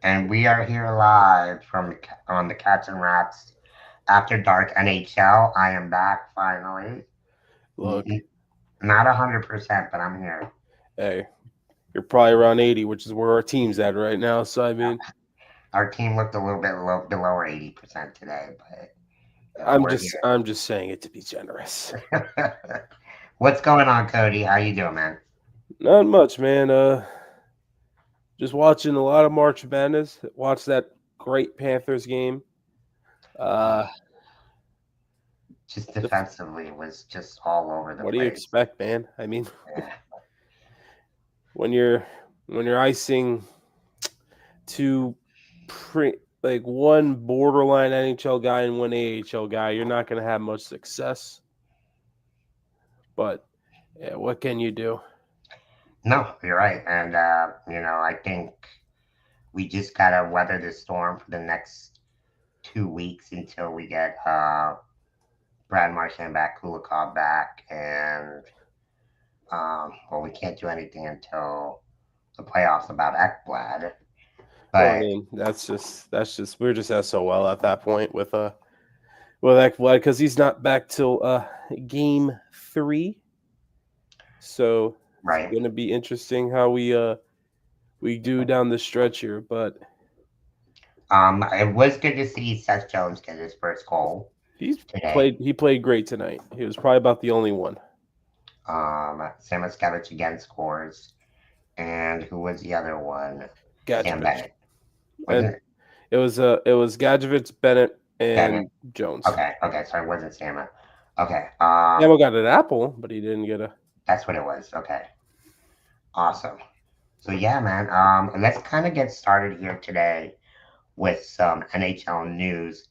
and we are here live on the Cats and Rats After Dark NHL. I am back finally. Look, Not 100%, but I'm here. hey, you're probably around 80, which is where our team's at right now. So I mean, Our team looked a little bit below 80% today, but I'm we're just I'm just saying it to be generous. here. What's going on, Cody? How you doing, man? Not much, man. Just watching a lot of March Madness. Watch that great Panthers game. Uh, Uh, just the, defensively was just all over the what do you place. expect, man? I mean, Yeah. when you're icing two like one borderline NHL guy and one AHL guy, you're not going to have much success. But yeah, what can you do? No, you're right. And, I think we just got to weather the storm for the next 2 weeks until we get Brad Marchand back, Kulikov back, and we can't do anything until the playoffs about Ekblad. Well, I But mean, that's just we're just SOL at that point with Ekblad because he's not back till game 3. So it's right, gonna be interesting how we do down the stretch here. But it was good to see Seth Jones get his first goal he's today. he played great tonight. He was probably about the only one. Samuskevich again scores, and who was the other one? Sam Gadjevich. Bennett, wasn't And it? it was Gadjevich, Bennett, Bennett. and Jones. Okay, so it wasn't Sama. Okay, Hamill got an apple, but he didn't get a. that's what it was. Okay, awesome. So yeah, man. Let's kind of get started here today with some NHL news.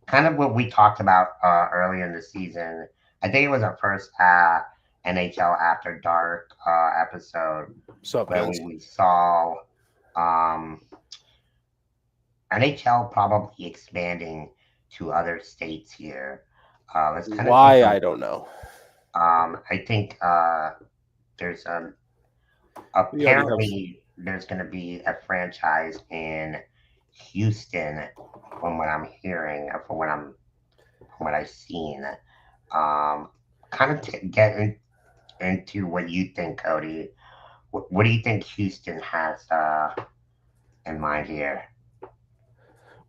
Kind of what we talked about earlier in the season. I think it was our first NHL After Dark episode Sup, where Vince? we saw um, NHL probably expanding to other states here. Let's kind of take Why a. I don't know. I think there's We already have. apparently there's going to be a franchise in Houston, from what I'm hearing, or from what I've seen. Um, kind of get into what you think, Cody. What do you think Houston has in mind here?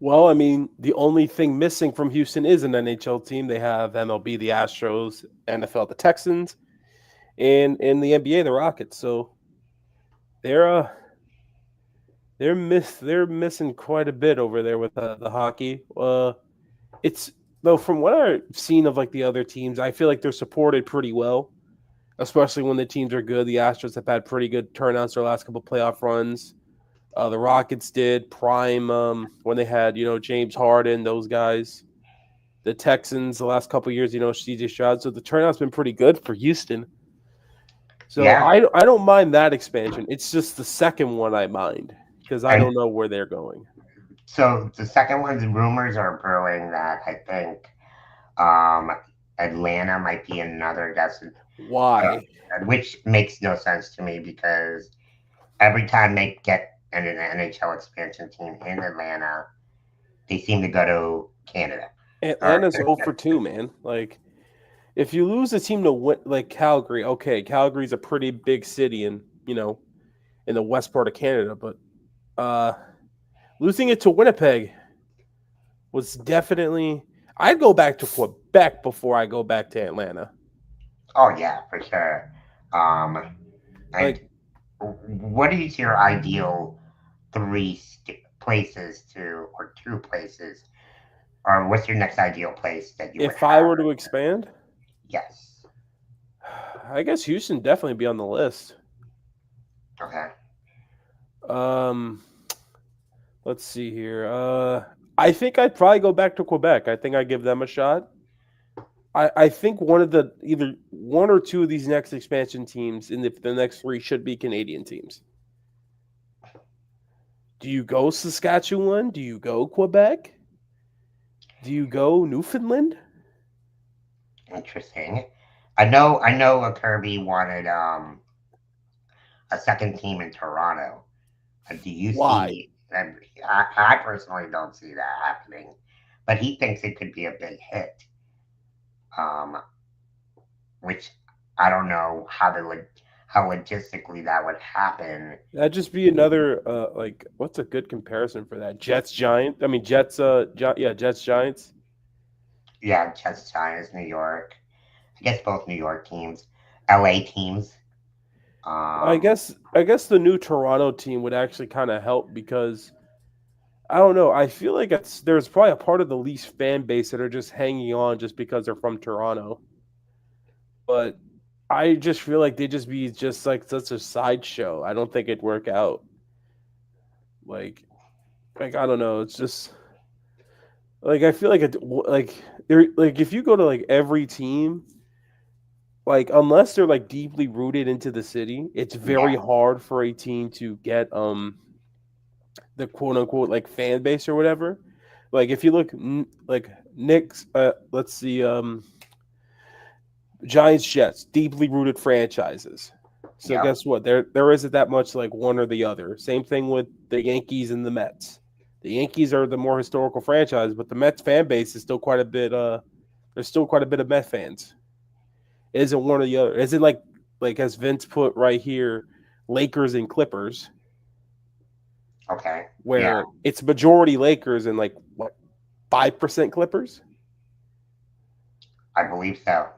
Well, I mean, the only thing missing from Houston is an NHL team. They have MLB, the Astros, NFL, the Texans, and in the NBA, the Rockets. So they're uh they're missing quite a bit over there with the hockey. It's though from what I've seen of like the other teams, I feel like they're supported pretty well, especially when the teams are good. The Astros have had pretty good turnouts their last couple playoff runs. The Rockets did prime when they had James Harden, those guys. The Texans the last couple years, CJ Stroud. So the turnout's been pretty good for Houston. So Yeah, I don't mind that expansion. It's just the second one I mind because I and don't know where they're going. so the second one's rumors are brewing that I think um, Atlanta might be another destination, Why? which makes no sense to me because every time they get an NHL expansion team in Atlanta, they seem to go to Canada. Or Atlanta's 0 for 2, man. Like if you lose a team to like Calgary, okay, Calgary's a pretty big city in the west part of Canada, but uh losing it to Winnipeg was definitely. I'd go back to Quebec before I go back to Atlanta. oh yeah, for sure. Um, and Like what is your ideal places to, or two places, or what's your next ideal place that you would if I have? were to expand, Yes. I guess Houston definitely be on the list. Okay. Um, let's see here. I think I'd probably go back to Quebec. I think I'd give them a shot. I think one of the either one or two of these next expansion teams in the next three should be Canadian teams. Do you go Saskatchewan? Do you go Quebec? Do you go Newfoundland? Interesting. I know a Kirby wanted a second team in Toronto. Do you Why? see? And I personally don't see that happening, but he thinks it could be a big hit. Um, which I don't know how logistically that would happen. That'd just be another like what's a good comparison for that? Jets Giant. I mean Jets yeah, Jets Giants. Yeah, Jets, Giants, New York. I guess both New York teams, LA teams. Um, I guess the new Toronto team would actually kind of help because I don't know. I feel like there's probably a part of the Leafs fan base that are just hanging on just because they're from Toronto. But I just feel like they just be just like such a sideshow. I don't think it'd work out. Like I don't know. It's just like I feel like like if you go to like every team, like unless they're like deeply rooted into the city, it's very yeah, hard for a team to get the quote unquote like fan base or whatever. Like if you look like Knicks, let's see, Giants, Jets, deeply rooted franchises. So yep. guess what? There isn't that much like one or the other. Same thing with the Yankees and the Mets. The Yankees are the more historical franchise, but the Mets fan base is still quite a bit. There's still quite a bit of Mets fans. It isn't one or the other. It isn't like as Vince put right here, Lakers and Clippers, Okay. Yeah, where it's majority Lakers and like what 5% Clippers, I believe so.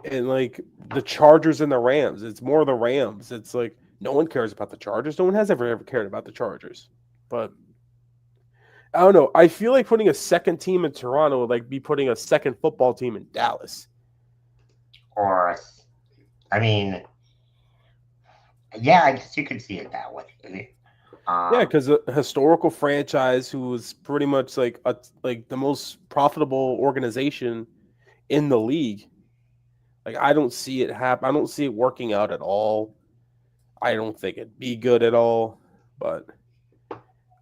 and like the Chargers and the Rams. It's more the Rams. It's like no one cares about the Chargers. No one has ever cared about the Chargers. But I don't know. I feel like putting a second team in Toronto would like be putting a second football team in Dallas. Or, I mean, yeah, I guess you could see it that way. Yeah, Um, because a historical franchise who was pretty much like the most profitable organization in the league. Like I don't see it happen. I don't see it working out at all. I don't think it'd be good at all. But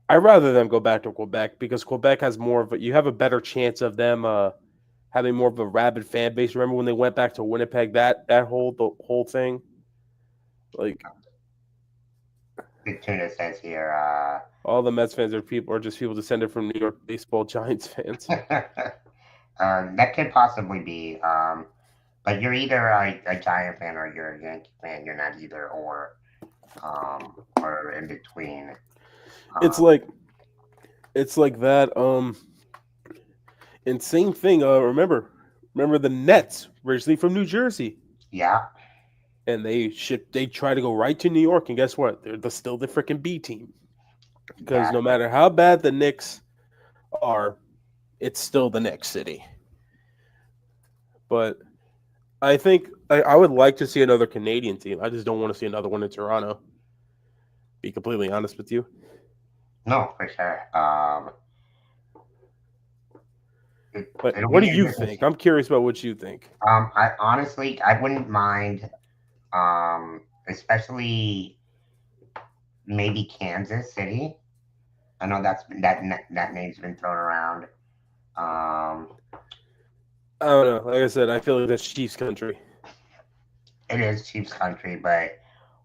I'd rather them go back to Quebec because Quebec has more of a you have a better chance of them having more of a rabid fan base. Remember when they went back to Winnipeg? The whole thing, like the tuna says here, all the Mets fans are just people descended from New York baseball Giants fans. that could possibly be. But you're either a Giant fan or you're a Yankee fan. You're not either or in between. It's Um, like it's like that. And same thing. Remember the Nets originally from New Jersey, yeah, and they try to go right to New York, and guess what? Still the freaking B team because no exactly. matter how bad the Knicks are, it's still the Knicks city. But I think I would like to see another Canadian team. I just don't want to see another one in Toronto. Be completely honest with you. No, for sure. But It'll what be do you interesting. think? I'm curious about what you think. I honestly, I wouldn't mind, especially maybe Kansas City. I know that name's been thrown around. Um, I don't know. Like I said, I feel like that's Chiefs country. it is Chiefs country, but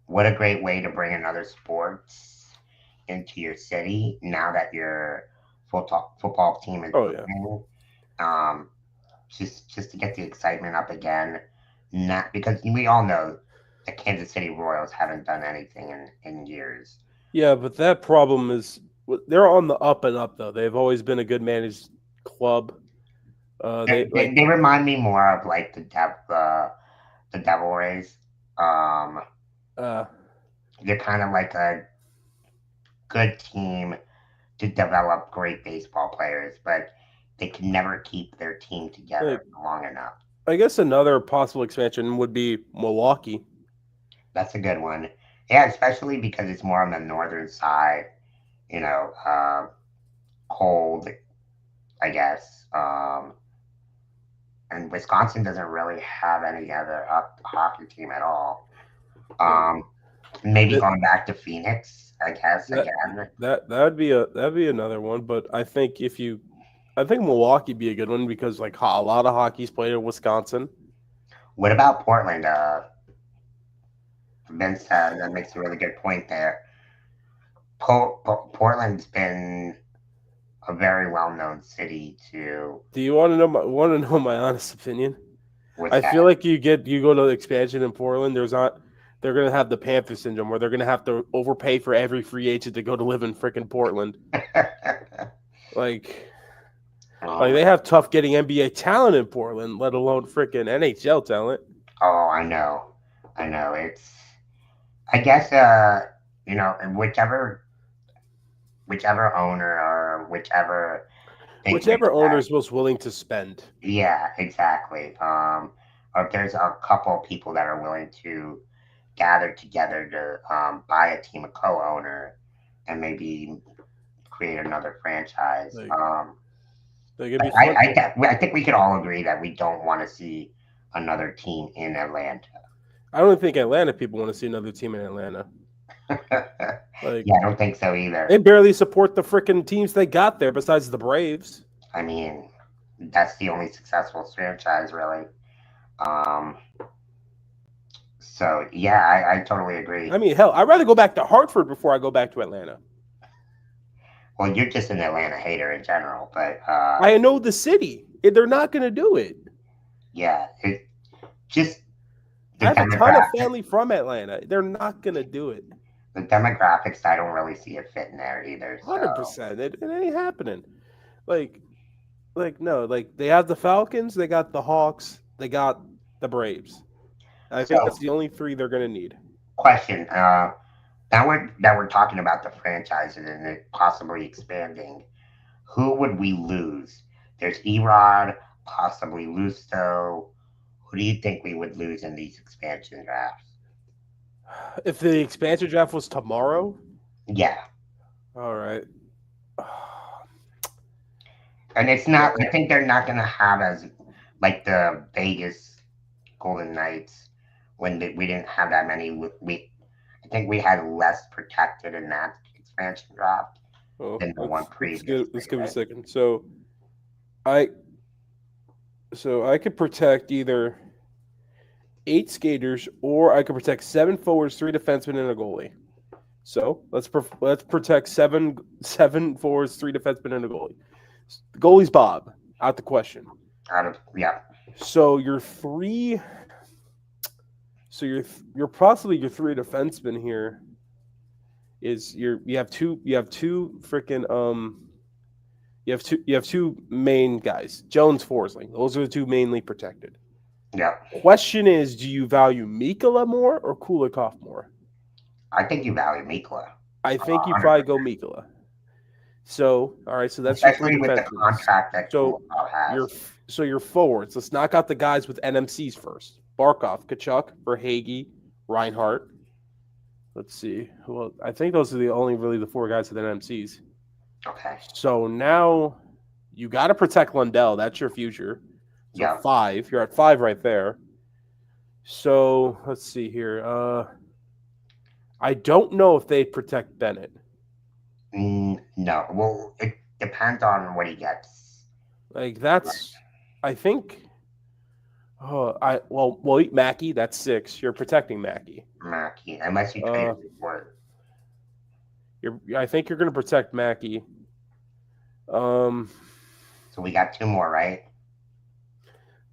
what a great way to bring another sports into your city now that your football team is Oh yeah. booming. Um, just to get the excitement up again. Not because we all know the Kansas City Royals haven't done anything in years. Yeah, but that problem is they're on the up and up though. They've always been a good managed club. They like They remind me more of like the Devil Rays. Um, uh they're kind of like a good team to develop great baseball players, but they can never keep their team together like long enough. I guess another possible expansion would be Milwaukee. That's a good one. Yeah, especially because it's more on the northern side. You know, cold, I guess. And Wisconsin doesn't really have any other hockey team at all. Like Maybe that going back to Phoenix, I guess that again. that'd be another one. But I think Milwaukee be a good one because like a lot of hockey's played in Wisconsin. What about Portland? Vince, that makes a really good point there. Portland's been a very well-known city to. Do you want to know my honest opinion? What's I feel that? like you go to the expansion in Portland. They're gonna have the Panther syndrome where they're gonna have to overpay for every free agent to go to live in freaking Portland. Like, Oh, like they have tough getting NBA talent in Portland, let alone freaking NHL talent. oh, I know. It's. I guess and whichever owner or whichever think makes Whichever owner that. is most willing to spend. Yeah, exactly. Or if there's a couple people that are willing to gather together to buy a team, a co-owner, and maybe create another franchise. Like, it'd But be fun. I think we could all agree that we don't want to see another team in Atlanta. I don't think Atlanta people want to see another team in Atlanta. Like, Yeah, I don't think so either. they barely support the freaking teams they got there besides the Braves. I mean, that's the only successful franchise, really. Um, so yeah, I totally I agree. mean, hell, I'd rather go back to Hartford before I go back to Atlanta. Well, you're just an Atlanta hater in general, but I know the city. They're not going to do it. yeah, it just I the have a ton of demographic, family from Atlanta. They're not going to do it. the demographics. I don't really see it fitting there either. So 100%. It ain't happening. Like, no. Like, they have the Falcons, they got the Hawks, they got the Braves. I think that's so the only three they're going to need. question. Now we're talking about the franchises and it possibly expanding. Who would we lose? There's Erod, possibly Lusto. Who do you think we would lose in these expansion drafts? If the expansion draft was tomorrow, Yeah, all right. and it's not. I think they're not gonna have as like the Vegas Golden Knights when we didn't have that many. We I think we had less protected in that expansion draft Oh, than the one let's give previously, let's give it a right? second. I I could protect either 8 skaters or I could protect 7 forwards, 3 defensemen, and a goalie. So let's protect seven forwards, 3 defensemen, and a goalie. The goalie's Bob, out the question. Out of yeah, So your three, so you're possibly your 3 defensemen here is you have two freaking you have two main guys, Jones, Forsling. Those are the two mainly protected. yeah. Question is, do you value Mikula more or Kulikov more? I think you value Mikla, I think you 100%. probably go Mikula. So, all right, so that's your three Especially with the defensemen. contract that So Kulikov your has. your forwards. Let's knock out the guys with NMCs first. Barkov, Kachuk, Verhage, Reinhardt. Let's see. Well, I think those are the only really the 4 guys with NMCs. Okay. So now you got to protect Lundell. That's your future. So Yeah. 5. You're at 5 right there. So let's see here. I don't know if they protect Bennett. No. Well, it depends on what he gets. Like that's, I think. Oh, well, eat Mackey. That's 6. You're protecting Mackey. Mackey, unless you trade Uh, him for it. I think you're going to protect Mackey. Um, So we got 2 more, right?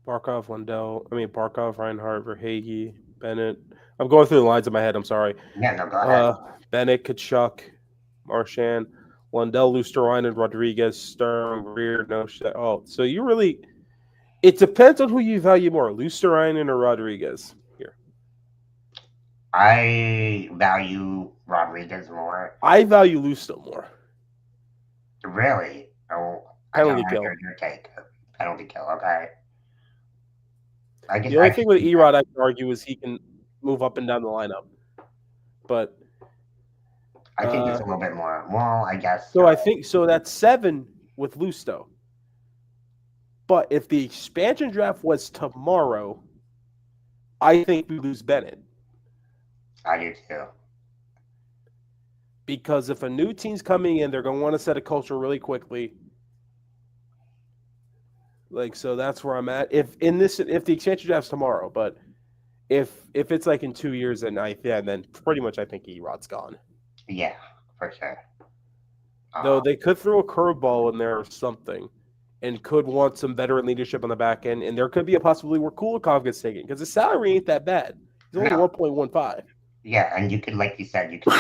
Barkov, Lundell. I mean Barkov, Reinhardt, Verhage, Bennett. I'm going through the lines in my head. I'm sorry. Yeah, no, go ahead. Bennett, Kachuk, Marchand, Lundell, Lusterine, Rodriguez, Sturm, Greer, no shit. Oh, so you really. It depends on who you value more, Lusterine or Rodriguez. Here, I value Rodriguez more. I value Lusto more. Really? Oh, I kind of Penalty want to kill. hear your take. Penalty kill. Okay. I guess The only I thing could with see that. Erod I can argue is he can move up and down the lineup. But I think there's a little bit more. Well, I guess so I think so that's 7 with Lusto. But if the expansion draft was tomorrow, I think we lose Bennett. I do too. Because if a new team's coming in, they're going to want to set a culture really quickly. Like, so that's where I'm at. If the expansion draft's tomorrow, but if it's like in 2 years, then then pretty much I think Erod's gone. Yeah, for sure. Though Um, they could throw a curveball in there or something, and could want some veteran leadership on the back end, and there could be a possibility where Kulikov gets taken because the salary ain't that bad. He's only no, 1.15. yeah, and you could, like you said, you could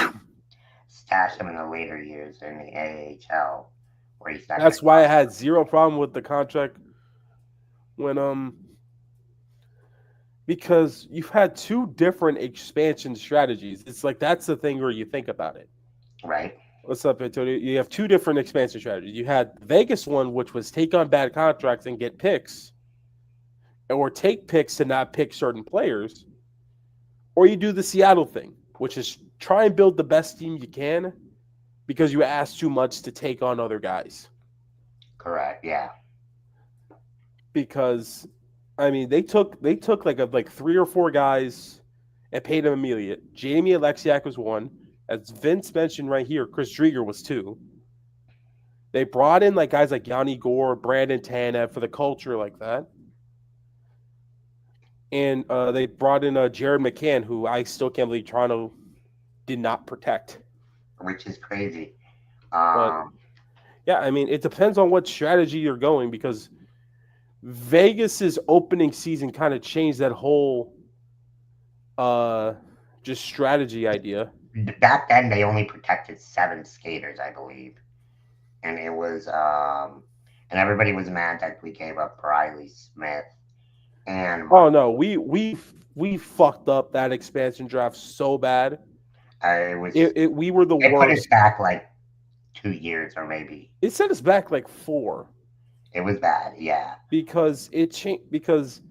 stash him in the later years in the AHL where he's not going That's to why I cost. had zero problem with the contract when because you've had two different expansion strategies. It's like that's the thing where you think about it. Right? What's up, Antonio? You have two different expansion strategies. You had the Vegas one, which was take on bad contracts and get picks, or take picks to not pick certain players, or you do the Seattle thing, which is try and build the best team you can because you ask too much to take on other guys. Correct. Yeah. Because I mean they took like three or four guys and paid them immediate. Jamie Alexiak was one. As Vince mentioned right here, Chris Drieger was two. They brought in like guys like Yanni Gore, Brandon Tanev for the culture like that. And they brought in Jared McCann, who I still can't believe Toronto did not protect. Which is crazy. But Um, yeah, I mean, it depends on what strategy you're going because Vegas's opening season kind of changed that whole just strategy idea. Back then, they only protected 7 skaters, I believe, and and everybody was mad that we gave up Riley Smith and Oh Mark. no, we fucked up that expansion draft so bad. It was We were the It put us worst. back like 2 years or maybe. It set us back like four It was bad, yeah. because it changed because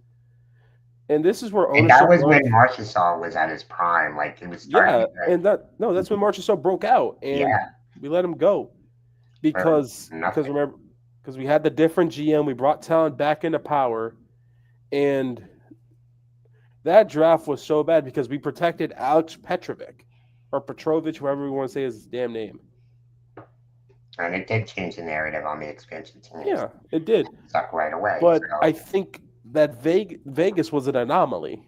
and this is where And that ownership was when runs. Marchessault was at his prime. Like it was starting Yeah, to, and that's when Marchessault broke out, and yeah, we let him go for because nothing. remember because we had the different GM, we brought talent back into power, and that draft was so bad because we protected Alex Petrovic or Petrovich, whoever we want to say his damn name. And it did change the narrative on the expansion teams. Yeah, it did, Stuck right away. but I So, think that Vegas was an anomaly.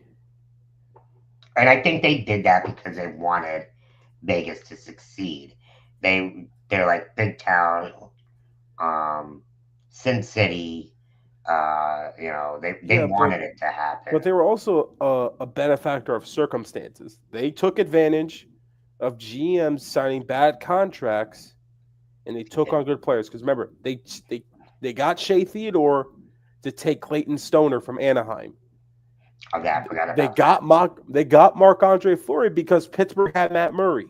and I think they did that because they wanted Vegas to succeed. They're like big town, um, Sin City. They Yeah, wanted it to happen. but they were also a benefactor of circumstances. They took advantage of GMs signing bad contracts, and they took on good players. Because remember, they got Shea Theodore to take Clayton Stoner from Anaheim. Oh yeah, I forgot They about that. got Marc Andre Fleury because Pittsburgh had Matt Murray.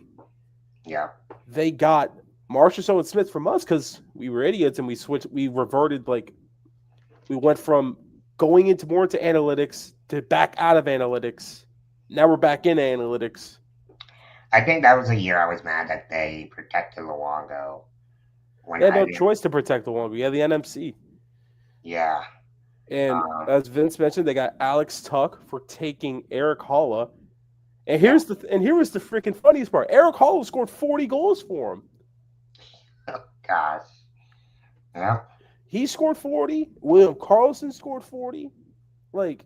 Yeah, They got Marchessault and Smith from us because we were idiots and we switched. We reverted we went from going into analytics to back out of analytics. Now we're back in analytics. I think that was a year I was mad that they protected Luongo when They had I no didn't. choice to protect the one. We had the NMC. Yeah, And um, as Vince mentioned, they got Alex Tuck for taking Eric Holla. And yeah. here was the freaking funniest part. Eric Holla scored 40 goals for him. Oh, gosh. Yeah, He scored 40. William Karlsson scored 40. Like,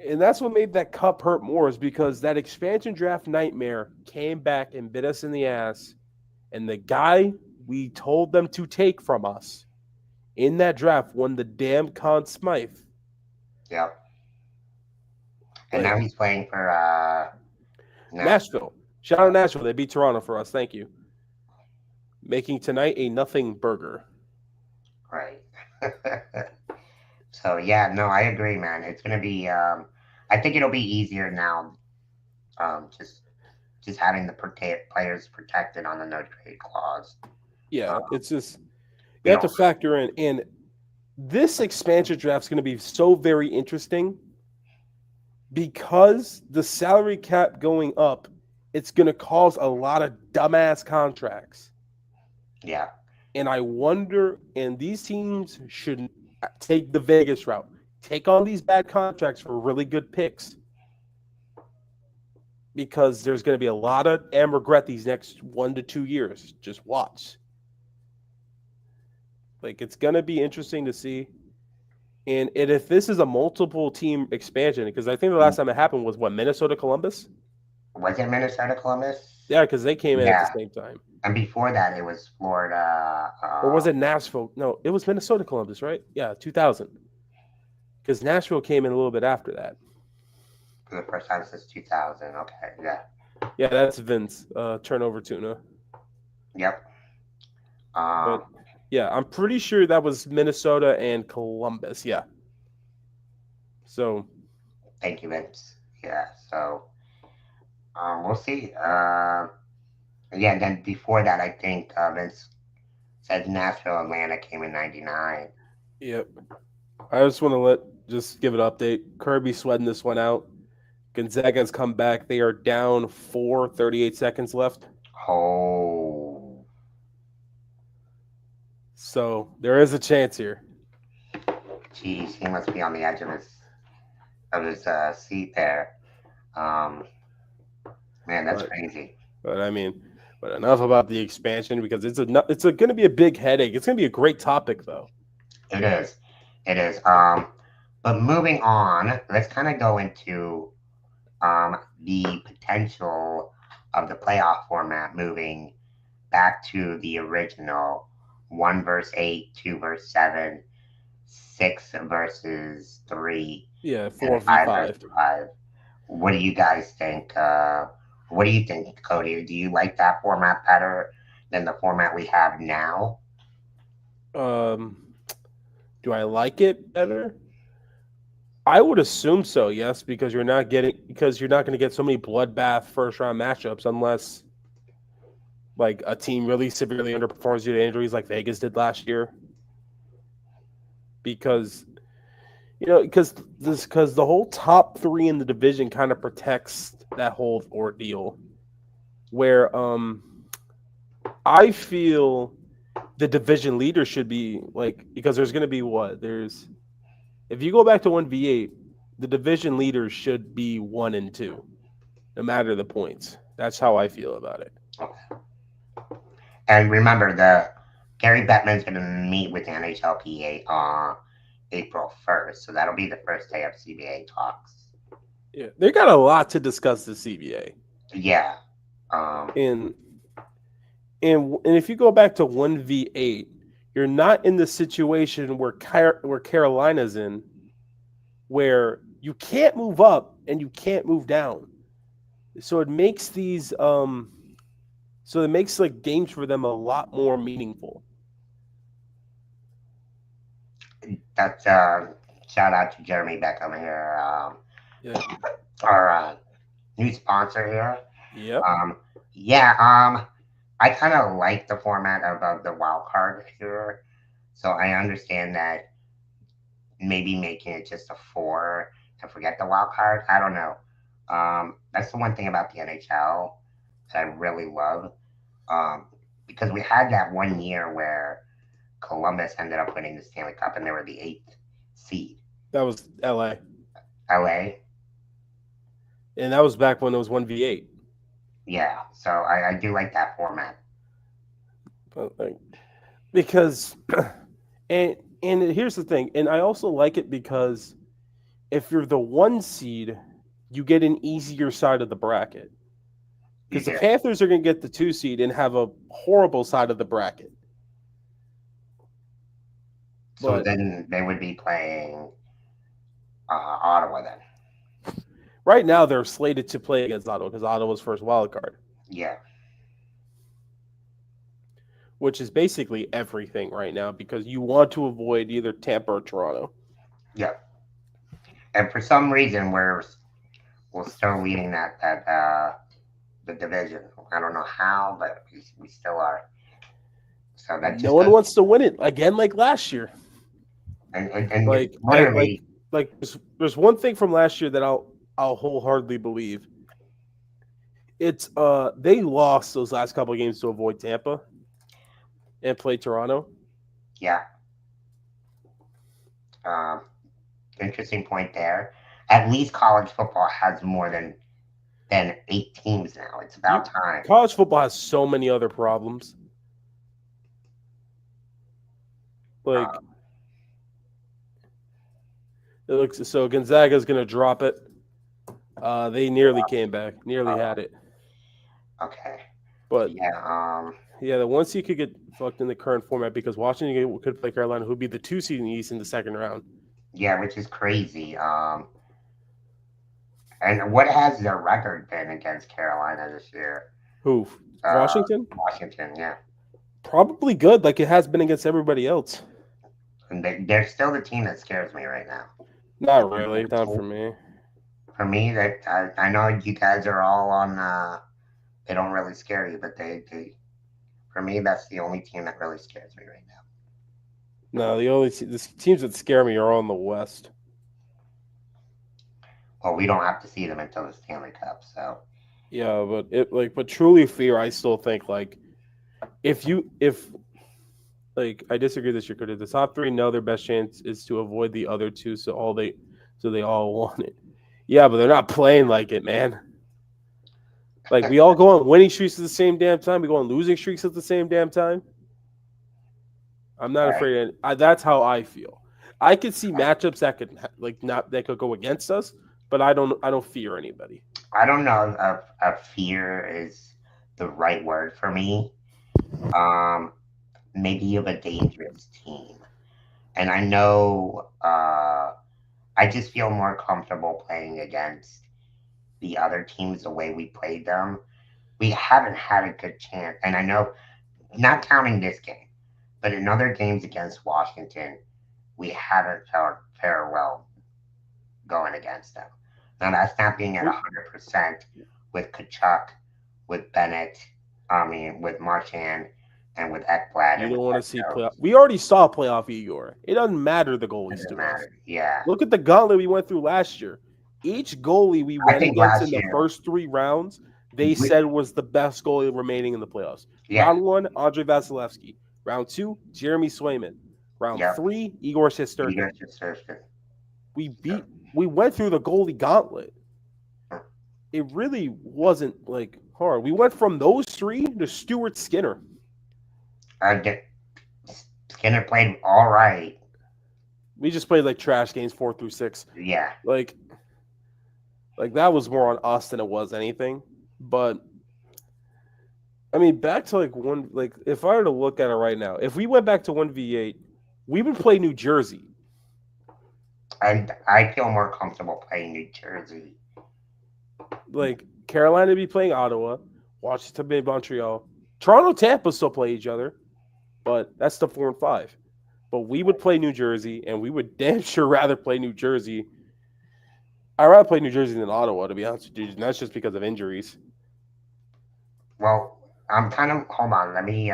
and that's what made that cup hurt more is because that expansion draft nightmare came back and bit us in the ass. And the guy we told them to take from us in that draft won the damn Conn Smythe. yeah. And Like now he's playing for Nashville. Nashville. Shout out Nashville. They beat Toronto for us. Thank you. Making tonight a nothing burger. Right. So yeah, no, I agree, man. It's gonna be. I think it'll be easier now. Just having the players protected on the no trade clause. Yeah, Um, it's just you we have don't. to factor in. And this expansion draft is going to be so very interesting because the salary cap going up, it's going to cause a lot of dumbass contracts. Yeah. And I wonder, and these teams should take the Vegas route, take on these bad contracts for really good picks. Because there's going to be a lot of regret these next 1 to 2 years. Just watch. Like, it's going to be interesting to see. And if this is a multiple team expansion, because I think the last time it happened was Minnesota Columbus? Was it Minnesota Columbus? Yeah, because they came in at the Yeah. same time. And before that, it was Florida. Or was it Nashville? No, it was Minnesota Columbus, right? Yeah, 2000. Because Nashville came in a little bit after that. For the first time since 2000. Okay, yeah, Yeah, that's Vince, turnover tuna. yep. But Um, yeah, I'm pretty sure that was Minnesota and Columbus. Yeah. So Thank you, Vince. Yeah, so we'll see. Yeah, then before that, I think Vince said Nashville, Atlanta came in '99. yep. I just want to just give an update. Kirby sweating this one out. Gonzaga's come back. They are down 4, 38 seconds left. Oh, So there is a chance here. geez, he must be on the edge of his seat there. Um, Man, that's But crazy. but I mean, but enough about the expansion because it's going to be a big headache. It's going to be a great topic though. It is. It is. But moving on, let's kind of go into the potential of the playoff format moving back to the original 1 versus 8, 2 versus 7, 6 versus 3, Yeah, and 4v5. 5 versus 5. What do you guys think? What do you think, Cody? Do you like that format better than the format we have now? Um, do I like it better? I would assume so, yes, because you're not going to get so many bloodbath first round matchups unless like a team really severely underperforms due to injuries like Vegas did last year. Because because the whole top three in the division kind of protects that whole ordeal. Where I feel the division leader should be like because there's going to be what there's if you go back to 1v8, the division leaders should be 1 and 2, no matter the points. That's how I feel about it. And remember, the Gary Bettman's going to meet with the NHLPA on April 1st, so that'll be the first day of CBA talks. Yeah, they got a lot to discuss the CBA, Yeah. Um, and and if you go back to 1v8, you're not in the situation where Carolina's in, where you can't move up and you can't move down. So it makes so it makes like games for them a lot more meaningful. that's shout out to Jeremy Beckham here, Yeah. our new sponsor here. Yep. Um, yeah, I kind of like the format of the wild card here, so I understand that maybe making it just a 4 and forget the wild card. I don't know. That's the one thing about the NHL that I really love, um, because we had that one year where Columbus ended up winning the Stanley Cup and they were the 8th seed. That was LA. LA, And that was back when it was 1v8. yeah. So I do like that format. But like, because and here's the thing, and I also like it because if you're the 1 seed, you get an easier side of the bracket. You Because the do. Panthers are going to get the 2 seed and have a horrible side of the bracket. So But then they would be playing Ottawa then. right now they're slated to play against Ottawa because Ottawa's first wild card, Yeah. which is basically everything right now because you want to avoid either Tampa or Toronto. Yeah. And for some reason we're still leading that the division. I don't know how, but we still are. So that No just one does. wants to win it again like last year. And Like I literally, like there's one thing from last year that I'll wholeheartedly believe. It's they lost those last couple of games to avoid Tampa and play Toronto. yeah. Um, Interesting point there. At least college football has more than 8 teams now. It's about You time. college football has so many other problems. Like Um, it looks so Gonzaga's gonna drop it. They nearly came back, nearly uh, had it. okay. But Yeah, yeah, the one seed could get fucked in the current format because Washington could play Carolina, who'd be the 2 seed in the East in the second round. yeah, which is crazy. And what has their record been against Carolina this year? Who? Uh, Washington? Washington, yeah, Probably good, like it has been against everybody else. and they're still the team that scares me right now. Not really, not for me. For me, that I know you guys are all on. They don't really scare you, but they for me, that's the only team that really scares me right now. No, the teams that scare me are all in the West. Well, we don't have to see them until the Stanley Cup, so Yeah, but truly fear, I still think like if like I disagree this year because the top three know their best chance is to avoid the other two, so they all want it. Yeah, but they're not playing like it, man. Like we all go on winning streaks at the same damn time. We go on losing streaks at the same damn time. I'm not right. afraid. That's how I feel. I could see matchups that could like not that could go against us, but I don't fear anybody. I don't know if fear is the right word for me. Um, Maybe of a dangerous team, and I know I just feel more comfortable playing against the other teams the way we played them. We haven't had a good chance, and I know not counting this game, but in other games against Washington, we haven't felt fair well going against them. Now that's not being at 100% with Kachuk, with Bennett, I mean with Marchand, and with Ekblad You and don't with want to see Petro. playoff. We already saw playoff Igor. It doesn't matter the goalies Doesn't to us. matter. Yeah, Look at the gauntlet we went through last year. Each goalie we I went think against in last the year, first 3 rounds, they we, said was the best goalie remaining in the playoffs. yeah, Round 1, Andre Vasilevsky. Round 2, Jeremy Swayman. Round yep, 3, Igor Igor Shesterkin. Shesterkin. We went through the goalie gauntlet. It really wasn't like hard. We went from those three to Stuart Skinner. Uh, Skinner played all right. We just played like trash games 4 through 6. Yeah, Like that was more on us than it was anything. But I mean, back to like if I were to look at it right now, if we went back to 1v8, we would play New Jersey. and I feel more comfortable playing New Jersey. Like Carolina would be playing Ottawa, Washington be Montreal, Toronto, Tampa still play each other, but that's the 4 and 5. But we would play New Jersey, and we would damn sure rather play New Jersey. I'd rather play New Jersey than Ottawa, to be honest with you. And that's just because of injuries. Well, I'm kind of hold on. Let me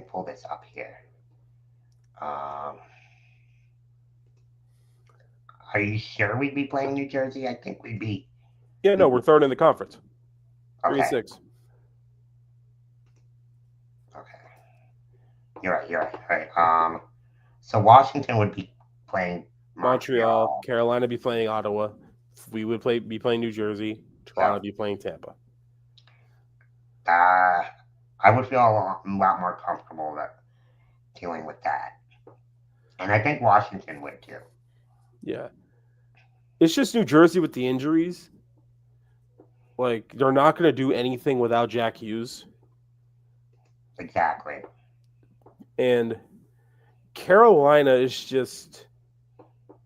pull this up here. Um, are you sure we'd be playing New Jersey? I think we'd be. Yeah, no, we're third in the conference, 3 and 6. Okay. You're right. You're right. All right. So Washington would be playing Montreal, Montreal. Carolina be playing Ottawa. We would be playing New Jersey. Toronto So be playing Tampa. I would feel a lot more comfortable dealing with that, and I think Washington would too. Yeah, it's just New Jersey with the injuries. Like they're not going to do anything without Jack Hughes, Exactly. and Carolina is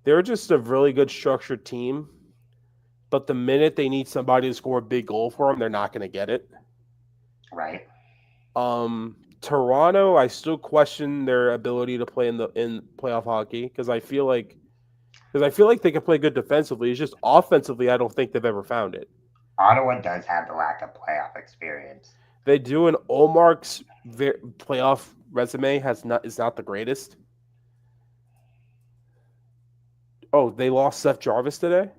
they're just a really good structured team. But the minute they need somebody to score a big goal for them, they're not going to get it. Right. Toronto, I still question their ability to play in playoff hockey because I feel like they can play good defensively. It's just offensively, I don't think they've ever found it. Ottawa does have the lack of playoff experience. They do, and Olmark's playoff resume is not the greatest. Oh, they lost Seth Jarvis today.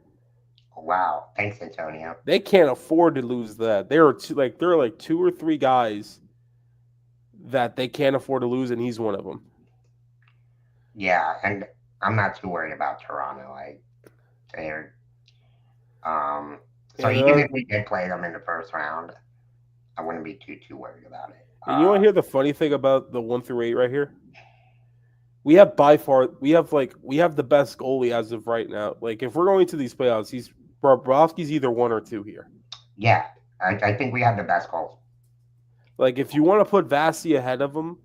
Wow. Thanks, Antonio. They can't afford to lose that. There are like 2 or 3 guys that they can't afford to lose, and he's one of them. Yeah, and I'm not too worried about Toronto. They're so even if we did play them in the first round, I wouldn't be too worried about it. And you want to hear the funny thing about the 1 through 8 right here? We have the best goalie as of right now. Like if we're going to these playoffs, Bobrovsky's either 1 or 2 here. Yeah, I think we have the best goals. Like if you want to put Vasi ahead of him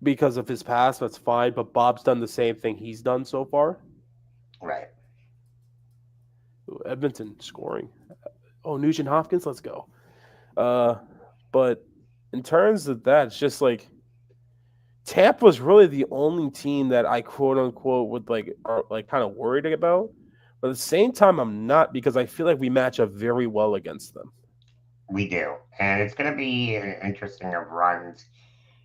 because of his past, that's fine. But Bob's done the same thing he's done so far. Right. Ooh, Edmonton scoring. Oh, Nugent Hopkins, let's go. Uh, but in terms of that, it's just like Tampa's really the only team that I quote unquote would like are like kind of worried about. But at the same time, I'm not because I feel like we match up very well against them. We do. And it's going to be an interesting of runs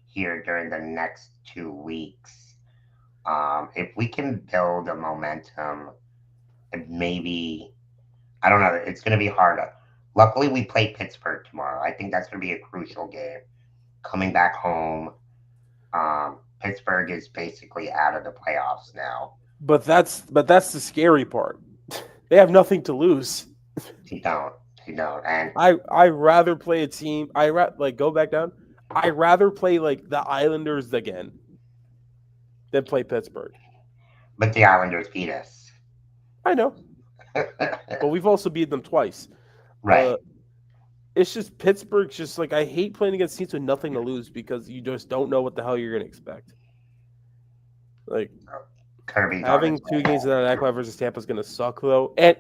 here during the next 2 weeks. If we can build a momentum, maybe, I don't know, it's going to be harder. Luckily, we play Pittsburgh tomorrow. I think that's going to be a crucial game. Coming back home, Pittsburgh is basically out of the playoffs now. But that's the scary part. They have nothing to lose. They don't. They don't. And I rather play a team. Like go back down. I rather play like the Islanders again than play Pittsburgh. but the Islanders beat us. I know, but we've also beat them twice. Right. Uh, it's just Pittsburgh's just like I hate playing against teams with nothing to lose because you just don't know what the hell you're gonna expect. Like Kirby's on his having two way. games without Ekblad versus Tampa is gonna suck though, and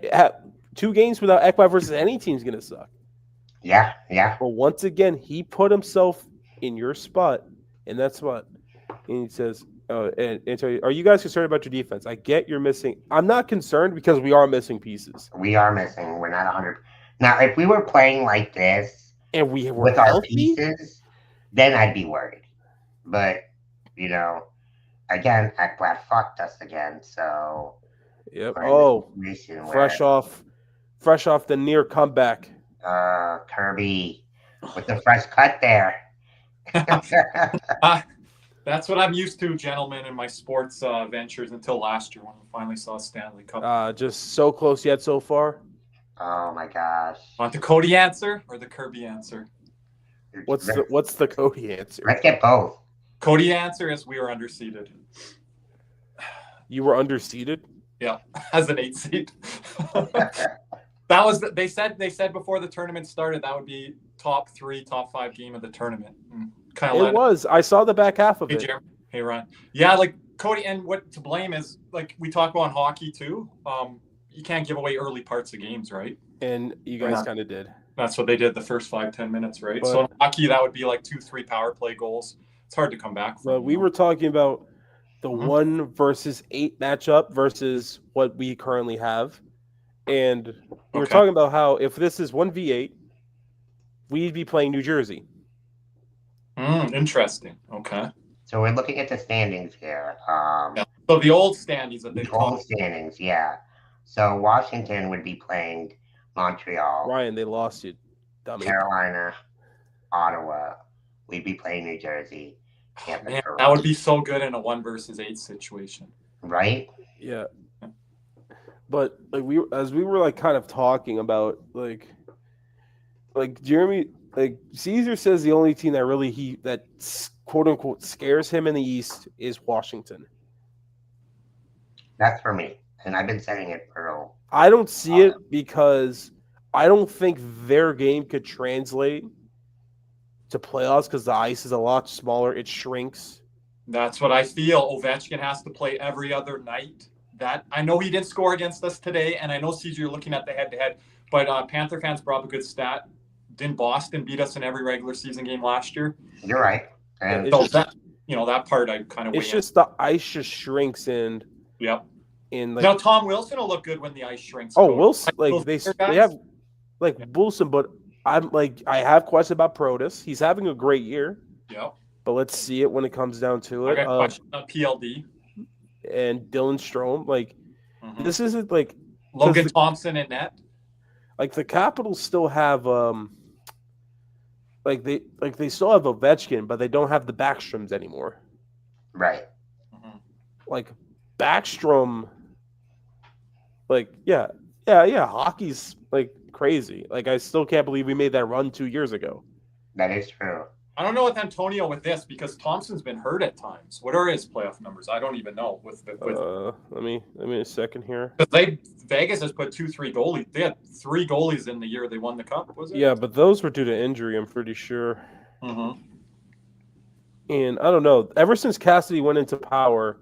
2 games without Ekblad versus any team is gonna suck. Yeah, yeah. But once again, he put himself in your spot, in that spot, and he says, "Oh, and so are you guys concerned about your defense? I get you're missing. I'm not concerned because we are missing pieces, We are missing. We're not 100. Now, if we were playing like this and we were with our healthy. pieces, then I'd be worried. But, you know, again, Ekblad fucked us again. So Yep. we're in Oh, a situation where fresh off, fresh off the near comeback. Kirby with the fresh cut there. Ah, that's what I'm used to, gentlemen, in my sports ventures until last year when we finally saw Stanley Cup. Just so close yet so far. Oh my gosh. Want the Cody answer or the Kirby answer? What's the Cody answer? Let's get both. Cody answer is we were underseeded. You were underseeded. Yeah, as an 8 seed. That was they said before the tournament started that would be top 3, top 5 game of the tournament. Kind It was. I saw the back half of Hey, it. Jeremy. Hey, Ron. Yeah, like Cody, and what to blame is like we talk about hockey too. You can't give away early parts of games, right? And you guys kind of did. That's what they did the first 5-10 minutes, right? But, so in hockey, that would be like 2-3 power play goals. It's hard to come back from. But we were talking about the 1 versus 8 matchup versus what we currently have. And we were talking about how if this is 1v8, we'd be playing New Jersey. Interesting. Okay. So we're looking at the standings here. Yeah. So the old standings that they old standings, yeah. So Washington would be playing Montreal. Ryan, they lost you, dummy. Carolina, Ottawa. We'd be playing New Jersey. Man, that would be so good in a 1 versus 8 situation. Right? Yeah. But like we were like kind of talking about like Jeremy, like Caesar says the only team that really that quote unquote scares him in the East is Washington. That's for me. And I've been saying it for I don't see it because I don't think their game could translate to playoffs because the ice is a lot smaller. It shrinks. That's what I feel. Ovechkin has to play every other night. That I know he didn't score against us today, and I know Caesar, you're looking at the head-to-head, but Panther fans brought up a good stat. Didn't Boston beat us in every regular season game last year? You're right. And so that part I kind of. It's just the ice just shrinks and. Yep. And like, now Tom Wilson will look good when the ice shrinks. Oh, Wilson, like they have like Wilson, but I'm like I have questions about Protas. He's having a great year. Yep. But let's see it when it comes down to it. I got questions on PLD. And Dylan Strome, like this isn't like Logan Thompson in net. Like the Capitals still have they still have Ovechkin, but they don't have the Backstroms anymore. Right. Like Backstrom, like yeah, hockey's like crazy. Like I still can't believe we made that run 2 years ago. That is true. I don't know with Antonio with this because Thompson's been hurt at times. What are his playoff numbers? I don't even know. Let me a second here. Vegas has put 2-3 goalies. They had 3 goalies in the year they won the cup. Was it? Yeah, but those were due to injury. I'm pretty sure. Mm-hmm. And I don't know. Ever since Cassidy went into power,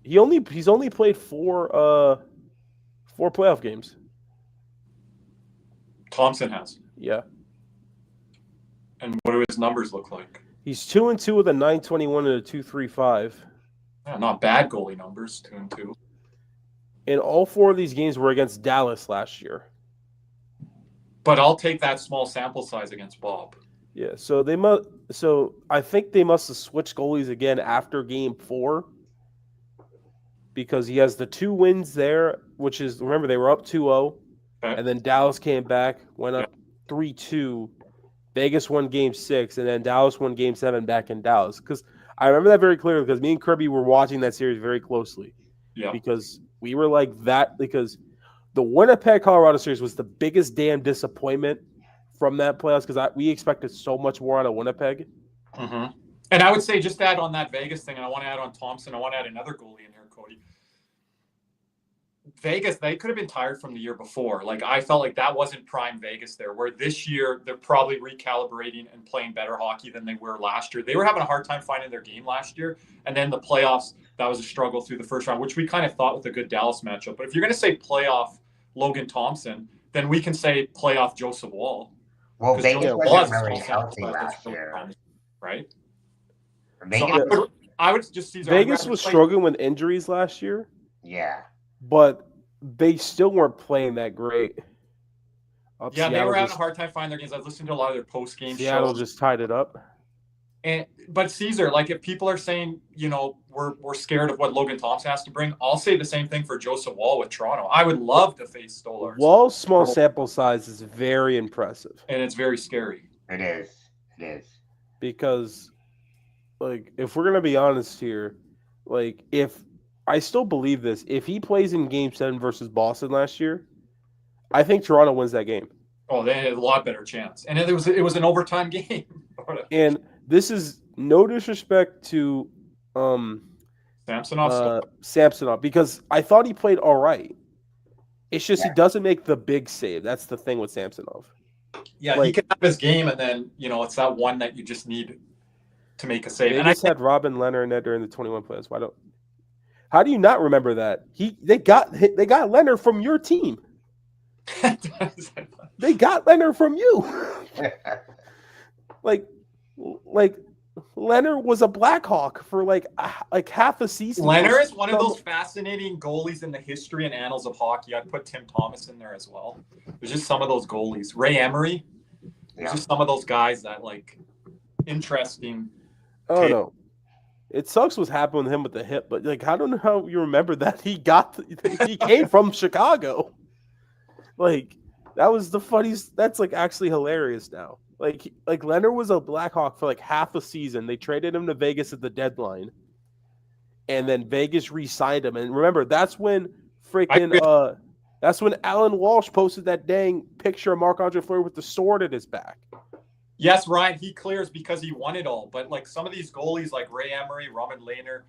he's only played 4 playoff games. Thompson has. Yeah. And what do his numbers look like? He's 2-2 with a 921 and a 235. Yeah, not bad goalie numbers, 2-2. And all 4 of these games were against Dallas last year. But I'll take that small sample size against Bob. Yeah, so I think they must have switched goalies again after game 4 because he has the 2 wins there, which is, remember, they were up 2-0, Okay. and then Dallas came back, went up 3-2. Vegas won game 6, and then Dallas won game 7 back in Dallas. Because I remember that very clearly because me and Kirby were watching that series very closely. Yeah. Because we were like that, because the Winnipeg Colorado series was the biggest damn disappointment from that playoffs because we expected so much more out of Winnipeg. Mm-hmm. And I would say just to add on that Vegas thing, and I want to add on Thompson, I want to add another goalie in here, Cody. Vegas, they could have been tired from the year before. Like, I felt like that wasn't prime Vegas there, where this year they're probably recalibrating and playing better hockey than they were last year. They were having a hard time finding their game last year. And then the playoffs, that was a struggle through the first round, which we kind of thought with a good Dallas matchup. But if you're going to say playoff Logan Thompson, then we can say playoff Joseph Wall. Well, Vegas wasn't really Thompson, healthy last year. Right? Vegas, so I would just see Vegas was struggling with injuries last year. Yeah. But they still weren't playing that great. Yeah, they were having a hard time finding their games. I've listened to a lot of their post-game shows. Seattle just tied it up. But Caesar, like, if people are saying, you know, we're scared of what Logan Thompson has to bring, I'll say the same thing for Joseph Wall with Toronto. I would love to face Stolarz. Wall's small sample size is very impressive. And it's very scary. It is. It is. Because, like, if we're going to be honest here, like, if I still believe this, if he plays in Game 7 versus Boston last year, I think Toronto wins that game. Oh, they had a lot better chance. And it was an overtime game. And this is no disrespect to Samsonov, because I thought he played all right. It's just he doesn't make the big save. That's the thing with Samsonov. Yeah, like, he can have his game, and then, you know, it's that one that you just need to make a save. They just had Robin Leonard in there during the 21 playoffs. How do you not remember that? They got Leonard from your team. They got Leonard from you. like Leonard was a Blackhawk for like half a season. Leonard is one of those fascinating goalies in the history and annals of hockey. I'd put Tim Thomas in there as well. There's just some of those goalies. Ray Emery. There's just some of those guys that, like, interesting. Oh no. It sucks what's happened with him with the hip, but like I don't know how you remember that he came from Chicago. Like, that was the funniest. That's like actually hilarious now. Like Leonard was a Blackhawk for like half a season. They traded him to Vegas at the deadline, and then Vegas re-signed him. And remember, that's when Alan Walsh posted that dang picture of Marc-Andre Fleury with the sword at his back. Yes, Ryan, he clears because he won it all. But, like, some of these goalies like Ray Emery, Robin Lehner,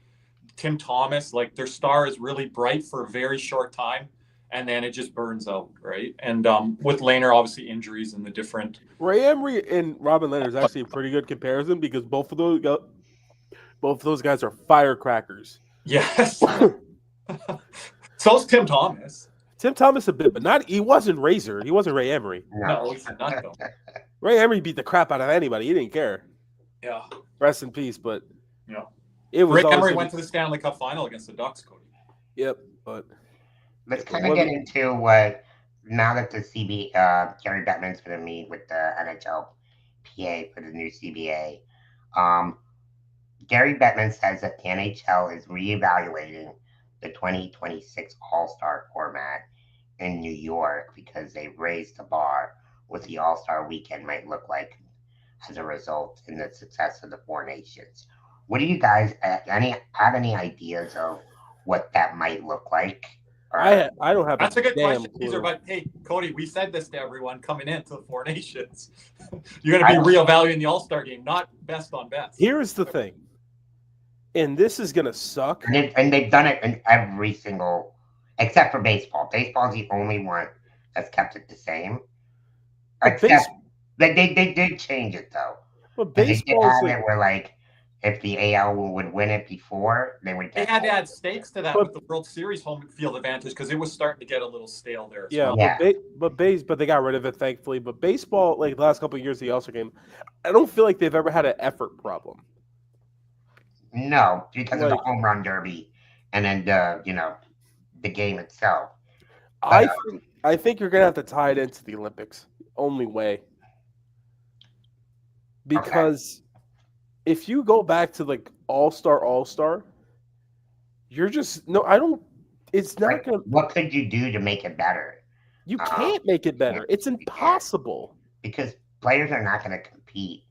Tim Thomas, like, their star is really bright for a very short time, and then it just burns out, right? And with Lehner, obviously injuries and the different. Ray Emery and Robin Lehner is actually a pretty good comparison because both of those guys are firecrackers. Yes. So's Tim Thomas. Tim Thomas a bit, but he wasn't Razor. He wasn't Ray Emery. No, he's not though. Ray Emery beat the crap out of anybody. He didn't care. Yeah. Rest in peace, but yeah. It was Ray Emery went to the Stanley Cup final against the Ducks, Cody. Yep, but let's kind of get into what now that the Gary Bettman's going to meet with the NHL PA for the new CBA. Gary Bettman says that the NHL is reevaluating the 2026 All-Star format in New York because they've raised the bar what the All-Star weekend might look like as a result in the success of the Four Nations. What do you guys have any ideas of what that might look like? I don't have That's a good damn question, clue. Caesar. But hey, Cody, we said this to everyone coming into the Four Nations. You're going to be reevaluating the All-Star game, not best on best. Here's the thing, and this is gonna suck. And they've done it in every single, except for baseball. Baseball is the only one that's kept it the same. Except they did change it though. But And they did baseball have it where like if the AL would win it before, they would They get had to add stakes to that with the World Series home field advantage because it was starting to get a little stale there. Yeah, well. but they got rid of it thankfully. But baseball, like the last couple of years, of the All-Star game, I don't feel like they've ever had an effort problem. No, because of the home run derby, and then the game itself. But, I think you're gonna have to tie it into the Olympics. Only way. Because if you go back to like All-Star, you're just I don't. It's not gonna. What could you do to make it better? You can't make it better. It's impossible. Because players are not going to compete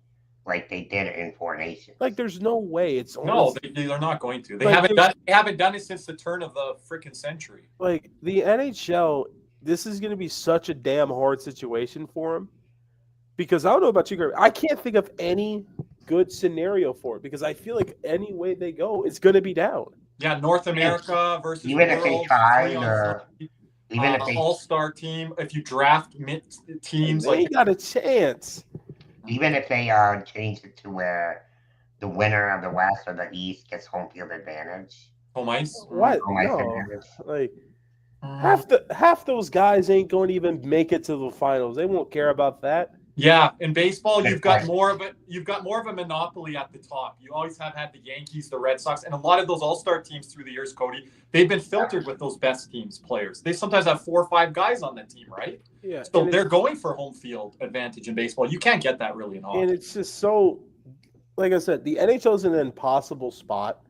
like they did in Four Nations. Like, there's no way. They're not going to. They haven't done it since the turn of the freaking century. Like the NHL, this is going to be such a damn hard situation for them. Because I don't know about you, Greg. I can't think of any good scenario for it because I feel like any way they go, it's going to be down. Yeah, North America versus even world, if they try, even if they all-star team, if you draft teams, they got a chance. Even if they change it to where the winner of the West or the East gets home field advantage. Home ice? What? No. Like half those guys ain't going to even make it to the finals. They won't care about that. Yeah, in baseball, you've got more of a monopoly at the top. You always have had the Yankees, the Red Sox, and a lot of those all-star teams through the years, Cody, they've been filtered with those best teams players. They sometimes have 4 or 5 guys on that team, right? Yeah. So they're going for home field advantage in baseball. You can't get that really in hockey. And it's just so, like I said, the NHL is in an impossible spot.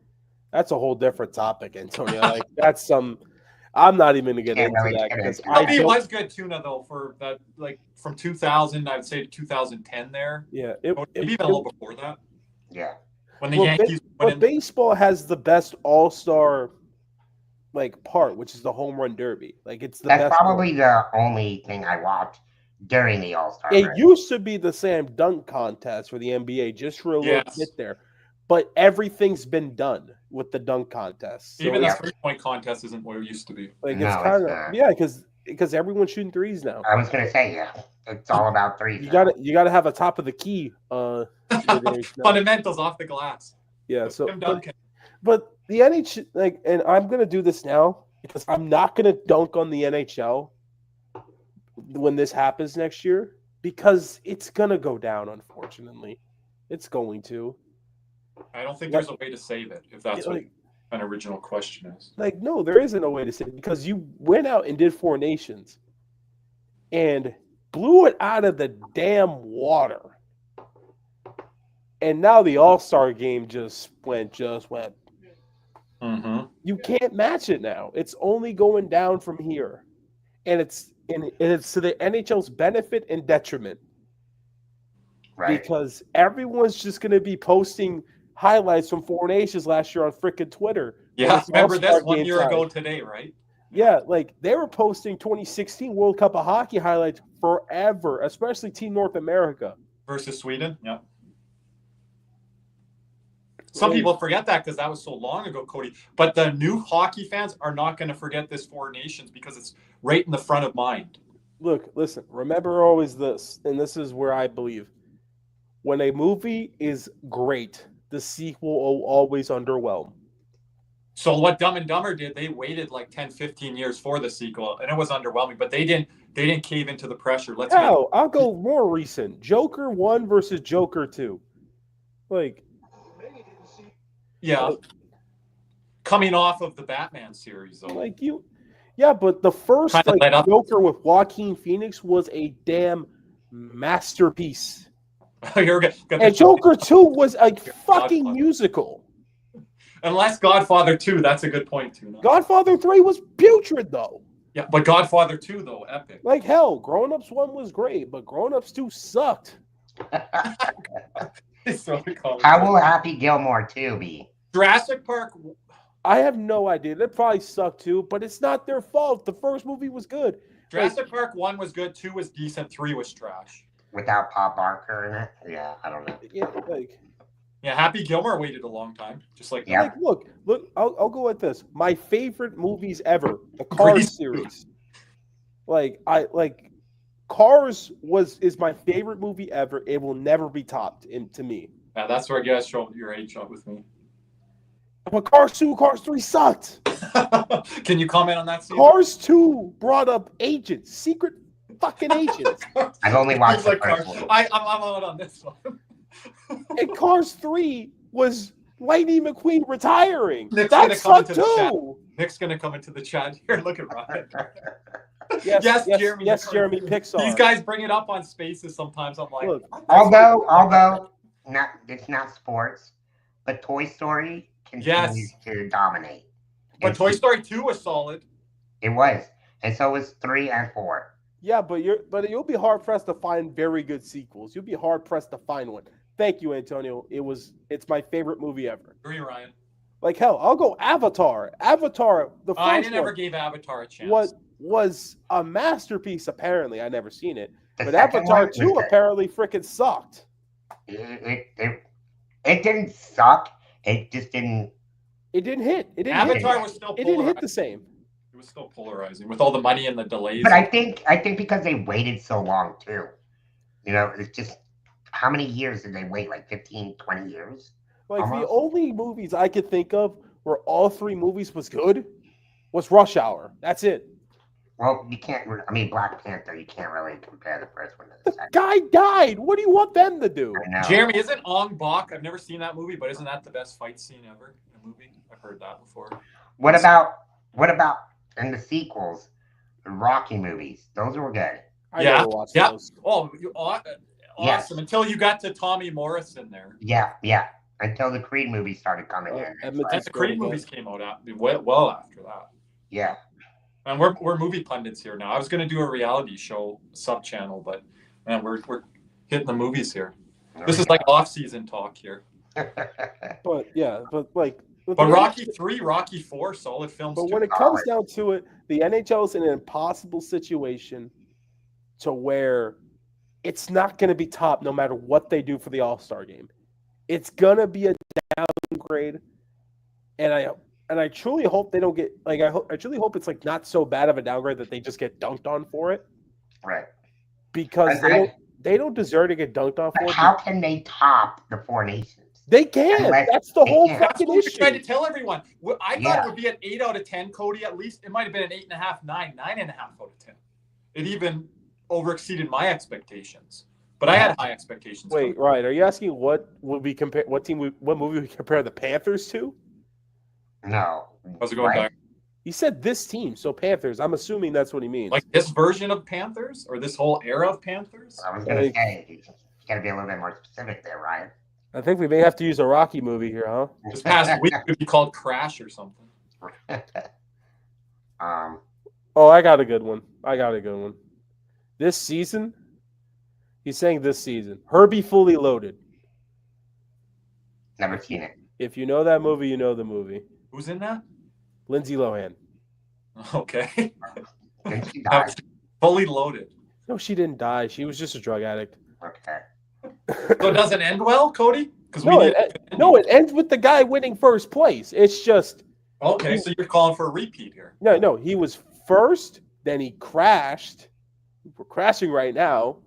That's a whole different topic, Antonio. Like that's some. I'm not even gonna get into that because it was good tuna though for that, like from 2000, I'd say to 2010 there. Yeah, maybe even a little before that. Yeah, when the Yankees. But baseball has the best all-star like part, which is the home run derby. Like it's that's probably the only thing I watched during the All-Star. It used to be the slam dunk contest for the NBA just for a little bit there. But everything's been done with the dunk contest. So, even the 3-point contest isn't what it used to be. Like it's kind of because everyone's shooting threes now. I was gonna say it's all about threes. You gotta have a top of the key. Fundamentals off the glass. Yeah. So, but the NHL and I'm gonna do this now because I'm not gonna dunk on the NHL when this happens next year because it's gonna go down. Unfortunately, it's going to. I don't think there's a way to save it if that's what an original question is. Like, no, there isn't a way to save it because you went out and did Four Nations and blew it out of the damn water. And now the All-Star game just went. Mm-hmm. You can't match it now. It's only going down from here. And it's to the NHL's benefit and detriment. Right. Because everyone's just going to be posting highlights from Four Nations last year on frickin' Twitter. Yeah, remember this 1 year ago today, right? Yeah, like they were posting 2016 World Cup of Hockey highlights forever, especially Team North America. Versus Sweden, yeah. Some people forget that because that was so long ago, Cody. But the new hockey fans are not going to forget this Four Nations because it's right in the front of mind. Look, listen, remember always this, and this is where I believe. When a movie is great, the sequel will always underwhelm. So what Dumb and Dumber did, they waited like 10, 15 years for the sequel, and it was underwhelming, but they didn't cave into the pressure. I'll go more recent. Joker 1 versus Joker 2. Coming off of the Batman series, though. But the first Joker with Joaquin Phoenix was a damn masterpiece. And Joker 2 was a fucking musical. Unless Godfather 2, that's a good point too. No? Godfather 3 was putrid though. Yeah, but Godfather 2 though, epic. Like hell, Grown Ups 1 was great, but Grown Ups 2 sucked. How will Happy Gilmore 2 be? Jurassic Park I have no idea. That probably sucked too, but it's not their fault. The first movie was good. Jurassic Park 1 was good, 2 was decent, 3 was trash. Without Paul Barker in it? Yeah, I don't know. Yeah, like Yeah, Happy Gilmore waited a long time, just like Yeah. like look. I'll go with this. My favorite movies ever, the Cars series. Cars is my favorite movie ever. It will never be topped to me. Yeah, that's where you guys show your age up with me. But Cars 2, Cars 3 sucked. Can you comment on that, Steve? Cars 2 brought up agents, secret fucking agents. I've only watched the like first Cars. one. I'm out on this one. And Cars 3 was Lightning McQueen retiring. Nick's That gonna come sucked into the chat. too. Nick's gonna come into the chat here. Look at Ryan. Yes, Jeremy. Jeremy Pixar. These guys bring it up on Spaces sometimes. I'm like, Look, Although it's not sports, but Toy Story continues to dominate. But Toy Story 2 was solid. It was, and so was 3 and 4. yeah, but you'll be hard pressed to find very good sequels. You'll be hard pressed to find one. Thank you, Antonio. It's my favorite movie ever. Agree, Ryan. Like hell, I'll go Avatar. Avatar, the first I never one, gave Avatar a chance. what was a masterpiece. Apparently, I never seen it, The but second Avatar one 2 was good. apparently freaking sucked. It didn't suck. It just didn't. It didn't hit. It didn't hit. Avatar was still It didn't hit polarizing. the same. It was still polarizing with all the money and the delays. But I think because they waited so long too. You know, it's just how many years did they wait? Like 15, 20 years? Like the Almost. only movies I could think of where all three movies was good was Rush Hour. That's it. Well, you can't. I mean, Black Panther. You can't really compare the first one to the The second. guy died. What do you want them to do? I know. Jeremy, isn't Ong Bak? I've never seen that movie, but isn't that the best fight scene ever in a movie? I've heard that before. What about in the sequels, the Rocky movies? Those were good. I Yeah, never watched yeah. those. Oh, awesome! Yes. Until you got to Tommy Morrison there. Yeah. Until the Creed movies started coming in. Edmonton- And the Creed movies came out well after that. Yeah. And we're movie pundits here now. I was going to do a reality show sub channel, but man, we're hitting the movies here. This is like off-season talk here. But yeah, but like. But Rocky 3, Rocky 4, solid films. But too. when it comes down to it, the NHL is in an impossible situation to where it's not going to be top no matter what they do for the All-Star game. It's going to be a downgrade, and I truly hope they don't get like I truly hope it's like not so bad of a downgrade that they just get dunked on for it, Right. because they don't deserve to get dunked on for But it. how can they top the Four Nations? They can. Unless That's the they whole can. That's fucking what we issue. tried to tell everyone. I thought Yeah. it would be an 8 out of 10, Cody, at least. It might have been an 8.5, 9, 9.5 out of 10. It even overexceeded my expectations. But I had high expectations. Wait, Ryan, are you asking what movie we compare the Panthers to? No. How's it going, Right. Doc? He said this team, so Panthers. I'm assuming that's what he means. Like this version of Panthers or this whole era of Panthers? I was gonna Like- say you got to be a little bit more specific there, Ryan. I think we may have to use a Rocky movie here, huh? This past week could be called Crash or something. Oh, I got a good one. This season, he's saying this season. Herbie Fully Loaded. Never seen it. If you know that movie, you know the movie. Who's in that? Lindsay Lohan. Okay. Did she die? Fully loaded. No, she didn't die. She was just a drug addict. Okay. So it doesn't end well, Cody? Because It ends with the guy winning first place. It's just Okay, so you're calling for a repeat here. no. He was first, then he crashed. We're crashing right now.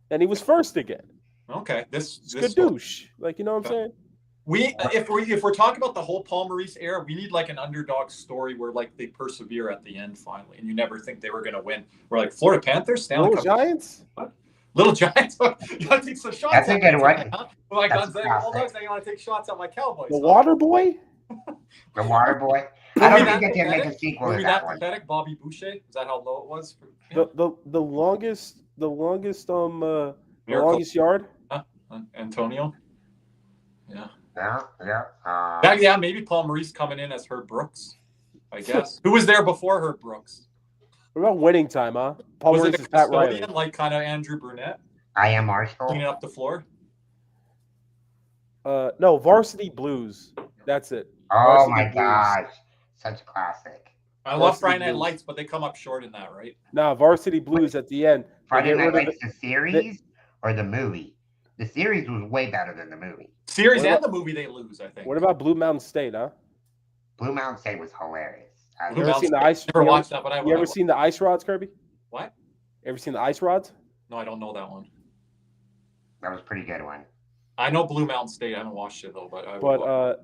Then he was first again. Okay, It's good douche. Like, you know what I'm saying? If we're talking about the whole Paul Maurice era, we need like an underdog story where like they persevere at the end finally, and you never think they were going to win. We're like Florida Panthers, Stanley Little Cup, Giants. Little Giants. You want to take some shots? That's a at good me one. today, huh? Well, like That's Gonzaga classic. Bulldogs, they want to take shots at my Cowboys. The huh? Water Boy. The Water Boy. Movie I don't that think they can make a pathetic? sequel to Movie that that one. pathetic? Bobby Boucher? Is that how low it was? For him? The longest Miracle. yard. Antonio. Yeah. Yeah. Maybe Paul Maurice coming in as Herb Brooks, I guess. Who was there before Herb Brooks? What about winning time, huh? Paul Was Maurice it a is Pat Riley. custodian, like kind of Andrew Burnett, I am Marshall. cleaning up the floor? No, Varsity Blues. That's it. Oh Varsity my Blues. gosh. Such a classic. I love Varsity Friday Night Blues. Lights, but they come up short in that, right? Nah, Varsity Blues at the end. They Friday get Night rid of Lights, the series or the movie? The series was way better than the movie. Series What and about- the movie they lose, I think. What about Blue Mountain State, huh? Blue Mountain State was hilarious. Blue You ever Mountain seen the State. ice? Never watched that, but You ever seen the ice rods, Kirby? What? Ever seen the ice rods? No, I don't know that one. That was a pretty good one. I know Blue Mountain State. I haven't watched it though, but I would watch.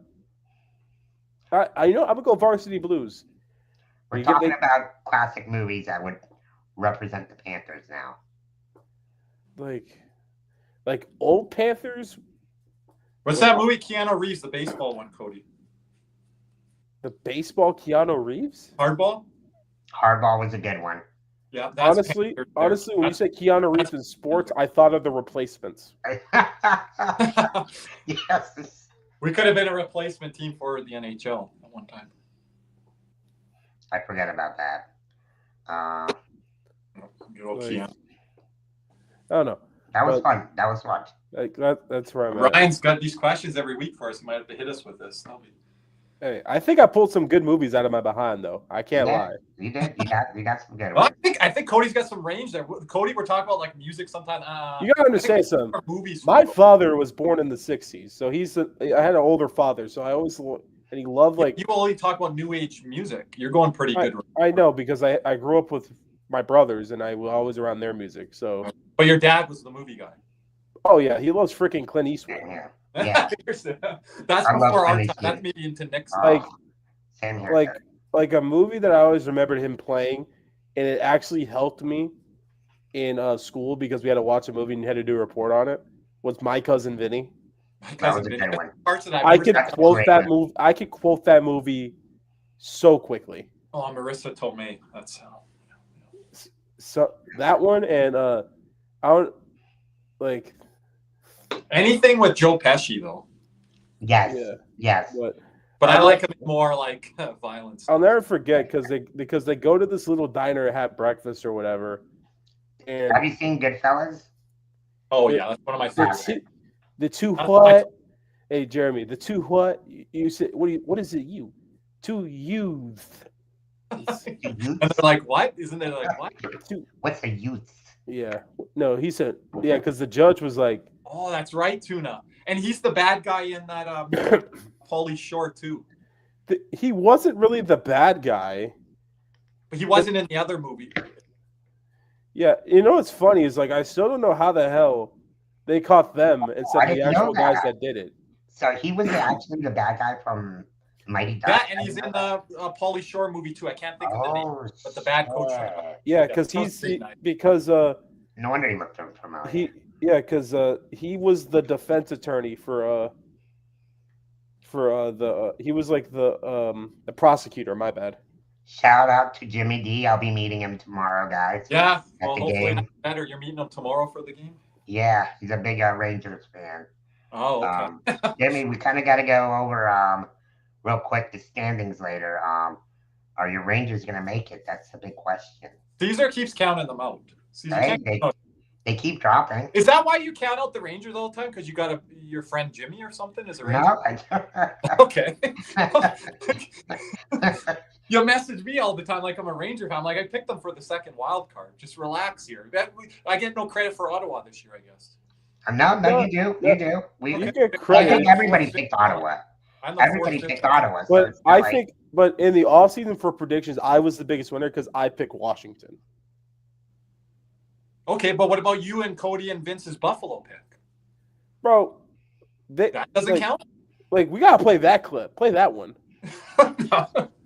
I know I'm gonna go Varsity Blues. We're You get talking the- about classic movies that would represent the Panthers now. Like old Panthers. What's that movie? Keanu Reeves, the baseball one, Cody. The baseball Keanu Reeves. Hardball. Hardball was a good one. Yeah, that's Honestly, Panthers. when you say Keanu Reeves in sports, I thought of The Replacements. Yes. We could have been a replacement team for the NHL at one time. I forget about that. Good old Like, Keanu. I don't know. That was But- fun. That was fun. Like that's where I'm at. Ryan's got these questions every week for us. He might have to hit us with this. Hey, I think I pulled some good movies out of my behind, though. I can't Yeah. lie. You did. You got some good Well, ones. I think Cody's got some range there. Cody, we're talking about like music sometimes. You gotta understand something. Movies. My father was born in the '60s, so I had an older father, so I always and he loved like You only talk about new age music. You're going pretty good. I know because I grew up with my brothers and I was always around their music. So But your dad was the movie guy. oh yeah, he loves freaking Clint Eastwood. Yeah. Yeah. That's I love before our Clint time. Eastwood. That's maybe into next. Like- Same here. Like sir. like a movie that I always remembered him playing, and it actually helped me in school because we had to watch a movie and had to do a report on it. Was My Cousin Vinny. That was a good one. Parts that I've I never could seen. quote great that one. movie. I could quote that movie so quickly. Oh, Marissa Tomei. That's So that one and I don't like anything with Joe Pesci though. Yes. yeah, Yes. but But I like him more like violence. I'll never forget because they go to this little diner, have breakfast or whatever, and Have you seen Goodfellas? Oh yeah, that's one of my the favorites. the two That's what? Hey Jeremy, the two what? You said what is it? You two youth. And they're like, what? Isn't it like what? Two, What's a youth? yeah. No, he said yeah because the judge was like Oh, that's right, Tuna. And he's the bad guy in that Pauly Shore too. he wasn't really the bad guy. But he wasn't in the other movie. Yeah, you know what's funny is like I still don't know how the hell they caught them instead I of the didn't know actual guys that. that did it. So he was actually the bad guy from Mighty Ducks. Yeah, and he's in the Pauly Shore movie too. I can't think of the name, Oh, but the bad coach. shit. Yeah, because that was pretty nice. No wonder he looked familiar. he was the defense attorney for he was like the prosecutor. My bad. Shout out to Jimmy D. I'll be meeting him tomorrow, guys. Yeah, At well, the hopefully game. that's better. You're meeting him tomorrow for the game. Yeah, he's a big Rangers fan. Oh, okay. Jimmy, we kind of got to go over real quick the standings later. Are your Rangers going to make it? That's the big question. Caesar keeps counting them out. Caesar Hey, can't they, count. they keep dropping. Is that why you count out the Rangers all the time? Because you got your friend Jimmy or something is a Ranger? No, Okay. You message me all the time like I'm a Ranger fan. I'm like, I picked them for the second wild card. Just relax here. I get no credit for Ottawa this year, I guess. no, you do. You do. You get I credit, think everybody picked Ottawa. I'm the Everybody fourth picked fifth. Ottawa. So but it's not I like- think, but in the off season for predictions, I was the biggest winner because I picked Washington. Okay, but what about you and Cody and Vince's Buffalo pick? Bro, That doesn't count? Like we gotta play that clip. Play that one.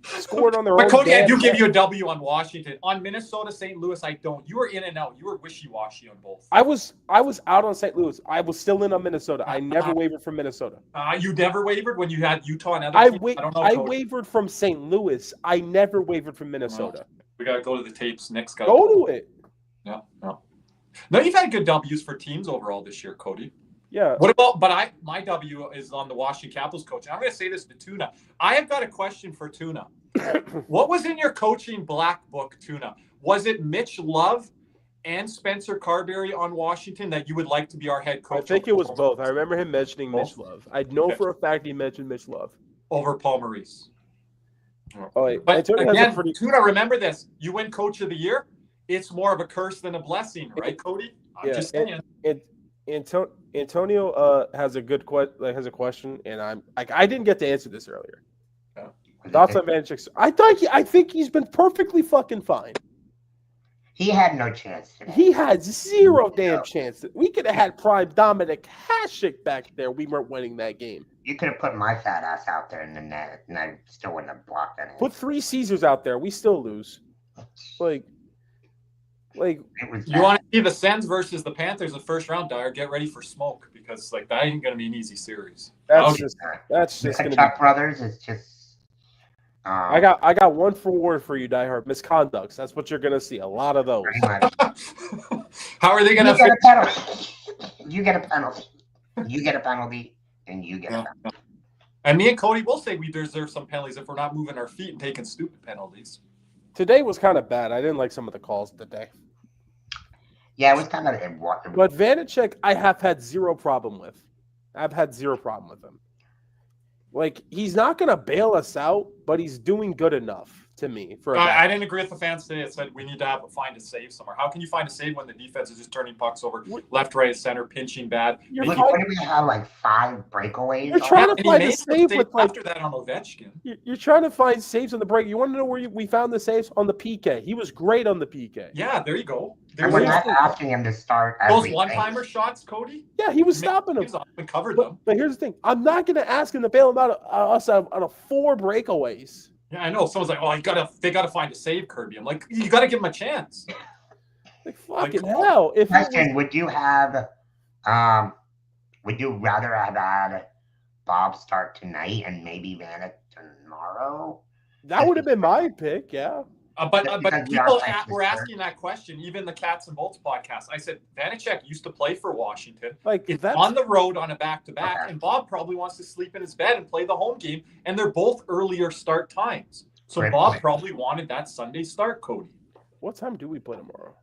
Scored on their But own. Cody, I damn do give net. you a W on Washington. On Minnesota, St. Louis, I don't. You were in and out. You were wishy-washy on both. I was out on St. Louis. I was still in on Minnesota. I never wavered from Minnesota. You never wavered when you had Utah and other I teams? don't know, I Cody. wavered from St. Louis. I never wavered from Minnesota. We got to go to the tapes. Nick's got Go to it. Yeah. No, you've had good W's for teams overall this year, Cody. Yeah. What about? But my W is on the Washington Capitals coach. I'm going to say this to Tuna. I have got a question for Tuna. What was in your coaching black book, Tuna? Was it Mitch Love and Spencer Carberry on Washington that you would like to be our head coach? I think it was both. I remember him mentioning Both? Mitch Love. I know Okay. for a fact he mentioned Mitch Love. over Paul Maurice. Oh, wait. But Antonio has a again, pretty. Tuna, remember this: you win Coach of the Year, it's more of a curse than a blessing, right, Cody? I'm just saying. Antonio has a good has a question, and I didn't get to answer this earlier. Yeah. Thoughts on Vanecek? I think he's been perfectly fucking fine. He had no chance today. He had zero damn chance. We could have had prime Dominic Hasek back there. We weren't winning that game. You could have put my fat ass out there in the net, and I still wouldn't have blocked anything. Put 3 Caesars out there. We still lose. Like it was you want to see the Sens versus the Panthers in the first round, Dyer? Get ready for smoke because that ain't going to be an easy series. That's just going to Chuck Brothers is just. I got one word for you, diehard misconducts. That's what you're going to see. A lot of those. How are they going to get a penalty? You get a penalty. You get a penalty, and you get a penalty. And me and Cody will say we deserve some penalties if we're not moving our feet and taking stupid penalties. Today was kind of bad. I didn't like some of the calls today. Yeah, it was kind of. But Vanecek, I have had zero problem with. I've had zero problem with him. Like, he's not going to bail us out, but he's doing good enough to me. I didn't agree with the fans today that said we need to find a save somewhere. How can you find a save when the defense is just turning pucks over left, right, center, pinching bad? What do we have, like 5 breakaways? You're trying to find a save with after that on Ovechkin. You're trying to find saves on the break. You want to know where we found the saves? On the PK. He was great on the PK. Yeah, there you go. We're not asking him to start those one-timer shots, Cody. Yeah, he was stopping them. And covered them. But here's the thing: I'm not going to ask him to bail him out us on a 4 breakaways. Yeah, I know. Someone's like, "Oh, they gotta find a save, Kirby." I'm like, "You gotta give him a chance." Like fucking hell! Question: would you rather have had Bob start tonight and maybe Vanek tomorrow? That would have been my pick. Yeah. But people were asking that question. Even the Cats and Bolts podcast, I said Vanecek used to play for Washington. Like it's on the road on a back-to-back, and Bob probably wants to sleep in his bed and play the home game. And they're both earlier start times, so Bob probably wanted that Sunday start. Cody, what time do we play tomorrow?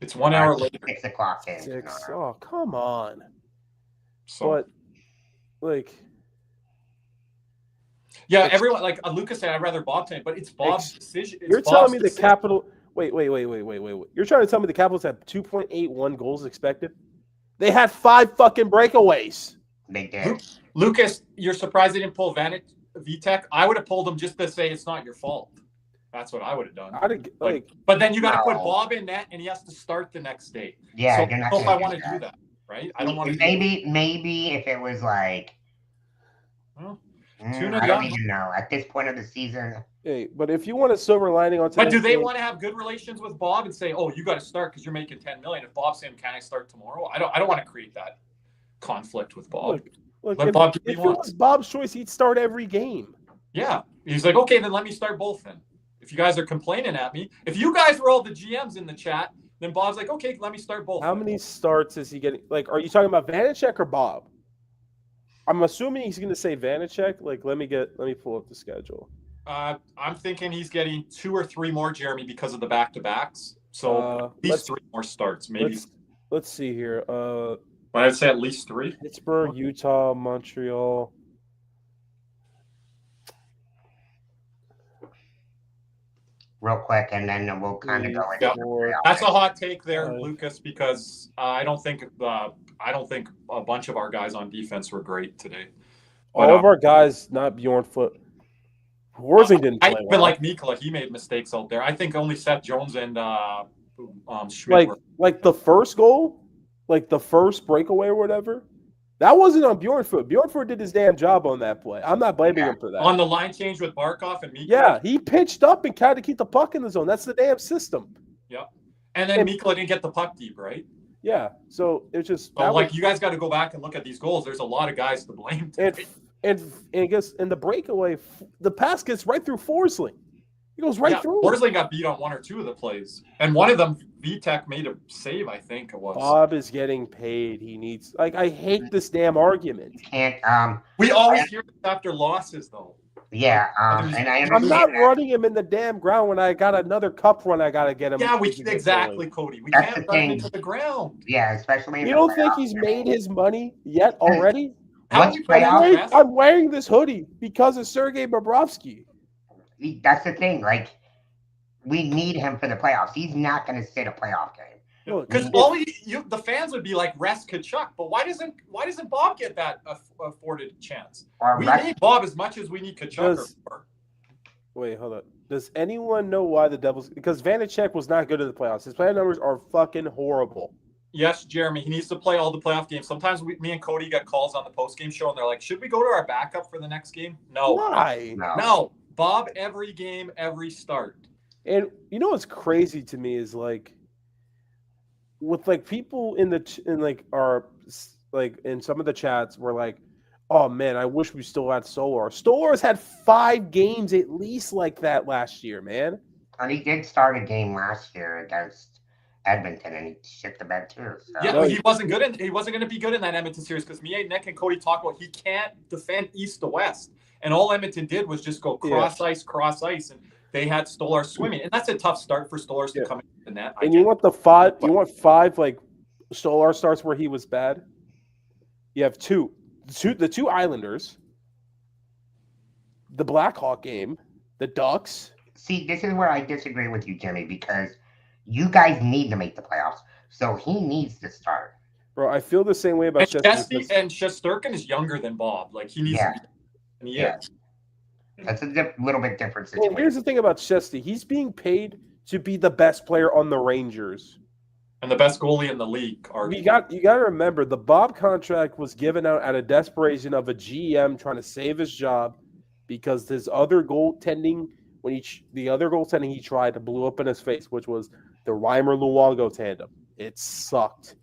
It's 1 hour later. 6 o'clock. 6. Oh, come on. So, but yeah, everyone like Lucas said, I'd rather Bob tonight, but it's Bob's decision. You're telling me the Capital. Wait. You're trying to tell me the Capitals had 2.81 goals expected? They had 5 fucking breakaways. They did. Lucas, you're surprised they didn't pull Vitek? I would have pulled him just to say it's not your fault. That's what I would have done. But then you got to put Bob in net, and he has to start the next day. Yeah, so I don't know if I want to do that, right? I don't want to. Maybe if it was like. I don't even know at this point of the season. Hey, but if you want a silver lining on, but do they want to have good relations with Bob and say, "Oh, you got to start because you're making $10 million"? If Bob's saying, "Can I start tomorrow?" I don't want to create that conflict with Bob. Look, if it was Bob's choice, he'd start every game. Yeah, he's like, "Okay, then let me start both." Then, if you guys are complaining at me, if you guys were all the GMs in the chat, then Bob's like, "Okay, let me start both." How many starts is he getting? Like, are you talking about Vanecek or Bob? I'm assuming he's going to say Vanecek. Like, let me pull up the schedule. I'm thinking he's getting 2 or 3 more, Jeremy, because of the back-to-backs. So at least 3 more starts, maybe. Let's see here. I'd say at least 3. Pittsburgh, Utah, Montreal. Real quick, and then we'll kind of go into. That's a hot take there, Lucas, because I don't think a bunch of our guys on defense were great today. All of our guys, not Bjornfoot. Horsing didn't play well. But like Mikla, he made mistakes out there. I think only Seth Jones and Schmidt like the first goal, like the first breakaway or whatever. That wasn't on Bjornfoot. Bjornfoot did his damn job on that play. I'm not blaming him for that. On the line change with Barkov and Mikla. Yeah, he pitched up and tried to keep the puck in the zone. That's the damn system. Yep. And then Mikla didn't get the puck deep, right? Yeah. So it's just you guys got to go back and look at these goals. There's a lot of guys to blame. And I guess in the breakaway, the pass gets right through Forsling. He goes right through. Forsling got beat on 1 or 2 of the plays, and one of them, Vitek made a save. I think it was. Bob is getting paid. He needs. I hate this damn argument. You can't. We always hear this after losses, though. Yeah. And I understand. I'm not running him in the damn ground when I got another cup run. I got to get him. Yeah, exactly, Cody. We can't run him into the ground. Yeah, especially. You don't think he's made his money yet already? I'm wearing this hoodie because of Sergei Bobrovsky. That's the thing. Like, we need him for the playoffs. He's not going to sit a playoff game. Look, Because the fans would be like rest Kachuk, but why doesn't Bob get that afforded chance? Or We rest- need Bob as much as we need Kachuk. Wait, hold up. Does anyone know why the Devils? Because Vanacek was not good in the playoffs. His playoff numbers are fucking horrible. Yes, Jeremy, he needs to play all the playoff games. Sometimes me and Cody get calls on the post-game show, and they're like, should we go to our backup for the next game? No. Why? No. Bob, every game, every start. And you know what's crazy to me is like, with like people in some of the chats were like, oh man, I wish we still had Stolar. Stolar's had 5 games at least like that last year, man. And he did start a game last year against Edmonton, and he shit the bed too. So. Yeah, but he wasn't good. He wasn't going to be good in that Edmonton series because Nick, and Cody talk about he can't defend east to west, and all Edmonton did was just go cross ice, and they had Stolar swimming, and that's a tough start for Stolar to come in the net. And you want 5 like Stolar starts where he was bad. You have the 2 Islanders, the Blackhawk game, the Ducks. See, this is where I disagree with you, Jimmy, because you guys need to make the playoffs, so he needs to start. Bro, I feel the same way about Chesty, and Shesterkin is younger than Bob. Like he needs to be. And he is. That's a little bit different situation. Well, here's the thing about Chesty. He's being paid to be the best player on the Rangers. And the best goalie in the league. You got to remember, the Bob contract was given out out of desperation of a GM trying to save his job because his other goaltending, the other goaltending he tried blew up in his face, which was the Reimer-Luongo tandem. It sucked.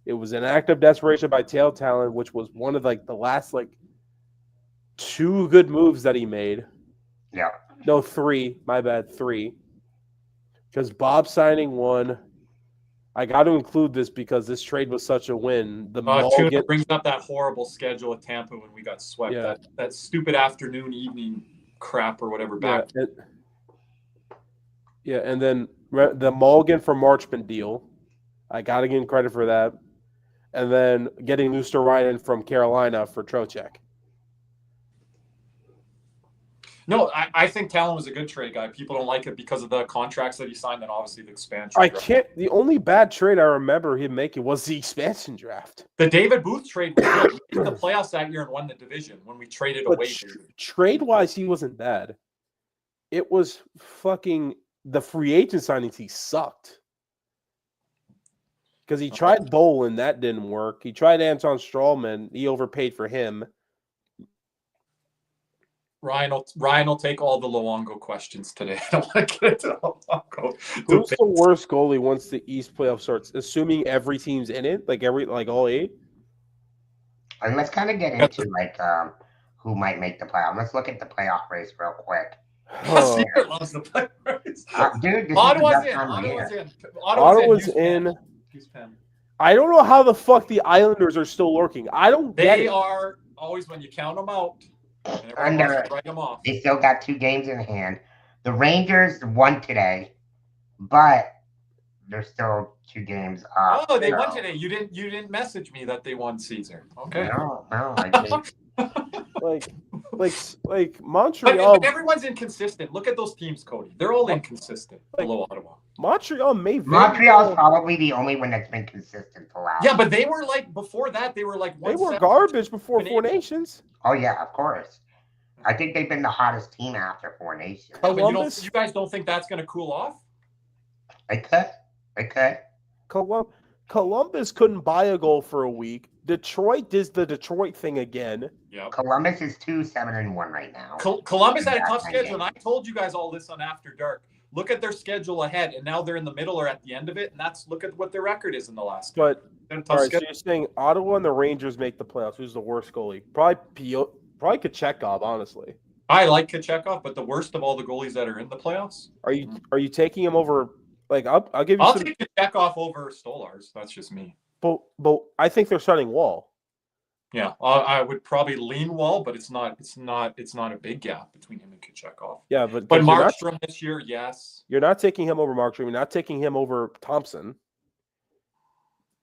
It was an act of desperation by Tail Talon, which was one of like the last 2 good moves that he made. Yeah. No, 3. My bad, 3. Because Bob signing 1. I got to include this because this trade was such a win. Tuna brings up that horrible schedule at Tampa when we got swept. Yeah. That stupid afternoon, evening crap or whatever. Back. And then the Mulligan for Marchman deal. I got to give him credit for that. And then getting Luster-Ryan from Carolina for Trocheck. No, I think Talon was a good trade, guy. People don't like it because of the contracts that he signed and obviously the expansion draft. The only bad trade I remember him making was the expansion draft. The David Booth trade was good. We made the playoffs that year and won the division when we traded away. Trade-wise, he wasn't bad. It was fucking the free agent signings he sucked. Because he tried Bolin, that didn't work. He tried Anton Strawman. He overpaid for him. Ryan will take all the Luongo questions today. I don't want to get into Luongo. Who's the worst goalie once the East playoff starts? Assuming every team's in it, all 8. And let's kind of get into who might make the playoff. Let's look at the playoff race real quick. Secret loves the playoff race. Dude, Ottawa's in. I don't know how the fuck the Islanders are still lurking. I don't get it. They are always when you count them out. And they still got 2 games in hand. The Rangers won today, but there's still 2 games up. Oh, they won today. You didn't message me that they won, Caesar. Okay. No, I didn't. like Montreal. But everyone's inconsistent. Look at those teams, Cody. They're all inconsistent below Ottawa. Montreal's probably the only one that's been consistent the last. Yeah, but they were before that. They were they were garbage before 4 Nations. Oh yeah, of course. I think they've been the hottest team after 4 Nations. But you guys don't think that's going to cool off? It could. Columbus couldn't buy a goal for a week. Detroit does the Detroit thing again. Yep. Columbus is 2-7-1 right now. Columbus had a tough schedule, and I told you guys all this on After Dark. Look at their schedule ahead, and now they're in the middle or at the end of it, and look at what their record is in the last. But all right, so you're saying Ottawa and the Rangers make the playoffs. Who's the worst goalie? Probably Kochekov, honestly. I like Kochekov, but the worst of all the goalies that are in the playoffs. Are you taking him over? I'll give you. I'll take Kochekov over Stolarz. That's just me. But I think they're starting Wall. Yeah, I would probably lean Wall, but it's not a big gap between him and Kochekov. Yeah, but Markstrom this year, yes. You're not taking him over Markstrom. You're not taking him over Thompson.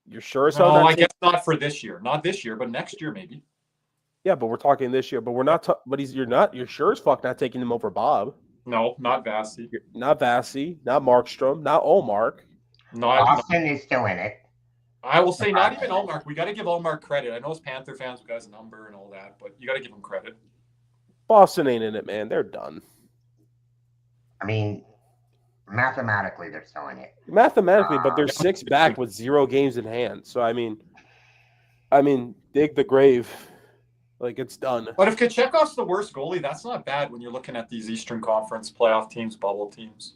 You're sure? No, I guess not for this year. Not this year, but next year maybe. Yeah, but we're talking this year. But we're not. You're sure as fuck not taking him over Bob. No, not Vasi. Not Vasi, not Markstrom, not Olmark. Austin is still in it. I will say not even Olmark. We got to give Olmark credit. I know as Panther fans, we got his number and all that, but you got to give him credit. Boston ain't in it, man. They're done. I mean, mathematically, they're still in it. Mathematically, but they're 6 back with 0 games in hand. So I mean, dig the grave. Like, it's done. But if Kachekov's the worst goalie, that's not bad when you're looking at these Eastern Conference playoff teams, bubble teams.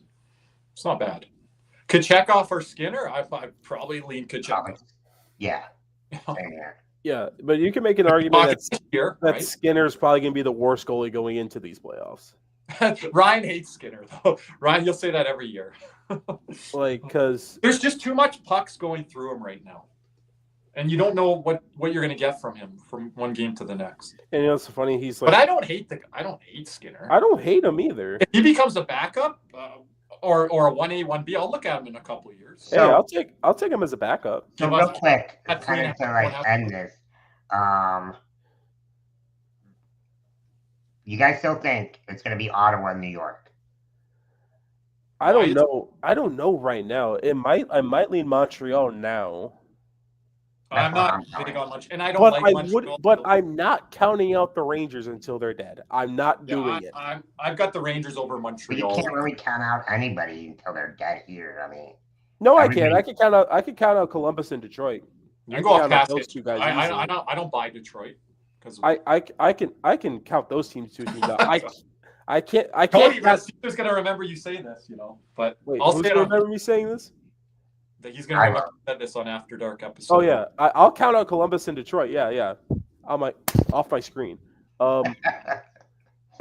It's not bad. Kachekov or Skinner? I'd probably lean Kachekov. Yeah. Same here. Yeah, but you can make an argument that right? Skinner's probably going to be the worst goalie going into these playoffs. Ryan hates Skinner, though. Ryan, you'll say that every year. Because there's just too much pucks going through him right now. And you don't know what you're going to get from him from one game to the next. And you know what's funny? He's like, but I don't hate Skinner. I don't hate him either. If he becomes a backup or a 1A, 1B, I'll look at him in a couple of years. Hey, I'll take him as a backup. So real quick, kind of to end this. You guys still think it's going to be Ottawa and New York? I don't know. I don't know right now. I might lean Montreal now. I'm not big on much, and I don't like Montreal. But I'm not counting out the Rangers until they're dead. I'm not doing it. I've got the Rangers over Montreal. But you can't really count out anybody until they're dead here. I mean, no, I can't. I can count out Columbus and Detroit. You go off past those two guys. I don't buy Detroit because I can count those teams 2 teams out. I can't. Cody Caesar's gonna remember you saying this, But wait, who's gonna remember me saying this? That he's gonna remember this on After Dark episode. Oh yeah, I'll count out Columbus and Detroit. Yeah. Off my screen.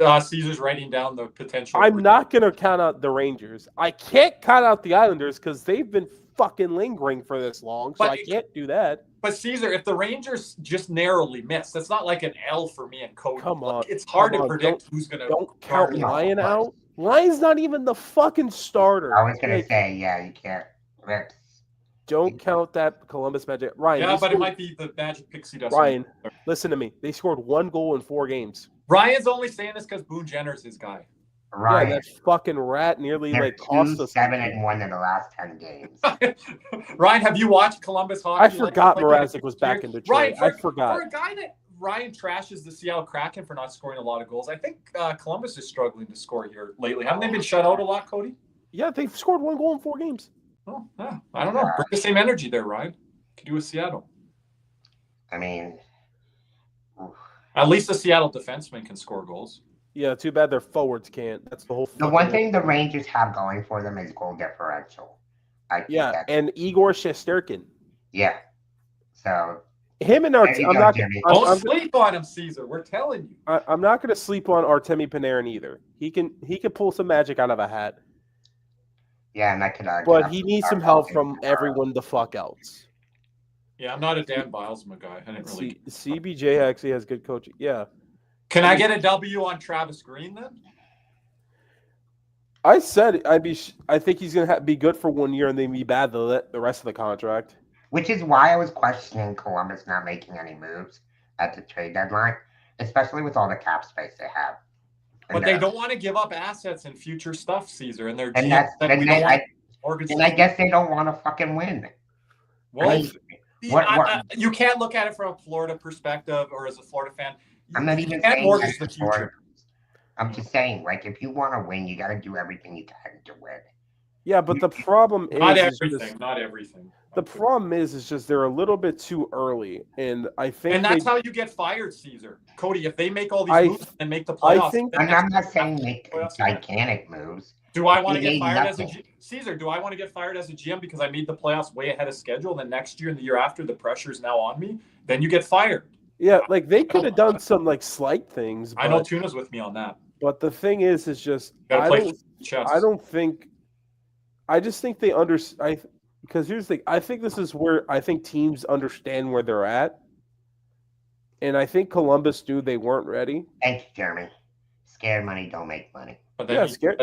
Caesar's writing down the potential. I'm not gonna count out the Rangers. I can't count out the Islanders because they've been fucking lingering for this long, so I can't do that. But Caesar, if the Rangers just narrowly miss, that's not like an L for me and Cody. Come on, it's hard to predict who's gonna. Don't count Lyon out. Lyon's not even the fucking starter. I was gonna say, yeah, you can't. Don't count that Columbus Magic. Ryan. Yeah, but it might be the Magic Pixie Dust. Ryan, listen to me. They scored 1 goal in 4 games. Ryan's only saying this because Boone Jenner's his guy. Ryan, yeah, that fucking rat nearly cost us 7-1 in the last 10 games. Ryan, have you watched Columbus hockey? I forgot Mrazek was back in Detroit. Ryan, I forgot. For a guy that Ryan trashes the Seattle Kraken for not scoring a lot of goals, I think Columbus is struggling to score here lately. Haven't they been shut out a lot, Cody? Yeah, they've scored 1 goal in 4 games. Oh, yeah. I don't know. Bring the same energy there, Ryan. Could do with Seattle. I mean, at least the Seattle defensemen can score goals. Yeah, too bad their forwards can't. That's the whole. The one thing the Rangers have going for them is goal differential. And Igor Shesterkin. Yeah. So him and don't sleep on him, Caesar. We're telling you. I'm not going to sleep on Artemi Panarin either. He can pull some magic out of a hat. Yeah, and I could. But he needs some help from everyone the fuck else. Yeah, I'm not a Dan Bilesma guy. I didn't really. CBJ actually has good coaching. Yeah. Can I get a W on Travis Green then? I said I think he's gonna be good for 1 year and then be bad the rest of the contract. Which is why I was questioning Columbus not making any moves at the trade deadline, especially with all the cap space they have. But they don't want to give up assets and future stuff, Caesar, and they're. And I guess they don't want to fucking win. Well, you can't look at it from a Florida perspective or as a Florida fan. I'm not even saying mortgage the future. I'm just saying, like, if you want to win, you got to do everything you can to win. Yeah, but the problem is not everything. The problem is just they're a little bit too early, and I think. And that's how you get fired, Caesar. Cody, if they make all these moves and make the playoffs, I'm not saying make gigantic moves. Do I want to get fired as a Caesar? Do I want to get fired as a GM because I made the playoffs way ahead of schedule, and then next year and the year after the pressure is now on me? Then you get fired. Yeah, like they could have done some like slight things. I know Tuna's with me on that. But the thing is just I just think they understand. Because here's the thing, I think this is where I think teams understand where they're at, and I think Columbus knew they weren't ready. Thank you, Jeremy. Scared money don't make money. But then scared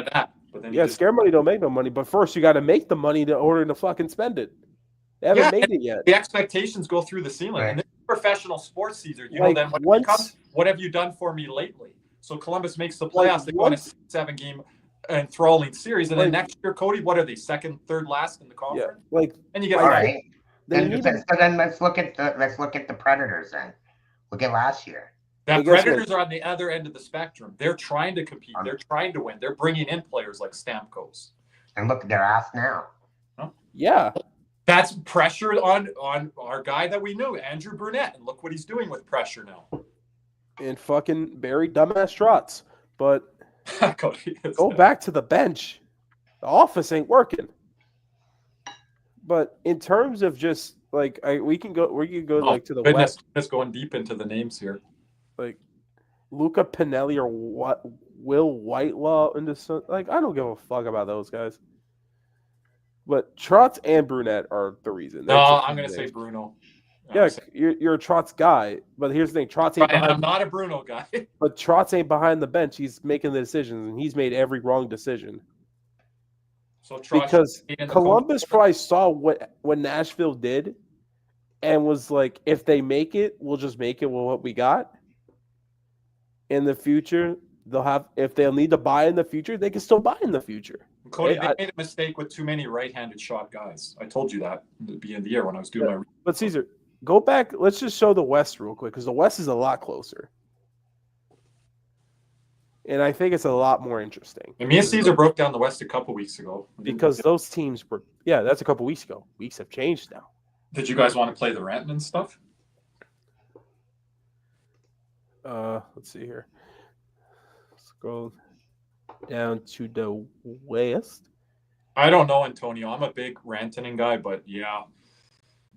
money don't make no money. But first, you got to make the money in order to fucking spend it. They haven't made it yet. The expectations go through the ceiling. Right. And this is professional sports, Caesar. You know, then what have you done for me lately? So Columbus makes the playoffs. They go on a 7-game enthralling series. And Like- then next year, Cody, what are they? Second, third last in the Yeah, conference? like And you get All right. they Then, need so him. then let's look at the Predators then. Look at last year. that I guess, Predators are on the other end of the spectrum. They're trying to compete. They're trying to win. They're bringing in players like Stamkos. And look at their ass now. Yeah, That's pressure on our guy that we knew, Andrew Brunette. And look what he's doing with pressure now. and fucking Barry dumbass Trotz. But Cody, go back to the bench. The office ain't working. But in terms of just like we can go like to the goodness, west, just going deep into the names here. like Luca Pinelli or what Will Whitelaw into some, like I don't give a fuck about those guys. But Trotz and Brunette are the reason. No, They're I'm going to say Bruno. Yeah, you're a Trotz guy, but here's the thing: Trotz ain't behind. I'm not a Bruno guy. But Trotz ain't behind the bench. He's making the decisions, and he's made every wrong decision. So Trotz Because Columbus probably saw what Nashville did, and was like, if they make it, we'll just make it with what we got. In the future, if they'll need to buy in the future, they can still buy in the future. Cody, they made a mistake with too many right-handed shot guys. I told you that at the beginning of the year when I was doing my. But Caesar, go back. Let's just show the West real quick because the West is a lot closer, and I think it's a lot more interesting. And me and Caesar broke down the West a couple weeks ago because those teams were. Yeah, that's a couple weeks ago. Weeks have changed now. Did you guys want to play the Renton and stuff? Let's see here. Let's go down to the West. I don't know, Antonio. I'm a big Rantanen guy, but yeah.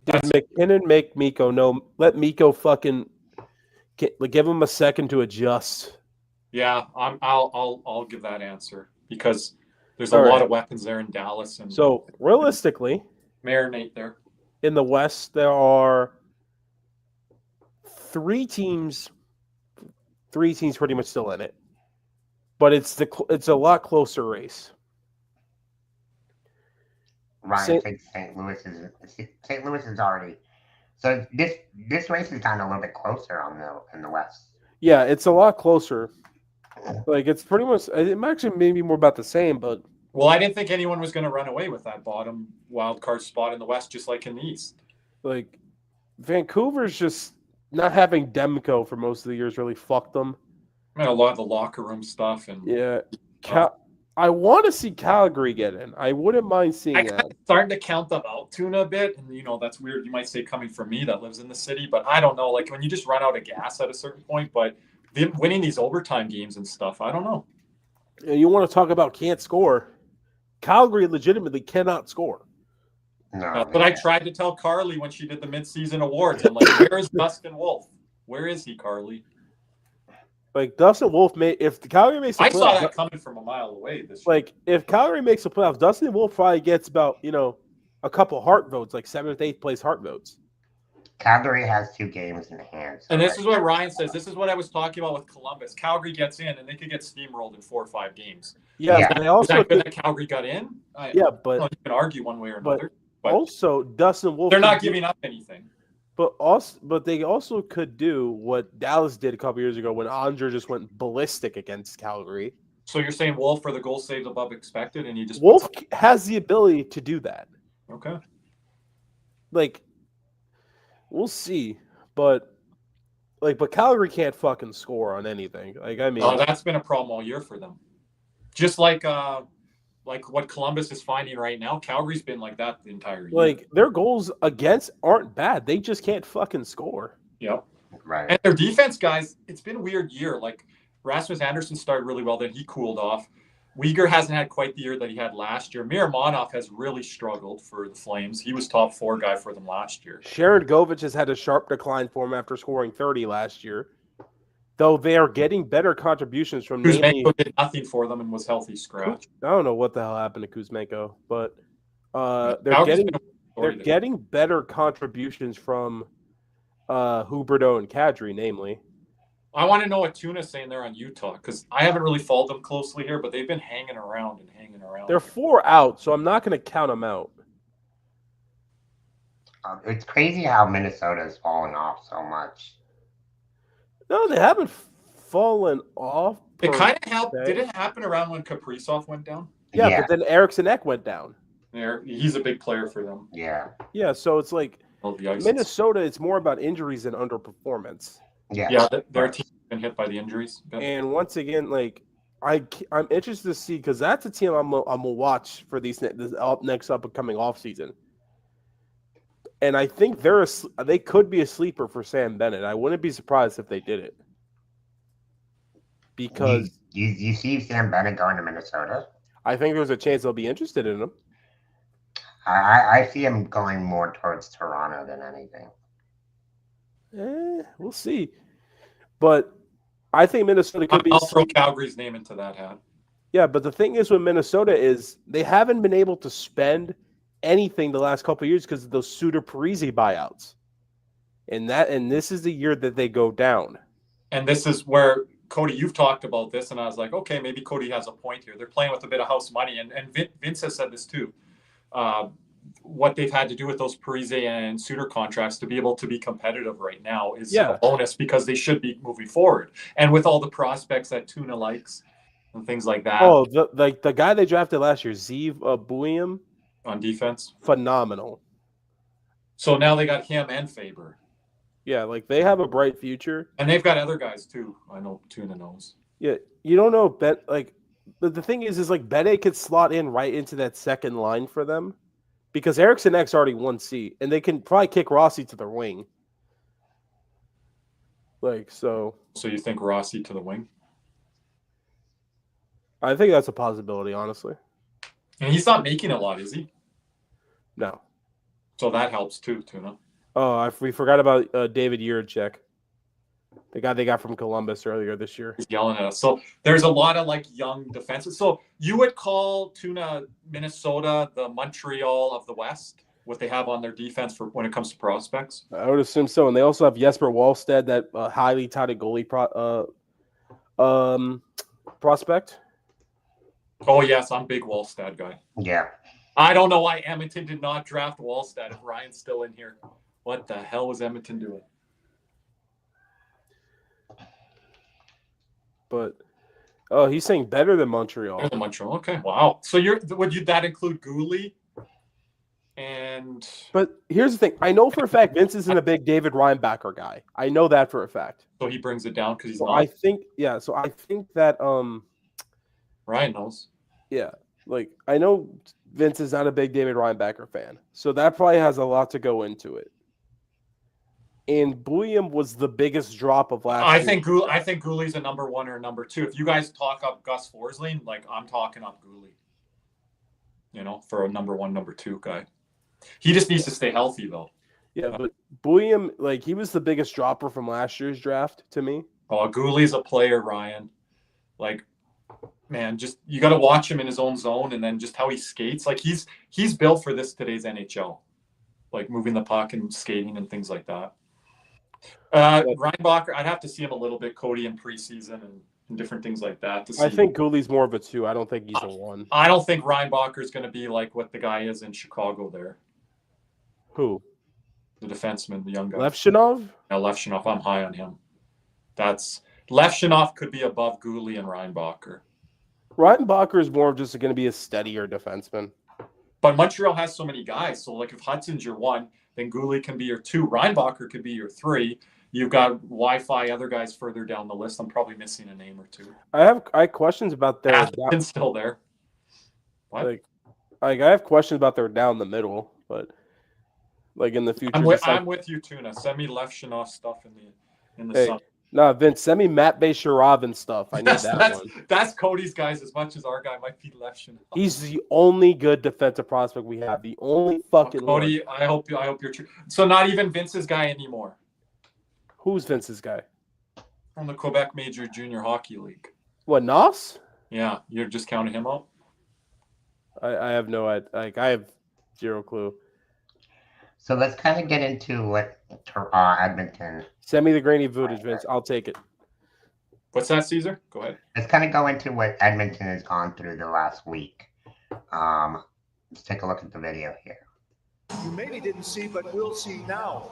Did McKinnon make Mikko? No, let Mikko fucking give him a second to adjust. Yeah, I'll give that answer because there's a lot of weapons there in Dallas, and so realistically, marinate there. In the West, there are three teams pretty much still in it, but it's a lot closer race. Ryan thinks St. Louis is already. So this race is kind of a little bit closer in the West. Yeah, it's a lot closer. Like it's pretty much. It actually maybe more about the same, but. Well, I didn't think anyone was going to run away with that bottom wild card spot in the West, just like in the East. Like Vancouver's just not having Demko for most of the years really fucked them. I mean, a lot of the locker room stuff and yeah. I want to see Calgary get in. I wouldn't mind seeing that. I'm starting to count them out, Tuna, a bit. And, that's weird. You might say coming from me that lives in the city, but I don't know. Like, when you just run out of gas at a certain point, but them winning these overtime games and stuff, I don't know. And you want to talk about can't score. Calgary legitimately cannot score. No, but I tried to tell Carly when she did the midseason awards. I'm like, where is Dustin Wolf? Where is he, Carly? Like Dustin Wolf if Calgary makes the I playoffs, saw that coming from a mile away this year. Like if Calgary makes the playoffs, Dustin Wolf probably gets about, a couple Hart votes, like 7th, 8th place Hart votes. Calgary has 2 games in hand. So and this is what Ryan says. This is what I was talking about with Columbus. Calgary gets in, and they could get steamrolled in 4 or 5 games. Yeah. But they also is that good that Calgary got in? But you can argue one way or another. But also, Dustin Wolf. They're not giving up anything. But they also could do what Dallas did a couple years ago when Andre just went ballistic against Calgary. So you're saying Wolf for the goal saved above expected, and he just Wolf has the ability to do that. Okay. Like, we'll see, but Calgary can't fucking score on anything. Like, I mean, that's been a problem all year for them. Just like what Columbus is finding right now, Calgary's been like that the entire year. Like their goals against aren't bad. They just can't fucking score. Yep. Right. And their defense, guys, it's been a weird year. Like Rasmus Anderson started really well, then he cooled off. Uyghur hasn't had quite the year that he had last year. Miramonov has really struggled for the Flames. He was top 4 guy for them last year. Sharon Govich has had a sharp decline for him after scoring 30 last year. Though they are getting better contributions from Kuzmenko did nothing for them and was healthy scratch. I don't know what the hell happened to Kuzmenko, but they're getting better contributions from Huberdeau and Kadri, namely. I want to know what Tuna's saying there on Utah, because I haven't really followed them closely here, but they've been hanging around. They're 4 out, so I'm not going to count them out. It's crazy how Minnesota has fallen off so much. No, they haven't fallen off. It kind of happened. Did it happen around when Kaprizov went down? Yeah, but then Eriksson Ek went down. He's a big player for them. Yeah. Yeah, so it's like Minnesota, it's more about injuries than underperformance. Yeah, their team's been hit by the injuries. And once again, like I'm interested to see because that's a team I'm gonna watch for this next upcoming offseason. And I think they could be a sleeper for Sam Bennett. I wouldn't be surprised if they did it. Because you see Sam Bennett going to Minnesota? I think there's a chance they'll be interested in him. I see him going more towards Toronto than anything. We'll see. But I think Minnesota could be. I'll throw Calgary's name into that hat. Yeah, but the thing is with Minnesota is they haven't been able to spend anything the last couple of years because of those Suter Parise buyouts. And this is the year that they go down. And this is where, Cody, you've talked about this, and I was like, okay, maybe Cody has a point here. They're playing with a bit of house money, and Vince has said this too. What they've had to do with those Parise and Suter contracts to be able to be competitive right now is a bonus because they should be moving forward. And with all the prospects that Tuna likes and things like that. Oh, the guy they drafted last year, Zeev Buium. On defense? Phenomenal. So now they got him and Faber. Yeah, like they have a bright future. And they've got other guys too. I know Tuna knows. Yeah, you don't know, the thing is like Bede could slot in right into that second line for them because Eriksson Ek's already 1C, and they can probably kick Rossi to their wing. So you think Rossi to the wing? I think that's a possibility, honestly. And he's not making a lot, is he? No. So that helps too, Tuna. Oh, we forgot about David Jiricek, the guy they got from Columbus earlier this year. He's yelling at us. So there's a lot of young defenses. So you would call Tuna, Minnesota, the Montreal of the West, what they have on their defense for when it comes to prospects? I would assume so. And they also have Jesper Wallstedt, that highly touted goalie prospect. Oh, yes, I'm a big Wallstedt guy. Yeah. I don't know why Edmonton did not draft Wallstedt if Ryan's still in here. What the hell was Edmonton doing? But he's saying better than Montreal. Better than Montreal. Okay, wow. So would that include Gooley? But here's the thing. I know for a fact Vince isn't a big David Reinbacher guy. I know that for a fact. So he brings it down because he's not. I think that Ryan knows. Yeah, I know Vince is not a big David Reinbacher fan, so that probably has a lot to go into it. And Buium was the biggest drop of last year. I think Gooley's a number one or a number two. If you guys talk up Gus Forsling, I'm talking up Gooley. For a number one, number two guy. He just needs to stay healthy though. Yeah, but Buium, he was the biggest dropper from last year's draft to me. Oh, Gooley's a player, Ryan. Man, just you got to watch him in his own zone, and then just how he skates. He's built for today's NHL, moving the puck and skating and things like that. Reinbacher, I'd have to see him a little bit, Cody, in preseason and different things like that. I think Gooley's more of a 2. I don't think he's a 1. I don't think Reinbacher is going to be like what the guy is in Chicago there. Who? The defenseman, the young guy. Levshinov? Yeah, Levshinov. I'm high on him. Levshinov could be above Gooley and Reinbacher. Reinbacher is more of just going to be a steadier defenseman. But Montreal has so many guys. So, if Hudson's your 1, then Gooley can be your 2. Reinbacher could be your 3. You've got Wi-Fi, other guys further down the list. I'm probably missing a name or 2. I have questions about their... Atkinson's still there. What? I have questions about their down the middle, but in the future... I'm with you, Tuna. Send me Levshinov stuff in the summer. No, Vince, send me Matt Basharavan stuff. I need that one. That's Cody's guys as much as our guy might be Levshinov. He's the only good defensive prospect we have. The only fucking Cody, one. I hope you're true. So not even Vince's guy anymore. Who's Vince's guy? From the Quebec Major Junior Hockey League. What, Nos? Yeah, you're just counting him out? I have no idea. I have zero clue. So let's kind of get into what Edmonton. Send me the grainy footage, Vince. I'll take it. What's that, Caesar? Go ahead. Let's kind of go into what Edmonton has gone through the last week. Let's take a look at the video here. You maybe didn't see, but will see now.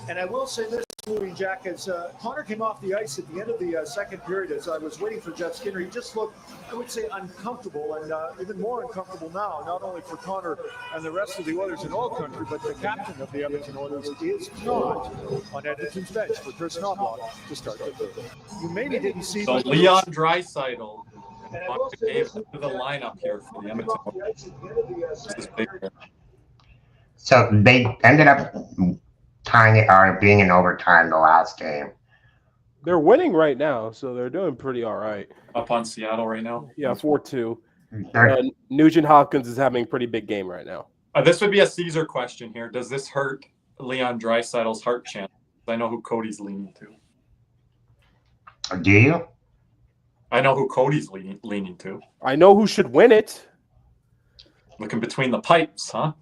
And I will say this Louie and Jack, as Connor came off the ice at the end of the second period, as I was waiting for Jeff Skinner, he just looked, I would say, uncomfortable, and even more uncomfortable now, not only for Connor and the rest of the Oilers in Oil Country, but the captain of the Edmonton Oilers is not on Edmonton's bench for Chris Knobloch to start the third. You maybe didn't see So the Leon Draisaitl and Connor McDavid to the lineup here for the Edmonton Oilers. So they ended up tying it or being in overtime the last game. They're winning right now, so they're doing pretty all right. Up on Seattle right now. Yeah, 4-2. They're- Nugent Hopkins is having a pretty big game right now. This would be a Caesar question here. Does this hurt Leon Draisaitl's heart chance? I know who Cody's leaning to. Do you? I know who Cody's leaning to. I know who should win it. Looking between the pipes, huh?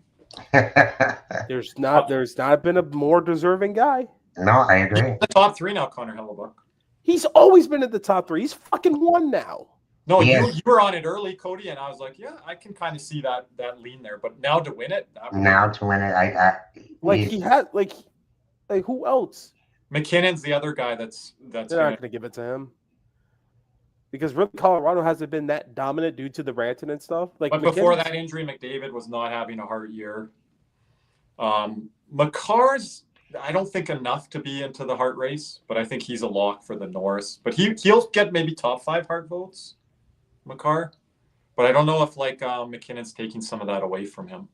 There's not been a more deserving guy. No, I agree. He's in the top three now, Connor Hellebuck. He's always been at the top 3. He's fucking won now. No, Yeah. you were on it early, Cody, and I was like, yeah, I can kind of see that lean there. But now to win it, Now to win it, He had like who else? McKinnon's the other guy that's They're not going to give it to him because really Colorado hasn't been that dominant due to the ranting and stuff. Like, but before McKinnon's- that injury, McDavid was not having a hard year. McCarr's, I don't think enough to be into the Hart race, but I think he's a lock for the Norris. But he'll get maybe top 5 Hart votes, McCarr. But I don't know if McKinnon's taking some of that away from him.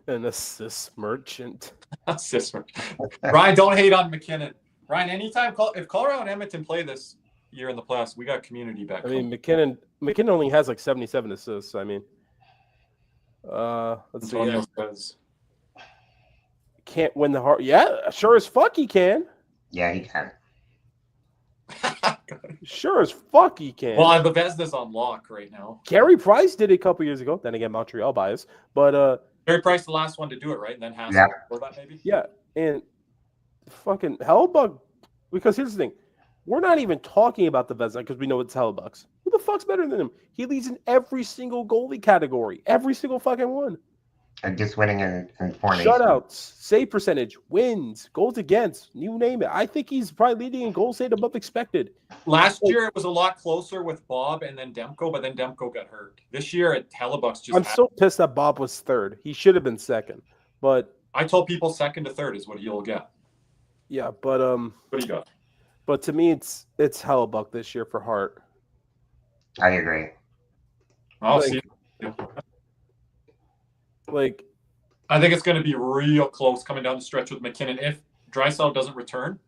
an assist merchant. Assist merchant. Ryan, don't hate on McKinnon. Ryan, anytime if Colorado and Edmonton play this year in the playoffs, we got community back. I mean, McKinnon only has like 77 assists. I mean, let's see. Antonio says. Can't win the Hart. Yeah, sure as fuck he can. yeah, he can. Sure as fuck he can. Well, the Vezina's on lock right now. Carey Price did it a couple years ago. Then again, Montreal bias. But Carey Price, the last one to do it, right? And then Hassel Yeah. before that, maybe. yeah, and fucking Hellbuck. Because here's the thing, we're not even talking about the Vezina because we know it's Hellbucks. Who the fuck's better than him? He leads in every single goalie category, every single fucking one. And just winning in formation. Shutouts, save percentage, wins, goals against, you name it. I think he's probably leading in goals saved above expected. Last year, it was a lot closer with Bob and then Demko, but then Demko got hurt. This year, Hellebuck's just. I'm so pissed that Bob was third. He should have been second. But I told people second to third is what he'll get. yeah, but What do you got? But to me, it's Hellebuck this year for Hart. I agree. I'll Like- see. Like, I think it's going to be real close coming down the stretch with McKinnon. If Draisaitl doesn't return,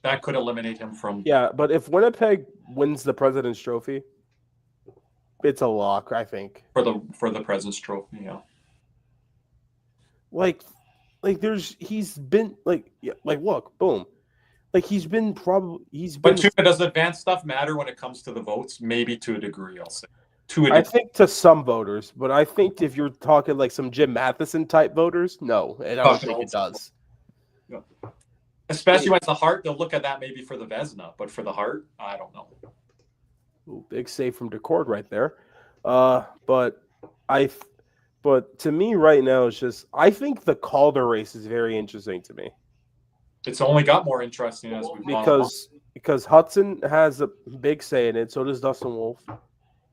that could eliminate him from. yeah, but if Winnipeg wins the President's Trophy, it's a lock, I think. for the President's Trophy. Yeah. Like he's been look, boom. Like he's been. But does advanced stuff matter when it comes to the votes? Maybe to a degree, I'll say. I think to some voters, but I think if you're talking like some Jim Matheson type voters, no, and I don't think it does. Yeah. Especially when it's the Hart, they'll look at that maybe for the Vezina, but for the Hart, I don't know. Ooh, big save from Decord right there. But to me right now, it's just I think the Calder race is very interesting to me It's only got more interesting as we've gone along. because Hudson has a big say in it, so does Dustin Wolf.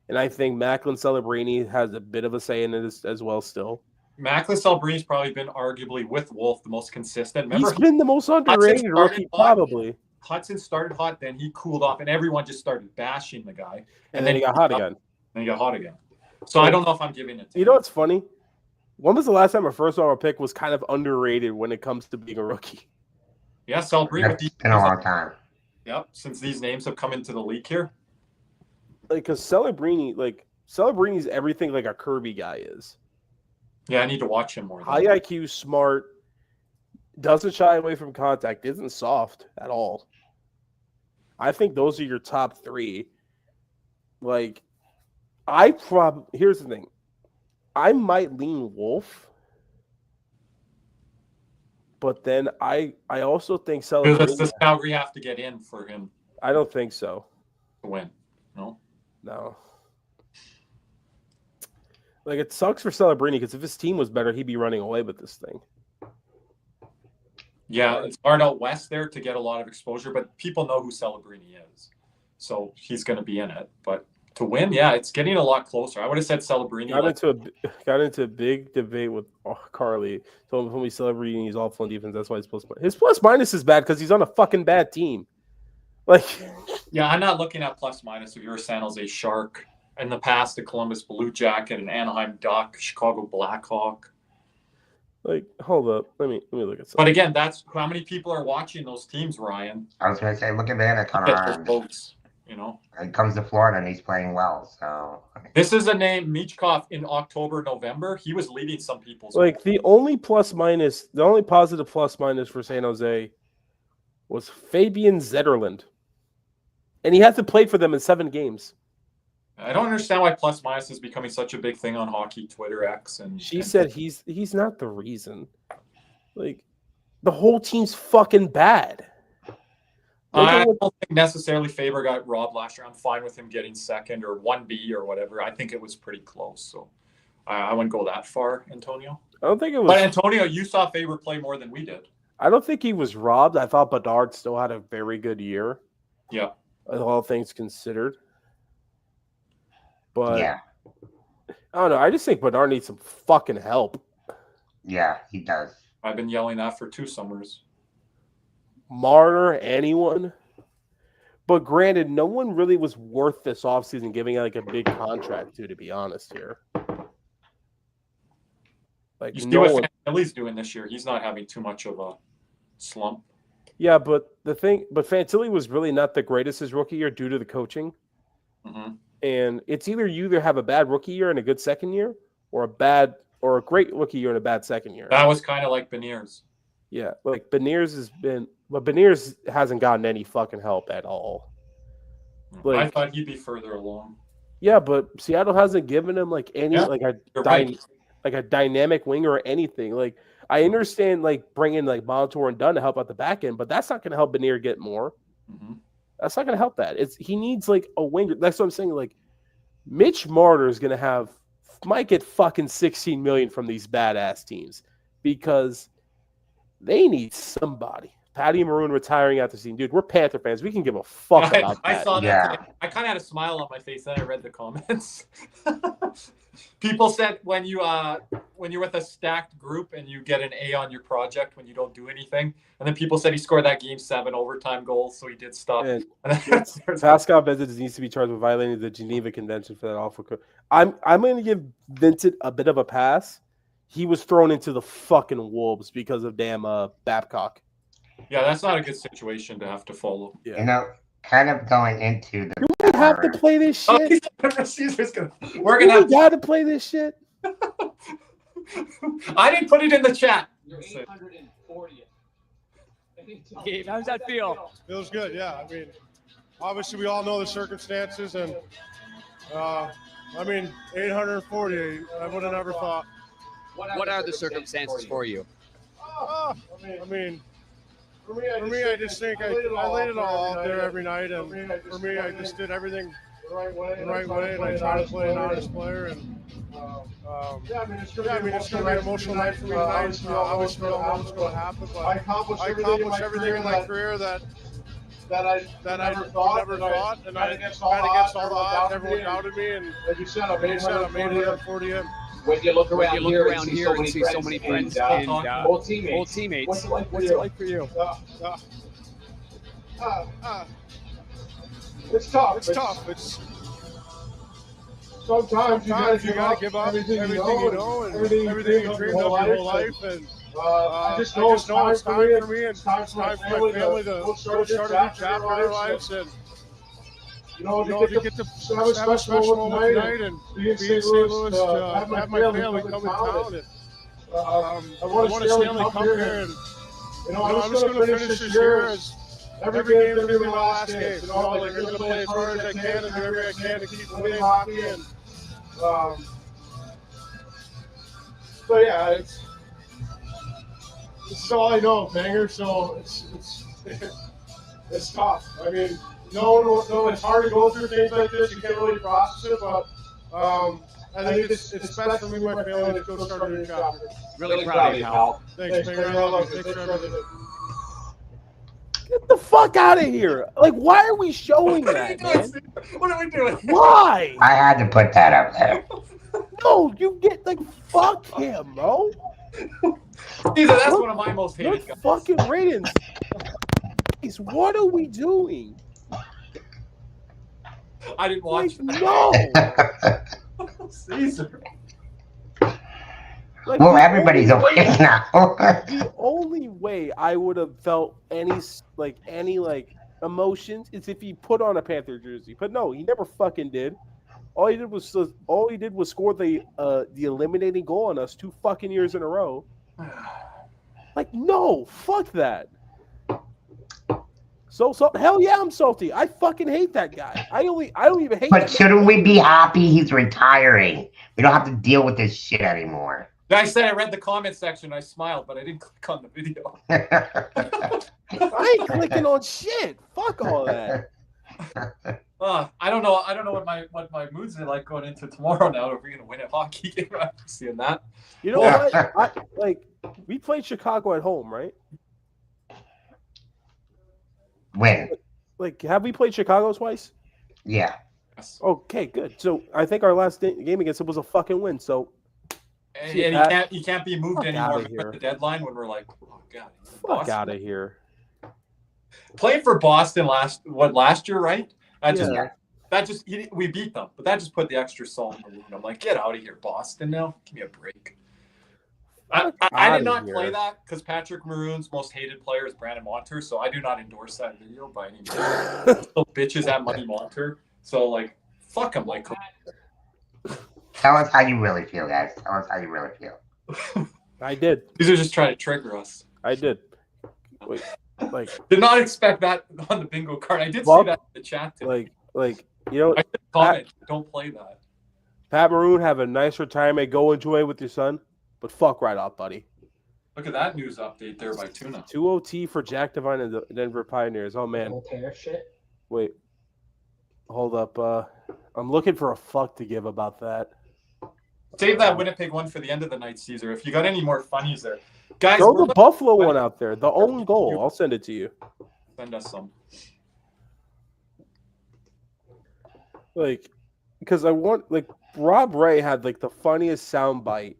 And I think Macklin Celebrini has a bit of a say in it as well still. Macklin Celebrini probably been arguably with Wolf the most consistent. Remember, He's been the most underrated started rookie, hot. probably. Hudson started hot, then he cooled off, and everyone just started bashing the guy. And then he got hot again. And he got hot again. So I don't know if I'm giving it to You know what's funny? When was the last time a first overall pick was kind of underrated when it comes to being a rookie? Yeah, Celebrini with It's these been a long time. Yep, since these names have come into the league here. Like, because Celebrini's everything like a Kirby guy is. Yeah, I need to watch him more. High IQ, smart, doesn't shy away from contact, isn't soft at all. I think those are your top 3. Like, here's the thing. I might lean Wolf, but then I also think Does Celebrini. Calgary have to get in for him I don't think so. to win? No. Like, it sucks for Celebrini because if his team was better, he'd be running away with this thing. Yeah, it's hard out west there to get a lot of exposure, but people know who Celebrini is. So he's going to be in it. But to win, yeah, it's getting a lot closer. I would have said Celebrini. Got into a big debate with Carly. Told him he's Celebrini, he's awful on defense. That's why his plus minus is bad because he's on a fucking bad team. Like, yeah, I'm not looking at plus minus if you're a San Jose Shark. In the past, the Columbus Blue Jacket, an Anaheim Duck, Chicago Blackhawk. Like, hold up. Let me look at something. But again, that's how many people are watching those teams, Ryan. I was going to say, look at Vanek. Votes, you know. He comes to Florida and he's playing well. So this is a name, Michkov, in October, November. He was leading some people's. Like the only positive plus minus for San Jose was Fabian Zetterlund, and he had to play for them in 7 games. I don't understand why plus minus is becoming such a big thing on hockey Twitter X. And she said he's not the reason. Like, the whole team's fucking bad. I don't think necessarily Faber got robbed last year. I'm fine with him getting second or 1B or whatever. I think it was pretty close. So I wouldn't go that far, Antonio. I don't think it was. But Antonio, you saw Faber play more than we did. I don't think he was robbed. I thought Bedard still had a very good year. Yeah. All things considered. But yeah. I don't know. I just think Bedard needs some fucking help. Yeah, he does. I've been yelling that for 2 summers. Marner, anyone. But granted, no one really was worth this offseason giving like a big contract to be honest here. Like, you see what Fantilli's doing this year. He's not having too much of a slump. Yeah, but Fantilli was really not the greatest his rookie year due to the coaching. Mm-hmm. And it's either you either have a bad rookie year and a good second year, or a great rookie year and a bad second year. That was kind of like Beniers. Yeah, like Beniers hasn't gotten any fucking help at all. Like, I thought he'd be further along. Yeah, but Seattle hasn't given him like any like a dynamic winger or anything. Like, I understand like bringing like Montour and Dunn to help out the back end, but that's not going to help Benier get more. Mm-hmm. That's not going to help that. He needs like a winger. That's what I'm saying. Like, Mitch Marner is going to might get fucking $16 million from these badass teams because they need somebody. Patty Maroon retiring after season. Dude, we're Panther fans. We can give a fuck about that. I saw that today. I kind of had a smile on my face then I read the comments. People said when you're with a stacked group and you get an A on your project when you don't do anything, and then people said he scored that Game 7 overtime goal, so he did stuff. Pascal Vincent needs to be charged with violating the Geneva Convention for that awful. I'm going to give Vincent a bit of a pass. He was thrown into the fucking wolves because of damn Babcock. Yeah, that's not a good situation to have to follow. Yeah. You know, kind of going into the. Do we have to play this shit? We're gonna got to play this shit. I didn't put it in the chat. You're 840th. Gabe, how does that feel? Feels good, yeah. I mean, obviously we all know the circumstances, and I mean, 840. I would have never thought. What are the circumstances for you? I mean. For me, I just think I laid it all out there every night, and for me, I just did everything the right way, and I tried to play an honest player. And I mean, it's going to be an emotional night for me tonight. Obviously, we don't know what's going to happen, but I accomplished everything in my career that I never thought, and I against all the odds. Everyone doubted me, and like you said, I made 840 in. When you look around here and see so many friends and old teammates, what's it like for you? It's tough. It's sometimes you gotta give up everything you know and everything you dreamed of your whole life, and I just know it's time for me and it's time for my family to go start a new chapter in our lives. And you know, if you get to have a special moment tonight and be in St. Louis, have my family come in town, and I want to Stanley Cup here, and you know, I'm just going to finish this year as every game is going to be my last game. You know, like I'm going to play as hard as I can and do everything I can to keep playing hockey, and so yeah, this is all I know, Banger. So it's tough. I mean. No, it's hard to go through things like this. You can't really process it, but I think it's best for me and my family to go start a new chapter. Really proud of you, pal. Thanks, man. Thanks for everything. Get the fuck out of here! Like, why are we showing that, man? What are we doing? Why? I had to put that up there. No, you get like fuck him, bro. Caesar, that's one of my most hated Look guys. fucking ratings. What are we doing? I didn't watch Like, that. no. Caesar. Like, Well, the everybody's only way- awake now. The only way I would have felt any emotions is if he put on a Panther jersey. But no, he never fucking did. All he did was score the eliminating goal on us 2 fucking years in a row. Like, no, fuck that. So hell yeah, I'm salty. I fucking hate that guy. I don't even hate. But shouldn't we be happy he's retiring? We don't have to deal with this shit anymore. I said I read the comment section. I smiled, but I didn't click on the video. I ain't clicking on shit. Fuck all that. I don't know. I don't know what my moods are like going into tomorrow. Now, if we're gonna win a hockey game, I'm seeing that. You know what? We played Chicago at home, right? When? Like, have we played Chicago twice? Yeah. Okay, good. So I think our last game against it was a fucking win. So and he can't be moved anymore here. at the deadline when we're like, oh god, fuck out of here. Played for Boston last year, right? Yeah. We beat them, but that just put the extra salt in the wound. I'm like, get out of here, Boston! Now, give me a break. I did not play that because Patrick Maroon's most hated player is Brandon Montour, so I do not endorse that video by any means. Still bitches at Money Montour, so like, fuck him, like. Tell us how you really feel, guys. Tell us how you really feel. I did. These are just trying to trigger us. I did. Wait, like, did not expect that on the bingo card. I did see that in the chat today. Like you know, I did comment, don't play that. Pat Maroon, have a nice retirement. Go enjoy it with your son, but fuck right off, buddy. Look at that news update there by Tuna. 2 OT for Jack Devine and the Denver Pioneers. Oh man. Wait. Hold up. I'm looking for a fuck to give about that. Save that Winnipeg one for the end of the night, Caesar. If you got any more funnies there. Guys, throw the Buffalo one out there. The own goal. I'll send it to you. Send us some. Like, because I want, like, Rob Ray had, like, the funniest soundbite.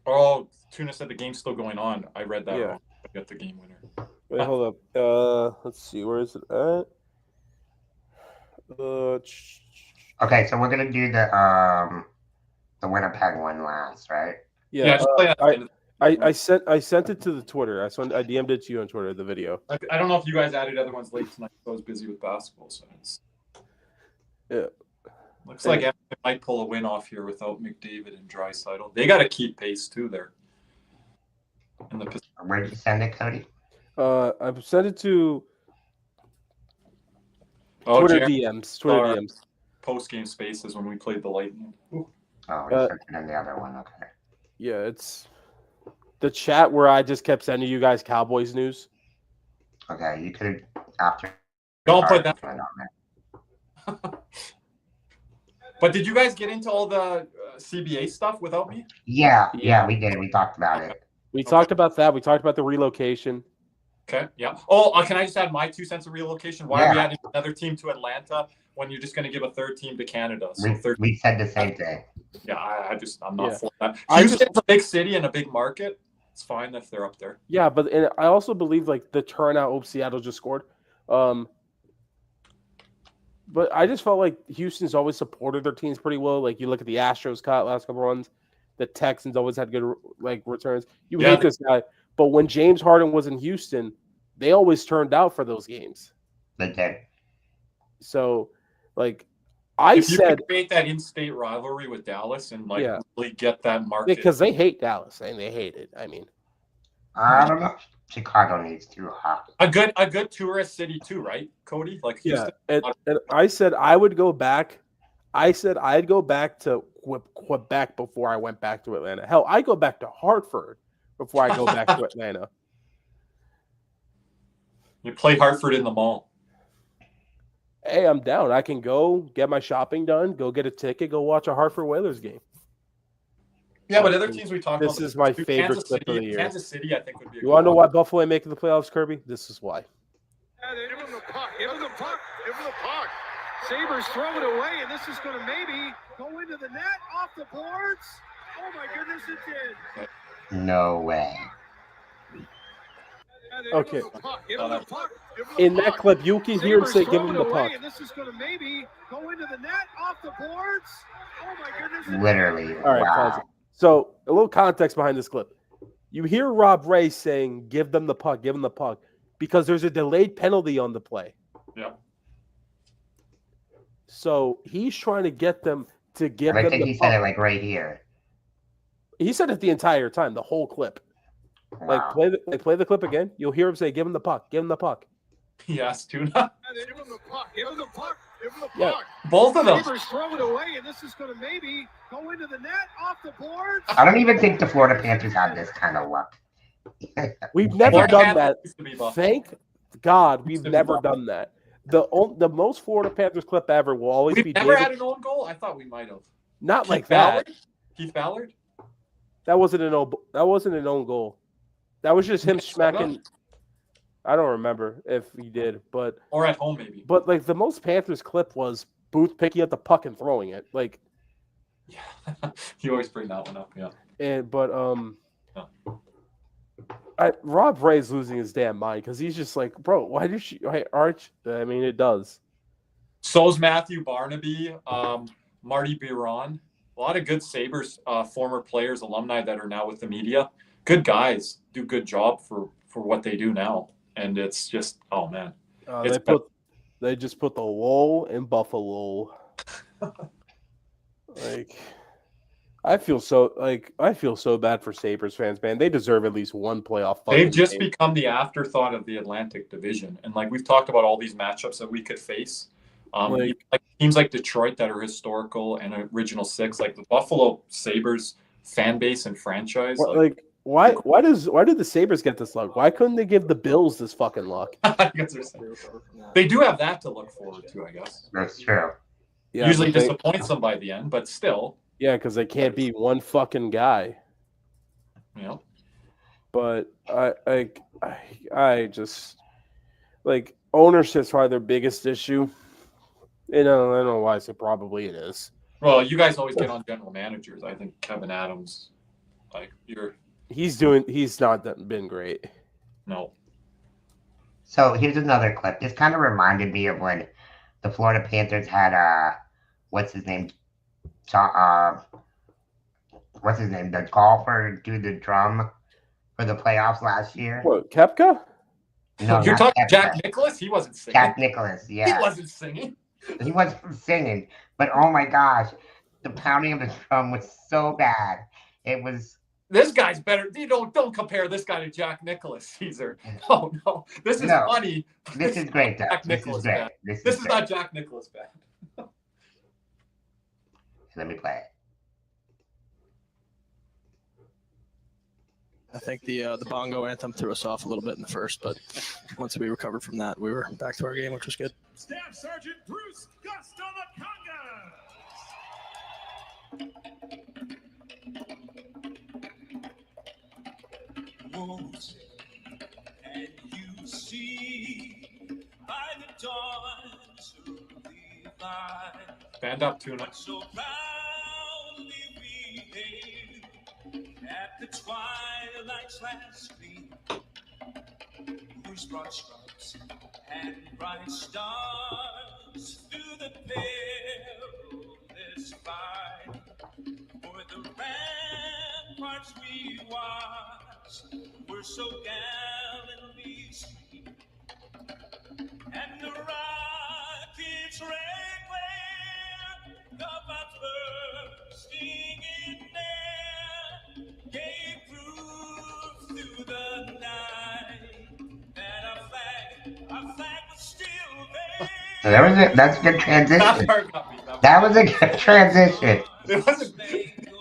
Oh, Tuna said the game's still going on. I read that wrong. I got the game winner. Wait, hold up. Let's see. Where is it at? Okay, so we're gonna do the Winnipeg one last, right? Yeah. I sent it to the Twitter. I DM'd it to you on Twitter. The video. I don't know if you guys added other ones late tonight. I was busy with basketball, so it's. Yeah. Looks like Edmonton might pull a win off here without McDavid and Draisaitl. They got to keep pace too there. Where did you send it, Cody? I've sent it to Twitter DMs. Twitter DMs. Post game spaces when we played the Lightning. Ooh. Oh, we sent it in the other one. Okay. Yeah, it's the chat where I just kept sending you guys Cowboys news. Okay, you could after. Don't put that on there. But did you guys get into all the CBA stuff without me? Yeah, we did. We talked about it. We talked about that. We talked about the relocation. Okay, yeah. Oh, can I just add my 2 cents of relocation? Why are we adding another team to Atlanta when you're just going to give a third team to Canada? So we said the same thing. Yeah, I'm not for that. Houston's a big city and a big market. It's fine if they're up there. Yeah, but I also believe like the turnout. Oh, Seattle just scored. But I just felt like Houston's always supported their teams pretty well. Like you look at the Astros caught last couple runs, the Texans always had good like returns. You hate this guy, but when James Harden was in Houston, they always turned out for those games. They did. So, like if you could create that in-state rivalry with Dallas and really get that market because they hate Dallas and they hate it. I mean, I don't know. Chicago needs too hot. A good tourist city too, right, Cody? Like Houston. And I said I would go back. I said I'd go back to Quebec before I went back to Atlanta. Hell, I go back to Hartford before I go back to Atlanta. You play Hartford in the mall. Hey, I'm down. I can go get my shopping done, go get a ticket, go watch a Hartford Whalers game. Yeah, but other teams we talked about. This is my favorite clip of the year. Kansas City, I think, would be. You want to know why Buffalo ain't making the playoffs, Kirby? This is why. Give him the puck. Give him the puck. Give him the puck. Sabres throw it away, and this is going to maybe go into the net, off the boards. Oh my goodness, it did. No way. Okay. Give him the puck. In that clip, you can hear him say, "Give him the puck." And this is going to maybe go into the net, off the boards. Oh my goodness. Literally. All right, wow. pause it. So a little context behind this clip. You hear Rob Ray saying, "Give them the puck, give them the puck," because there's a delayed penalty on the play. Yeah. So he's trying to get them to give I them think the he puck. said it like right here. He said it the entire time, the whole clip. Wow. Play the clip again. You'll hear him say, "Give him the puck, give him the puck." Yes, tuna. Give him the puck. Give him the puck. Give him the Yeah. puck. Both of them. Sabres throw it away, and this is going to maybe go into the net, off the boards. I don't even think the Florida Panthers have this kind of luck. We've never Florida done Panthers that. used to be Buffalo. Thank God we've Used to be never Buffalo. done that. The most Florida Panthers clip ever will always We've be never David. had an own goal. I thought we might have. Not Keith like that. Ballard? Keith Ballard? That wasn't an own goal. That was just him Mitch Seba? smacking. I don't remember if he did, but Or at home, maybe. like the most Panthers clip was Booth picking up the puck and throwing it. Like, Yeah. You always bring that one up. Yeah. Rob Ray's losing his damn mind because he's just like, bro, why did you? Hey, Arch. I mean, it does. So's Matthew Barnaby, Marty Biron. A lot of good Sabres former players, alumni that are now with the media. Good guys, do good job for what they do now. And it's just, oh man. They just put the lull in Buffalo. Like, I feel so bad for Sabres fans, man. They deserve at least one playoff. They've just game. become the afterthought of the Atlantic Division. And like we've talked about all these matchups that we could face. Like teams like Detroit that are historical and original six, like the Buffalo Sabres fan base and franchise. Why did the Sabres get this luck? Why couldn't they give the Bills this fucking luck? They do have that to look forward to, I guess. That's true. Yeah, Usually disappoints them by the end, but still. Yeah, because they can't be one fucking guy. Yeah. But I just like ownership's probably their biggest issue. I don't know why I say probably it is. Well, you guys always get on general managers. I think Kevin Adams, he's not been great. No. So here's another clip. This kind of reminded me of when the Florida Panthers had what's his name? What's his name? The golfer do the drum for the playoffs last year. What, Koepka? No, You're not talking Koepka. Jack Nicklaus? He wasn't singing. Jack Nicklaus, yeah. He wasn't singing. He wasn't singing, but oh my gosh, the pounding of the drum was so bad. It was. This guy's better. You don't compare this guy to Jack Nicklaus, Caesar. Oh no, this is funny. This is great, though. Jack This Nicklaus is great. bad. This is great. not Jack Nicklaus bad. Let me play it. I think the bongo anthem threw us off a little bit in the first, but once we recovered from that, we were back to our game, which was good. Staff Sergeant Bruce Gustavakanga. And you see by the dawn's early light, Stand up, Tuna. so proudly we hailed at the twilight's last gleam, whose broad stripes and bright stars through the perilous fight, for the ramparts we watched were so gallantly seen, and the rockets' red glare of our bursting in air gave proof through the night that our flag was still there. So that's a good transition. That was a good transition. It wasn't.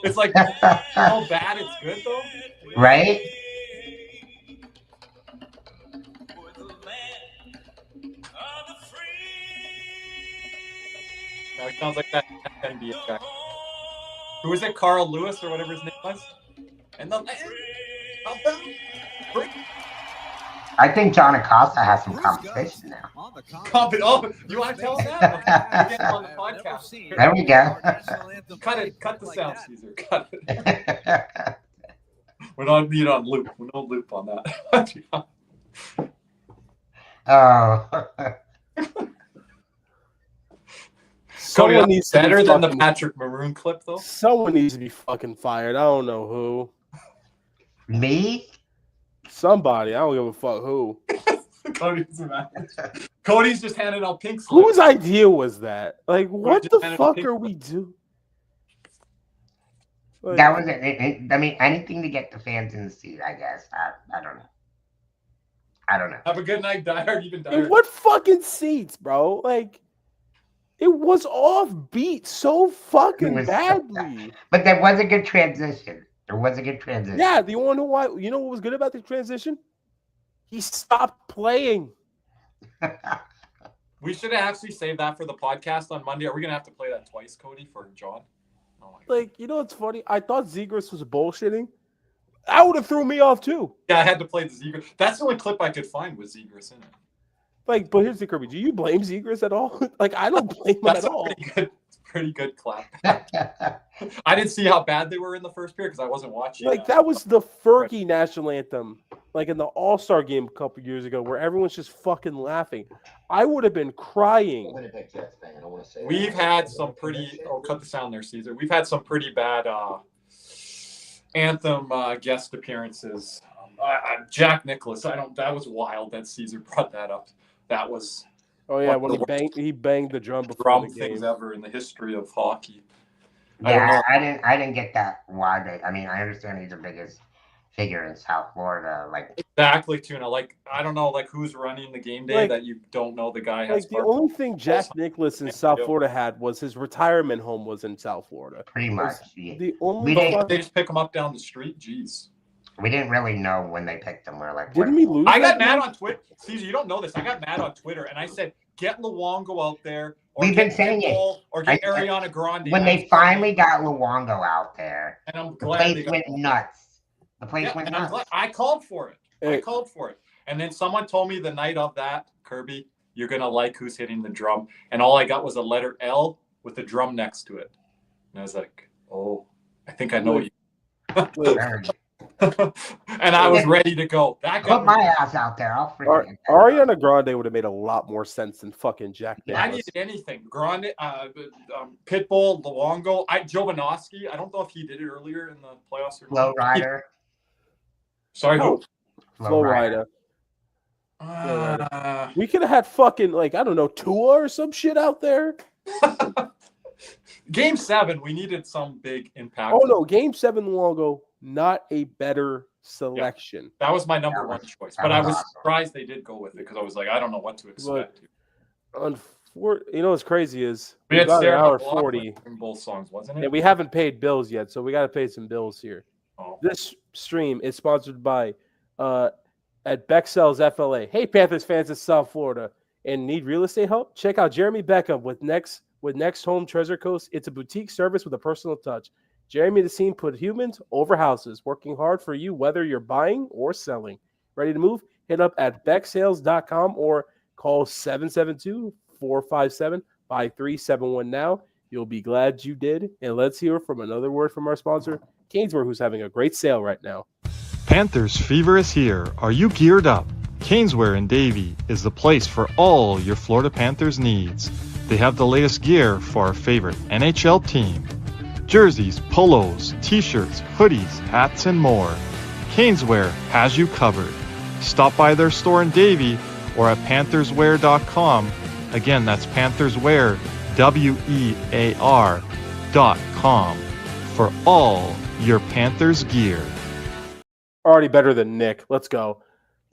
It's like how bad it's good though. Right? That sounds like that NBA guy. Who was it? Carl Lewis or whatever his name was? And the land of the free. I think John Acosta has some competition now. Oh, you want to tell him that? Okay. Get him on the podcast. There we go. Cut it. Cut the sound, Caesar. Cut it. We're not need on loop. We're no loop on that. Oh. Someone needs to better than the Patrick Maroon clip, though. Someone needs to be fucking fired. I don't know who. Me? Somebody. I don't give a fuck who. Cody's just handing out pink slips. Whose idea was that? Like, what the fuck are we doing? Like, That was it. I mean, anything to get the fans in the seat, I guess. I don't know. I don't know. Have a good night, Diehard. Even Diehard. what fucking seats, bro? Like, it was off beat so fucking badly. But there was a good transition. Yeah, the only why you know what was good about the transition? He stopped playing. We should have actually saved that for the podcast on Monday. Are we gonna have to play that twice, Cody, for John? Oh my God. Like, you know what's funny? I thought Zegras was bullshitting. That would have threw me off too. Yeah, I had to play the Zegras. That's the only clip I could find with Zegras in it. Like, but here's the Kirby. Do you blame Zegras at all? Like, I don't blame him at all. Pretty good clap. I didn't see how bad they were in the first period because I wasn't watching. Like, that was the Fergie national anthem, like in the All-Star game a couple years ago, where everyone's just fucking laughing. I would have been crying. We've had some pretty. Oh, cut the sound there, Caesar. We've had some pretty bad anthem guest appearances. Jack Nicklaus. That was wild that Caesar brought that up. That was. Oh yeah, when he banged the drum before the game. Things ever in the history of hockey. Yeah, I didn't get that why they. I mean, I understand he's the biggest figure in South Florida. Like exactly, Tuna. Like I don't know, like who's running the game day that you don't know the guy has. Like the only thing Jack Nicklaus in South Florida had was his retirement home was in South Florida. Pretty much. The only they just pick him up down the street. Jeez. We didn't really know when they picked him. We're like, didn't we lose? I got mad on Twitter. Caesar, you don't know this. I got mad on Twitter and I said, get Luongo out there. Or we've been saying it. Or get Ariana Grande. When they finally got Luongo out there, and I'm the glad place went nuts. The place went nuts. I called for it. I called for it. And then someone told me the night of that, Kirby, you're going to like who's hitting the drum. And all I got was a letter L with the drum next to it. And I was like, oh, I think I know what you. And I was ready to go. Put my ass out there. I'll freaking Ariana Grande would have made a lot more sense than fucking Jack Nicklaus. I needed anything. Grande, Pitbull, Luongo, Jovanovski. I don't know if he did it earlier in the playoffs or Flow Rider. Sorry, who? Flow Rider. We could have had fucking, like, I don't know, Tua or some shit out there. Game 7, we needed some big impact. Oh, no, Game 7 Luongo, not a better selection. Yeah, that was my number one choice. But I was surprised they did go with it because I was like, I don't know what to expect. You know what's crazy is we had got an hour 40 in both songs, wasn't it? And we haven't paid bills yet, so we got to pay some bills here. Oh. This stream is sponsored by at Bexell's FLA. Hey, Panthers fans in South Florida and need real estate help? Check out Jeremy Beckham with Next Home Treasure Coast. It's a boutique service with a personal touch. Jeremy the Scene put humans over houses, working hard for you whether you're buying or selling. Ready to move? Hit up at becksales.com or call 772-457-5371 now. You'll be glad you did. And let's hear from another word from our sponsor, Caneswear, who's having a great sale right now. Panthers fever is here. Are you geared up? Caneswear in Davie is the place for all your Florida Panthers needs. They have the latest gear for our favorite NHL team. Jerseys, polos, t-shirts, hoodies, hats, and more. Caneswear has you covered. Stop by their store in Davie or at pantherswear.com. Again, that's pantherswear, WEAR.com for all your Panthers gear. Already better than Nick. Let's go.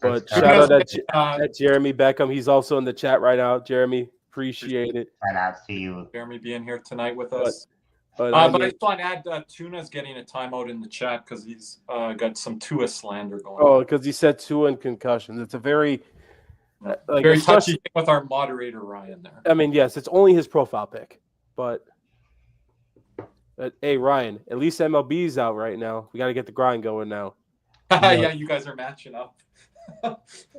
But shout out at Jeremy Beckham. He's also in the chat right now. Jeremy, appreciate it. Shout out to you. Jeremy being here tonight with us. But I just want to add Tuna's getting a timeout in the chat because he's got some Tua slander going on. Oh, because he said Tua and concussions. It's a very very touchy thing with our moderator Ryan there. I mean, yes, it's only his profile pic, but hey, Ryan, at least MLB's out right now. We got to get the grind going now. Yeah, you guys are matching up.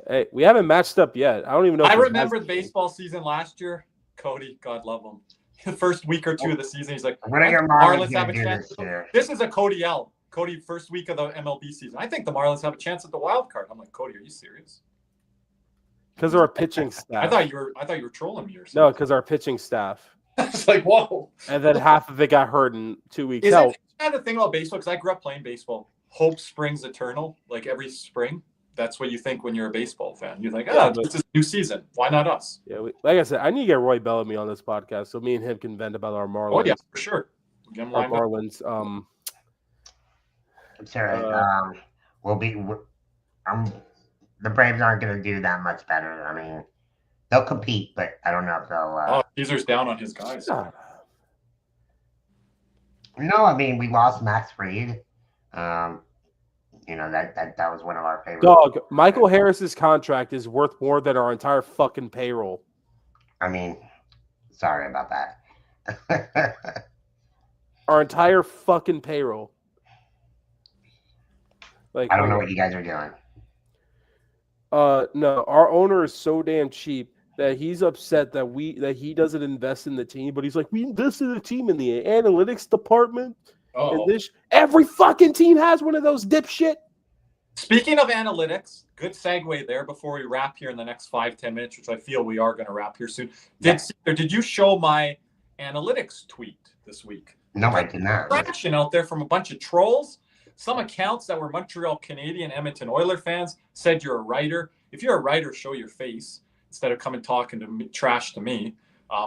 Hey, we haven't matched up yet. I don't even know. I if he's remember the matched- baseball season last year. Cody, God love him. The first week or two of the season, he's like, What are I your think the Marlins Marlins have gonna a do chance. this year? This is a Cody L. Cody, first week of the MLB season. I think the Marlins have a chance at the wild card. I'm like, Cody, are you serious? Because of our pitching staff. I thought you were trolling me or something. No, because our pitching staff. It's like, whoa. And then half of it got hurt in 2 weeks. Isn't that the thing about baseball? Because I grew up playing baseball. Hope springs eternal. Like every spring, that's what you think when you're a baseball fan. You think, this is a new season. Why not us? Yeah, like I said, I need to get Roy Bellamy on this podcast so me and him can vent about our Marlins. Oh yeah, for sure. Our Marlins. I'm sorry. The Braves aren't going to do that much better. I mean, they'll compete, but I don't know if they'll. Caesar's down on his guys. No, I mean, we lost Max Fried. That was one of our favorites. Dog, Michael Harris's contract is worth more than our entire fucking payroll. I mean, sorry about that. Our entire fucking payroll. Like, I don't know what you guys are doing. No, our owner is so damn cheap that he's upset that he doesn't invest in the team, but he's like, we invested in the team in the analytics department. And every fucking team has one of those dipshit. Speaking of analytics, good segue there before we wrap here in the next 5-10 minutes, which I feel we are going to wrap here soon. Did you show my analytics tweet this week? No, I did not. Traction out there from a bunch of trolls. Some accounts that were Montreal Canadian, Edmonton Oiler fans said you're a writer. If you're a writer, show your face instead of coming talking to me, trash to me.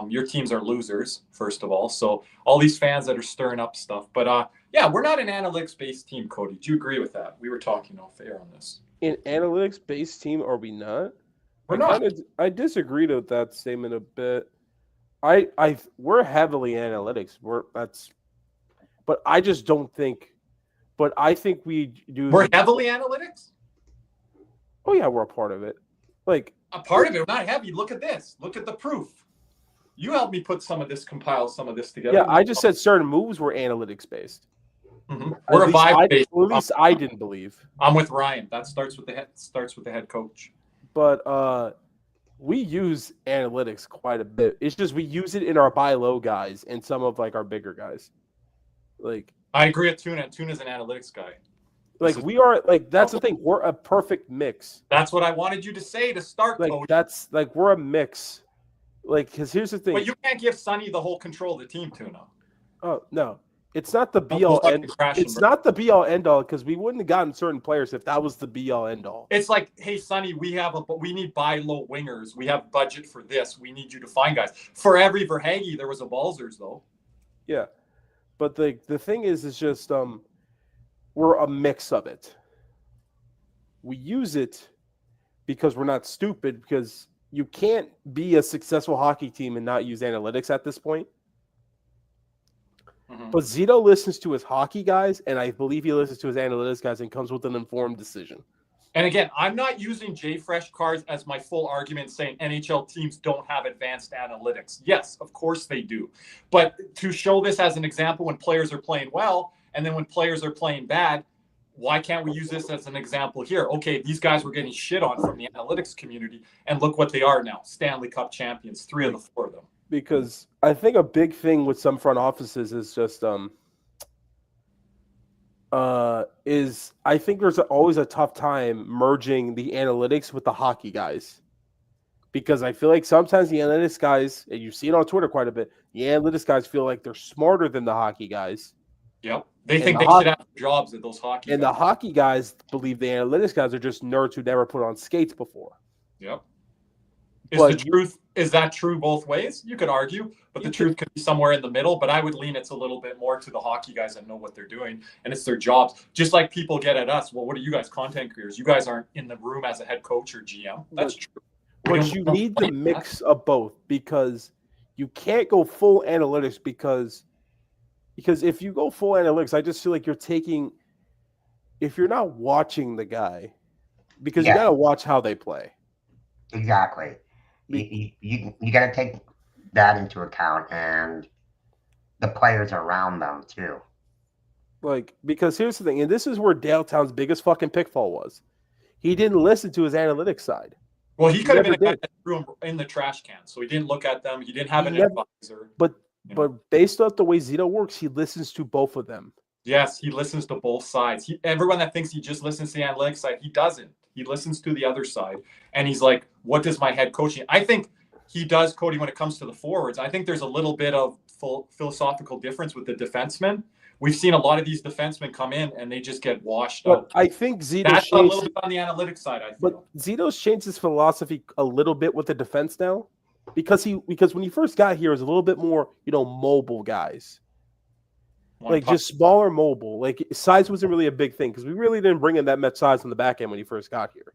Your teams are losers, first of all. So all these fans that are stirring up stuff. But we're not an analytics-based team, Cody. Do you agree with that? We were talking off air on this. An analytics-based team, are we not? We're not. I disagree with that statement a bit. We're heavily analytics. But I just don't think. But I think we do. We're heavily analytics? Oh, yeah, we're a part of it. Like a part of it, we're not heavy. Look at this. Look at the proof. You helped me compile some of this together. Yeah, I just said certain moves were analytics-based. Mm-hmm. We're a vibe-based. At least I didn't believe. I'm with Ryan. That starts with the head coach. But we use analytics quite a bit. It's just we use it in our buy low guys and some of like our bigger guys. Like I agree with Tuna. Tuna's an analytics guy. Like we are like that's the thing. We're a perfect mix. That's what I wanted you to say to start. Like coach. that's like we're a mix. Like because here's the thing. But you can't give Sonny the whole control of the team, Tuna. Oh no, it's not the be all end. It's not the be all end all because we wouldn't have gotten certain players if that was the be all end all. It's like, hey Sonny, we need buy low wingers. We have budget for this. We need you to find guys. For every Verhaeghe, there was a Balzers though. Yeah, but the thing is just we're a mix of it. We use it because we're not stupid, because you can't be a successful hockey team and not use analytics at this point. Mm-hmm. But Zito listens to his hockey guys, and I believe he listens to his analytics guys and comes with an informed decision. And again, I'm not using JFresh cards as my full argument saying NHL teams don't have advanced analytics. Yes, of course they do. But to show this as an example when players are playing well, and then when players are playing bad, why can't we use this as an example here? Okay, these guys were getting shit on from the analytics community, and look what they are now, Stanley Cup champions, 3 of the 4 of them. Because I think a big thing with some front offices is just I think there's always a tough time merging the analytics with the hockey guys. Because I feel like sometimes the analytics guys, and you see it on Twitter quite a bit, the analytics guys feel like they're smarter than the hockey guys. Yep. They think they should have jobs at those hockey guys. The hockey guys believe the analytics guys are just nerds who never put on skates before. Yep. Is that true both ways? You could argue, but the truth could be somewhere in the middle. But I would lean it's a little bit more to the hockey guys that know what they're doing, and it's their jobs. Just like people get at us. Well, what are you guys, content creators? You guys aren't in the room as a head coach or GM. That's true. But you need the mix of both, because you can't go full analytics because if you go full analytics, I just feel like if you're not watching the guy, because you got to watch how they play. Exactly. You got to take that into account, and the players around them too. Like, because here's the thing, and this is where Daletown's biggest fucking pitfall was. he didn't listen to his analytics side. Well, he could have been a never guy did. that threw him in the trash can, so he didn't look at them. He didn't have He an never- advisor. But you know. but based off the way Zito works, he listens to both of them. Yes, he listens to both sides. Everyone that thinks he just listens to the analytics side, he doesn't. He listens to the other side, and he's like, "What does my head coaching?" I think he does, Cody, when it comes to the forwards. I think there's a little bit of philosophical difference with the defensemen. We've seen a lot of these defensemen come in and they just get washed But out. I think Zito's That's a little bit on the analytics side, I feel. But Zito's changed his philosophy a little bit with the defense now, because when he first got here, it was a little bit more, mobile guys, just smaller mobile. Like size wasn't really a big thing because we really didn't bring in that much size on the back end when he first got here.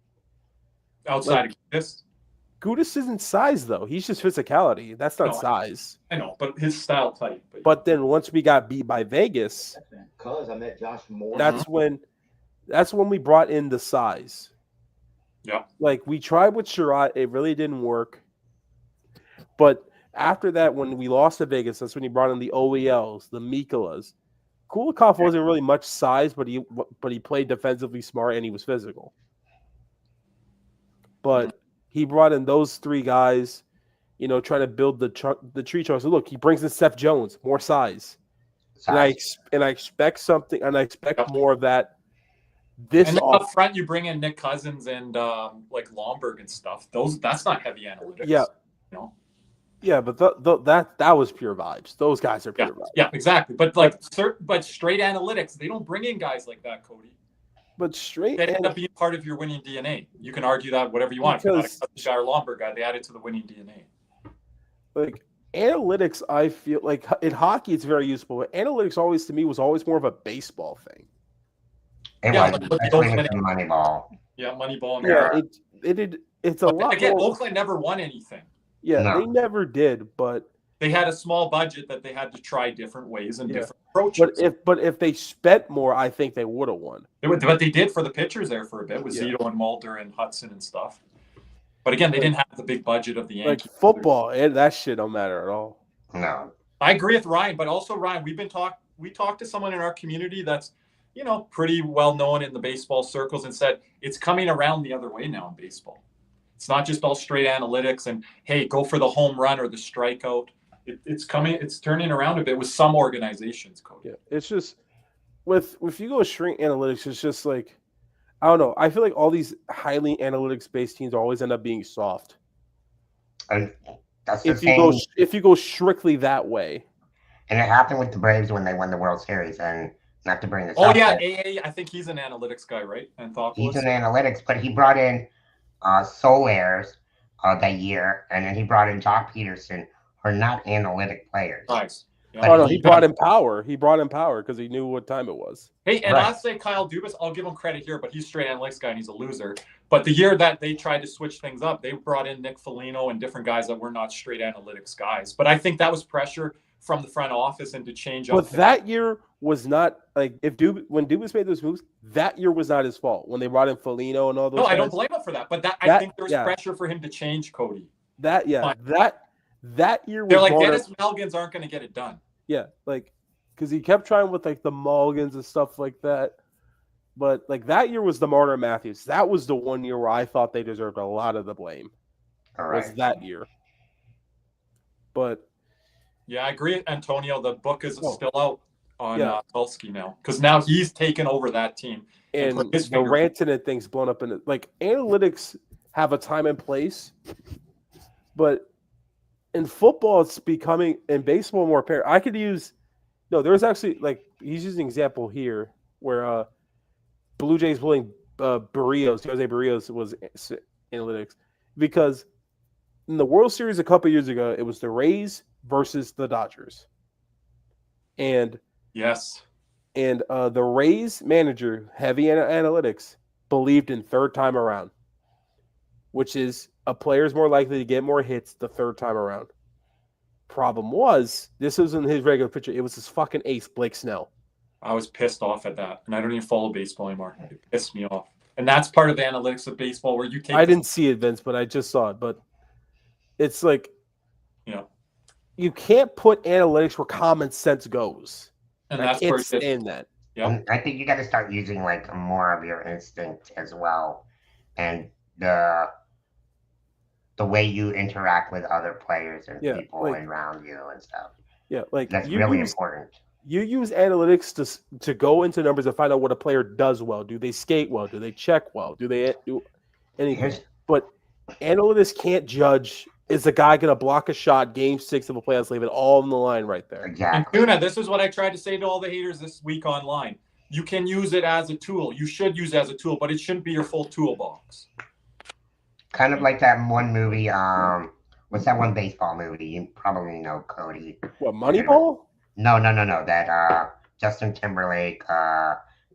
Outside of this. Gudis isn't size though; he's just physicality. That's not size. I know, but his style type. But then once we got beat by Vegas, because I met Josh Moore. That's when we brought in the size. Yeah. Like we tried with Sherrod, it really didn't work. But after that, when we lost to Vegas, that's when he brought in the OELs, the Mikolas. Kulikov wasn't really much size, but he played defensively smart and he was physical. But he brought in those three guys, trying to build the tree trunk. So look, he brings in Seth Jones, more size. And I expect something, and I expect more of that. And up front, you bring in Nick Cousins and like Lomberg and stuff. That's not heavy analytics. Yeah. Yeah, but that was pure vibes. Those guys are pure vibes. Yeah, exactly. But but straight analytics, they don't bring in guys like that, Cody. But straight they end up being part of your winning DNA. You can argue that whatever you want. Because if you're not a Lomberg guy, they added to the winning DNA. Like analytics, I feel like in hockey it's very useful. But analytics was always more of a baseball thing. Moneyball. Yeah, Moneyball. Yeah, it's a lot. Again, Oakland never won anything. Yeah, they never did, but they had a small budget that they had to try different ways and different approaches. But if they spent more, I think they would have won. But they did for the pitchers there for a bit with Zito and Mulder and Hudson and stuff. But again, they didn't have the big budget of the Yankees. Like football, that shit don't matter at all. No, I agree with Ryan, but also Ryan, we talked to someone in our community that's pretty well known in the baseball circles and said it's coming around the other way now in baseball. It's not just all straight analytics and hey, go for the home run or the strikeout. It's turning around a bit with some organizations, Cody. Yeah, it's just if you go straight analytics, it's just like I don't know. I feel like all these highly analytics-based teams always end up being soft. That's if you go strictly that way. And it happened with the Braves when they won the World Series, and not to bring this up. Oh yeah, AA. I think he's an analytics guy, right? He's an analytics, but he brought in Solaires that year, and then he brought in Jock Peterson, who are not analytic players. Nice. Yeah. Oh no, he brought in power. He brought in power because he knew what time it was. Hey, and I'll say Kyle Dubas, I'll give him credit here, but he's straight analytics guy and he's a loser. But the year that they tried to switch things up, they brought in Nick Foligno and different guys that were not straight analytics guys. But I think that was pressure from the front office and to change up. But that year was not like when Dubas made those moves, that year was not his fault when they brought in Foligno and all those. No, guys. I don't blame him for that. But I think there was pressure for him to change Cody. That year was. They're like Dennis Malgins aren't going to get it done. Yeah, like because he kept trying with like the Mulligans and stuff like that. But like that year was the Marner Matthews. That was the one year where I thought they deserved a lot of the blame. All right. Was that year. But yeah, I agree, Antonio. The book is still out on Tulski now because now he's taken over that team. And the Rantanen thing's blown up in it. Like analytics have a time and place, but in football, it's becoming in baseball more apparent. I could use there's actually like he's using an example here where Blue Jays pulling Jose Barrios was analytics because in the World Series a couple years ago, it was the Rays versus the Dodgers. And the Rays manager, heavy analytics, believed in third time around, which is a player's more likely to get more hits the third time around. Problem was, this wasn't his regular pitcher. It was his fucking ace, Blake Snell. I was pissed off at that, and I don't even follow baseball anymore. It pissed me off. And that's part of the analytics of baseball where you take... I didn't see it, Vince, but I just saw it. But it's like... You can't put analytics where common sense goes. And that's where it's in that. Yeah. I think you got to start using like more of your instinct as well. and the way you interact with other players and people around you and stuff. Yeah, like that's really important. You use analytics to go into numbers and find out what a player does well. Do they skate well? Do they check well? Do they do anything? But analytics can't judge. Is the guy going to block a shot game 6 of a playoffs, leave it all on the line right there? Exactly. And Tuna, this is what I tried to say to all the haters this week online. You can use it as a tool. You should use it as a tool, but it shouldn't be your full toolbox. Kind of like that one movie. What's that one baseball movie? You probably know, Cody. What, Moneyball? No. That Justin Timberlake.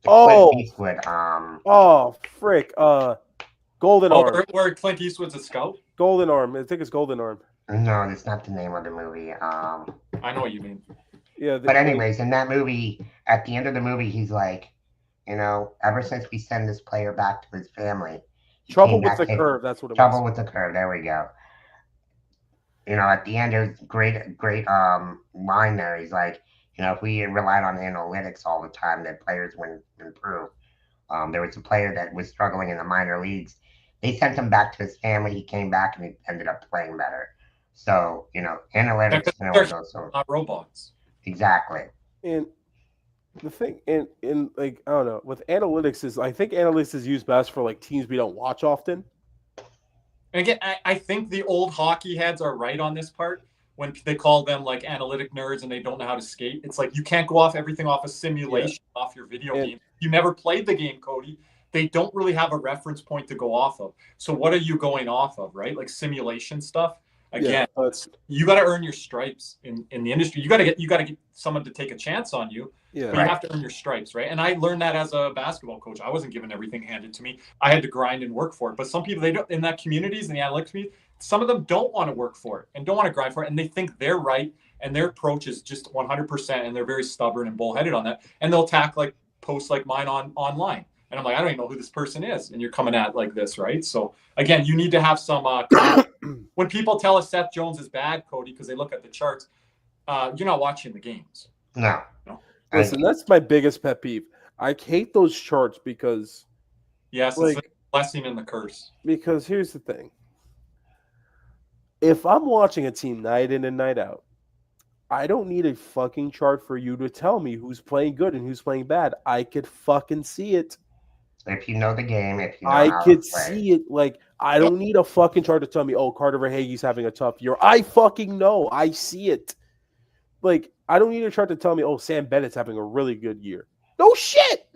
Clint Eastwood. Oh, frick. Golden Arm. Where Clint Eastwood's a scout? Golden Arm. I think it's Golden Arm. No, that's not the name of the movie. I know what you mean. Yeah. But anyways, in that movie, at the end of the movie, he's like, ever since we send this player back to his family. Trouble with the curve. That's what it was. Trouble with the curve. There we go. At the end, there's great line there. He's like, if we relied on analytics all the time, that players wouldn't improve. There was a player that was struggling in the minor leagues. They sent him back to his family. He came back and he ended up playing better. So, analytics can only go so. Not robots. Exactly. And the thing, in like, I don't know, with analytics is, I think analytics is used best for like teams we don't watch often. And again, I think the old hockey heads are right on this part when they call them like analytic nerds and they don't know how to skate. It's like you can't go off everything off a simulation, off your video game. You never played the game, Cody. They don't really have a reference point to go off of. So what are you going off of, right? Like simulation stuff. Again, you got to earn your stripes in the industry. You got to get someone to take a chance on you. Yeah, but you have to earn your stripes, right? And I learned that as a basketball coach. I wasn't given everything handed to me. I had to grind and work for it. But some people, they don't, in that communities and the analytics community, some of them don't want to work for it and don't want to grind for it, and they think they're right and their approach is just 100%, and they're very stubborn and bullheaded on that. And they'll attack like posts like mine online. And I'm like, I don't even know who this person is. And you're coming at like this, right? So again, you need to have some. When people tell us Seth Jones is bad, Cody, because they look at the charts, you're not watching the games. No. Listen, that's my biggest pet peeve. I hate those charts because. Yes, it's a blessing and the curse. Because here's the thing. If I'm watching a team night in and night out, I don't need a fucking chart for you to tell me who's playing good and who's playing bad. I could fucking see it. If you know the game, if you know I how could to play. see it. Like, I don't need a fucking chart to tell me, oh, Carter Verhaeghe's having a tough year. I fucking know. I see it. Like, I don't need a chart to tell me, oh, Sam Bennett's having a really good year. No shit.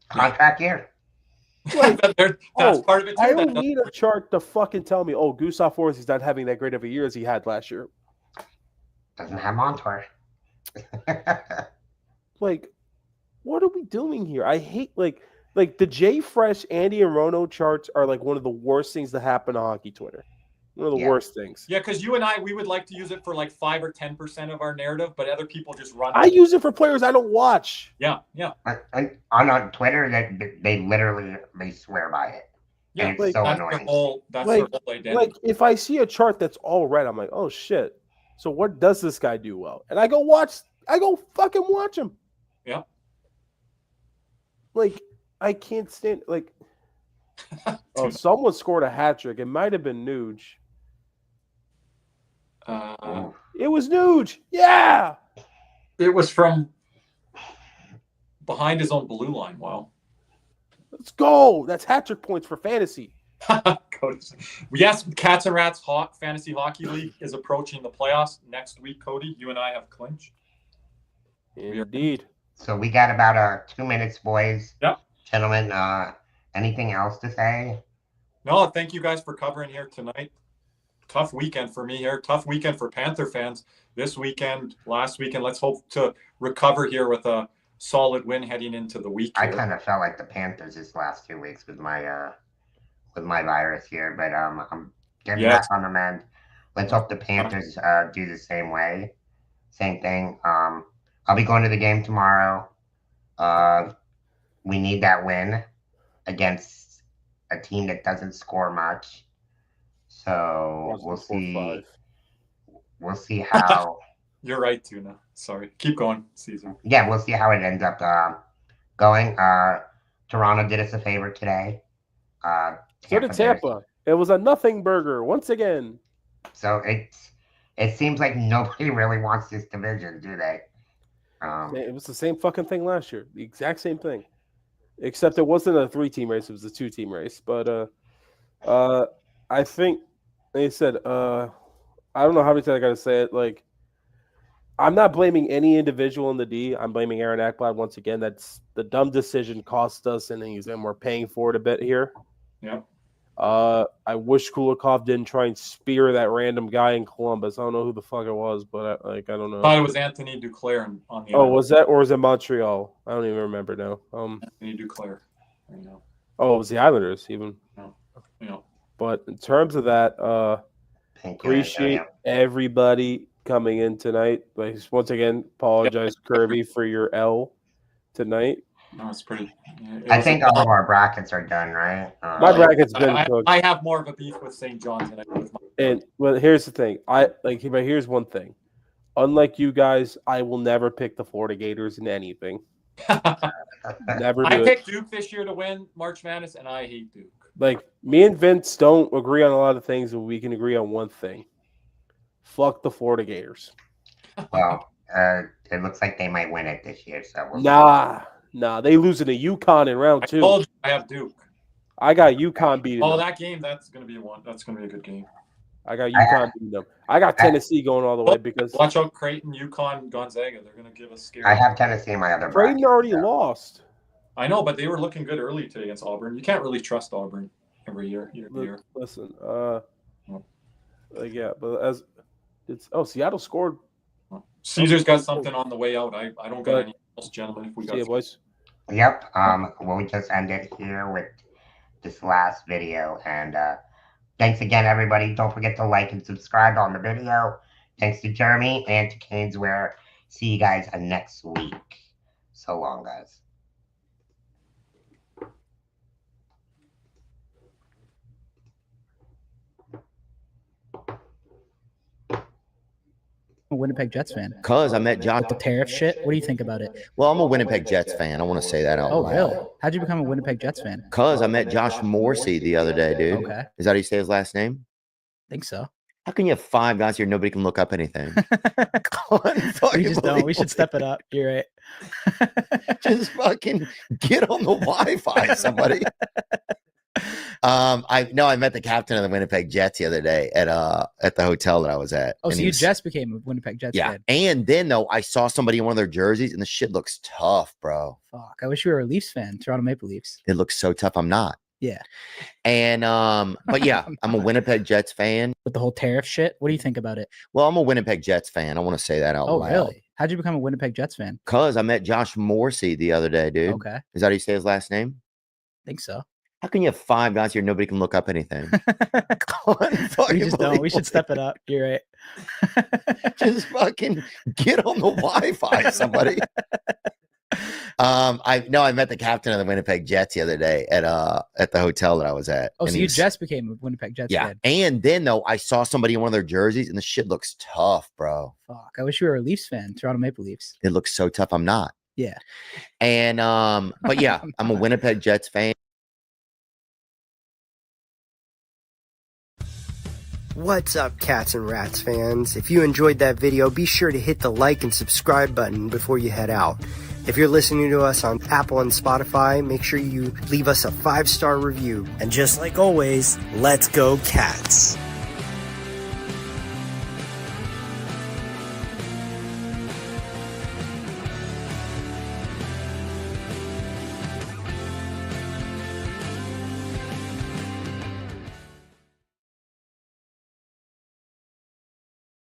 Contract year. Like, that's part of it too. I don't need a chart to fucking tell me, oh, Gustav Forrest is not having that great of a year as he had last year. Doesn't have Montour. Like, what are we doing here? I hate like the Jay Fresh, Andy and Rono charts are like one of the worst things that happen on hockey Twitter. One of the worst things. Yeah, because you and I, we would like to use it for like 5 or 10% of our narrative, but other people just run. I use it for players I don't watch. Yeah. On Twitter, they literally swear by it. Yeah, and it's so annoying. That's their whole identity. Like, if I see a chart that's all red, I'm like, oh shit. So what does this guy do well? And I go fucking watch him. Yeah. Like, I can't stand like. Oh, someone scored a hat trick. It might have been Nuge. It was Nuge. Yeah. It was from behind his own blue line. Wow. Let's go. That's hat trick points for fantasy. Yes, Cats and Rats Fantasy Hockey League is approaching the playoffs next week, Cody. You and I have clinched. Indeed. So we got about 2 minutes, boys. Yep. Gentlemen, anything else to say? No, thank you guys for covering here tonight. Tough weekend for me here. Tough weekend for Panther fans this weekend, last weekend. Let's hope to recover here with a solid win heading into the week. I kind of felt like the Panthers this last 2 weeks with my virus here, but I'm getting back on the mend. Let's hope the Panthers do the same way. Same thing. I'll be going to the game tomorrow. We need that win against a team that doesn't score much. So we'll see. We'll see how. You're right, Tuna. Sorry. Keep going, Caesar. Yeah, we'll see how it ends up going. Toronto did us a favor today. So did Tampa. It was a nothing burger once again. So it seems like nobody really wants this division, do they? It was the same fucking thing last year. The exact same thing. Except it wasn't a 3-team race, it was a 2-team race. But I think they said, I don't know how many times I gotta say it. Like, I'm not blaming any individual in the D. I'm blaming Aaron Ekblad once again. That's the dumb decision cost us, and we're paying for it a bit here. Yeah. I wish Kulikov didn't try and spear that random guy in Columbus. I don't know who the fuck it was, but I don't know. I thought it was Anthony Duclair on the. Oh, was that, or was it Montreal? I don't even remember now. Anthony Duclair. Oh, it was the Islanders even. No. But in terms of that, appreciate everybody coming in tonight. Like, once again, apologize, Kirby, for your L tonight. No, it's pretty. I think all of our brackets are done, right? My bracket's been cooked. I have more of a beef with St. John's than I do with my. And well, here's the thing. But here's one thing. Unlike you guys, I will never pick the Florida Gators in anything. Never. I picked Duke this year to win March Madness, and I hate Duke. Like, me and Vince don't agree on a lot of things, but we can agree on one thing. Fuck the Florida Gators. Well, it looks like they might win it this year. So Nah, they losing to UConn in round 2. I told you I have Duke. I got UConn beating them. That game, that's gonna be a good game. I got UConn beating them. I got Tennessee going all the way because watch out, Creighton, UConn, Gonzaga. They're gonna give us scary. I have Tennessee in my other. Creighton already lost. I know, but they were looking good early today against Auburn. You can't really trust Auburn every year. Listen, Seattle scored. Caesar's got something on the way out. I don't got any else, gentlemen. If we got boys. Yep. Well, we just ended here with this last video, and thanks again, everybody. Don't forget to like and subscribe on the video. Thanks to Jeremy and to Caneswear. See you guys next week. So long, guys. A Winnipeg Jets fan. Cause I met Josh. The tariff shit. What do you think about it? Well, I'm a Winnipeg Jets fan. I want to say that out loud. Really? How'd you become a Winnipeg Jets fan? Cause I met Josh Morrissey the other day, dude. Okay. Is that how you say his last name? I think so. How can you have 5 guys here? Nobody can look up anything. We just don't. We should step it up. You're right. Just fucking get on the Wi-Fi, somebody. I met the captain of the Winnipeg Jets the other day at the hotel that I was at. Oh, so you just became a Winnipeg Jets fan? And then though I saw somebody in one of their jerseys, and the shit looks tough, bro. Fuck, I wish you were a Leafs fan, Toronto Maple Leafs. It looks so tough. I'm not. Yeah. And but yeah, I'm a Winnipeg Jets fan. With the whole tariff shit, what do you think about it? Well, I'm a Winnipeg Jets fan. I want to say that out loud. Oh, really? How'd you become a Winnipeg Jets fan? Cause I met Josh Morrissey the other day, dude. Okay. Is that how you say his last name? I think so. How can you have 5 guys here? Nobody can look up anything. We just don't. We should step it up. You're right. Just fucking get on the Wi-Fi, somebody. I met the captain of the Winnipeg Jets the other day at the hotel that I was at. Oh, so you just became a Winnipeg Jets fan? And then though I saw somebody in one of their jerseys, and the shit looks tough, bro. Fuck, I wish you were a Leafs fan, Toronto Maple Leafs. It looks so tough. I'm not. Yeah. And but yeah, I'm a Winnipeg Jets fan. What's up, Cats and Rats fans? If you enjoyed that video, be sure to hit the like and subscribe button before you head out. If you're listening to us on Apple and Spotify, make sure you leave us a 5-star review. And just like always, let's go Cats!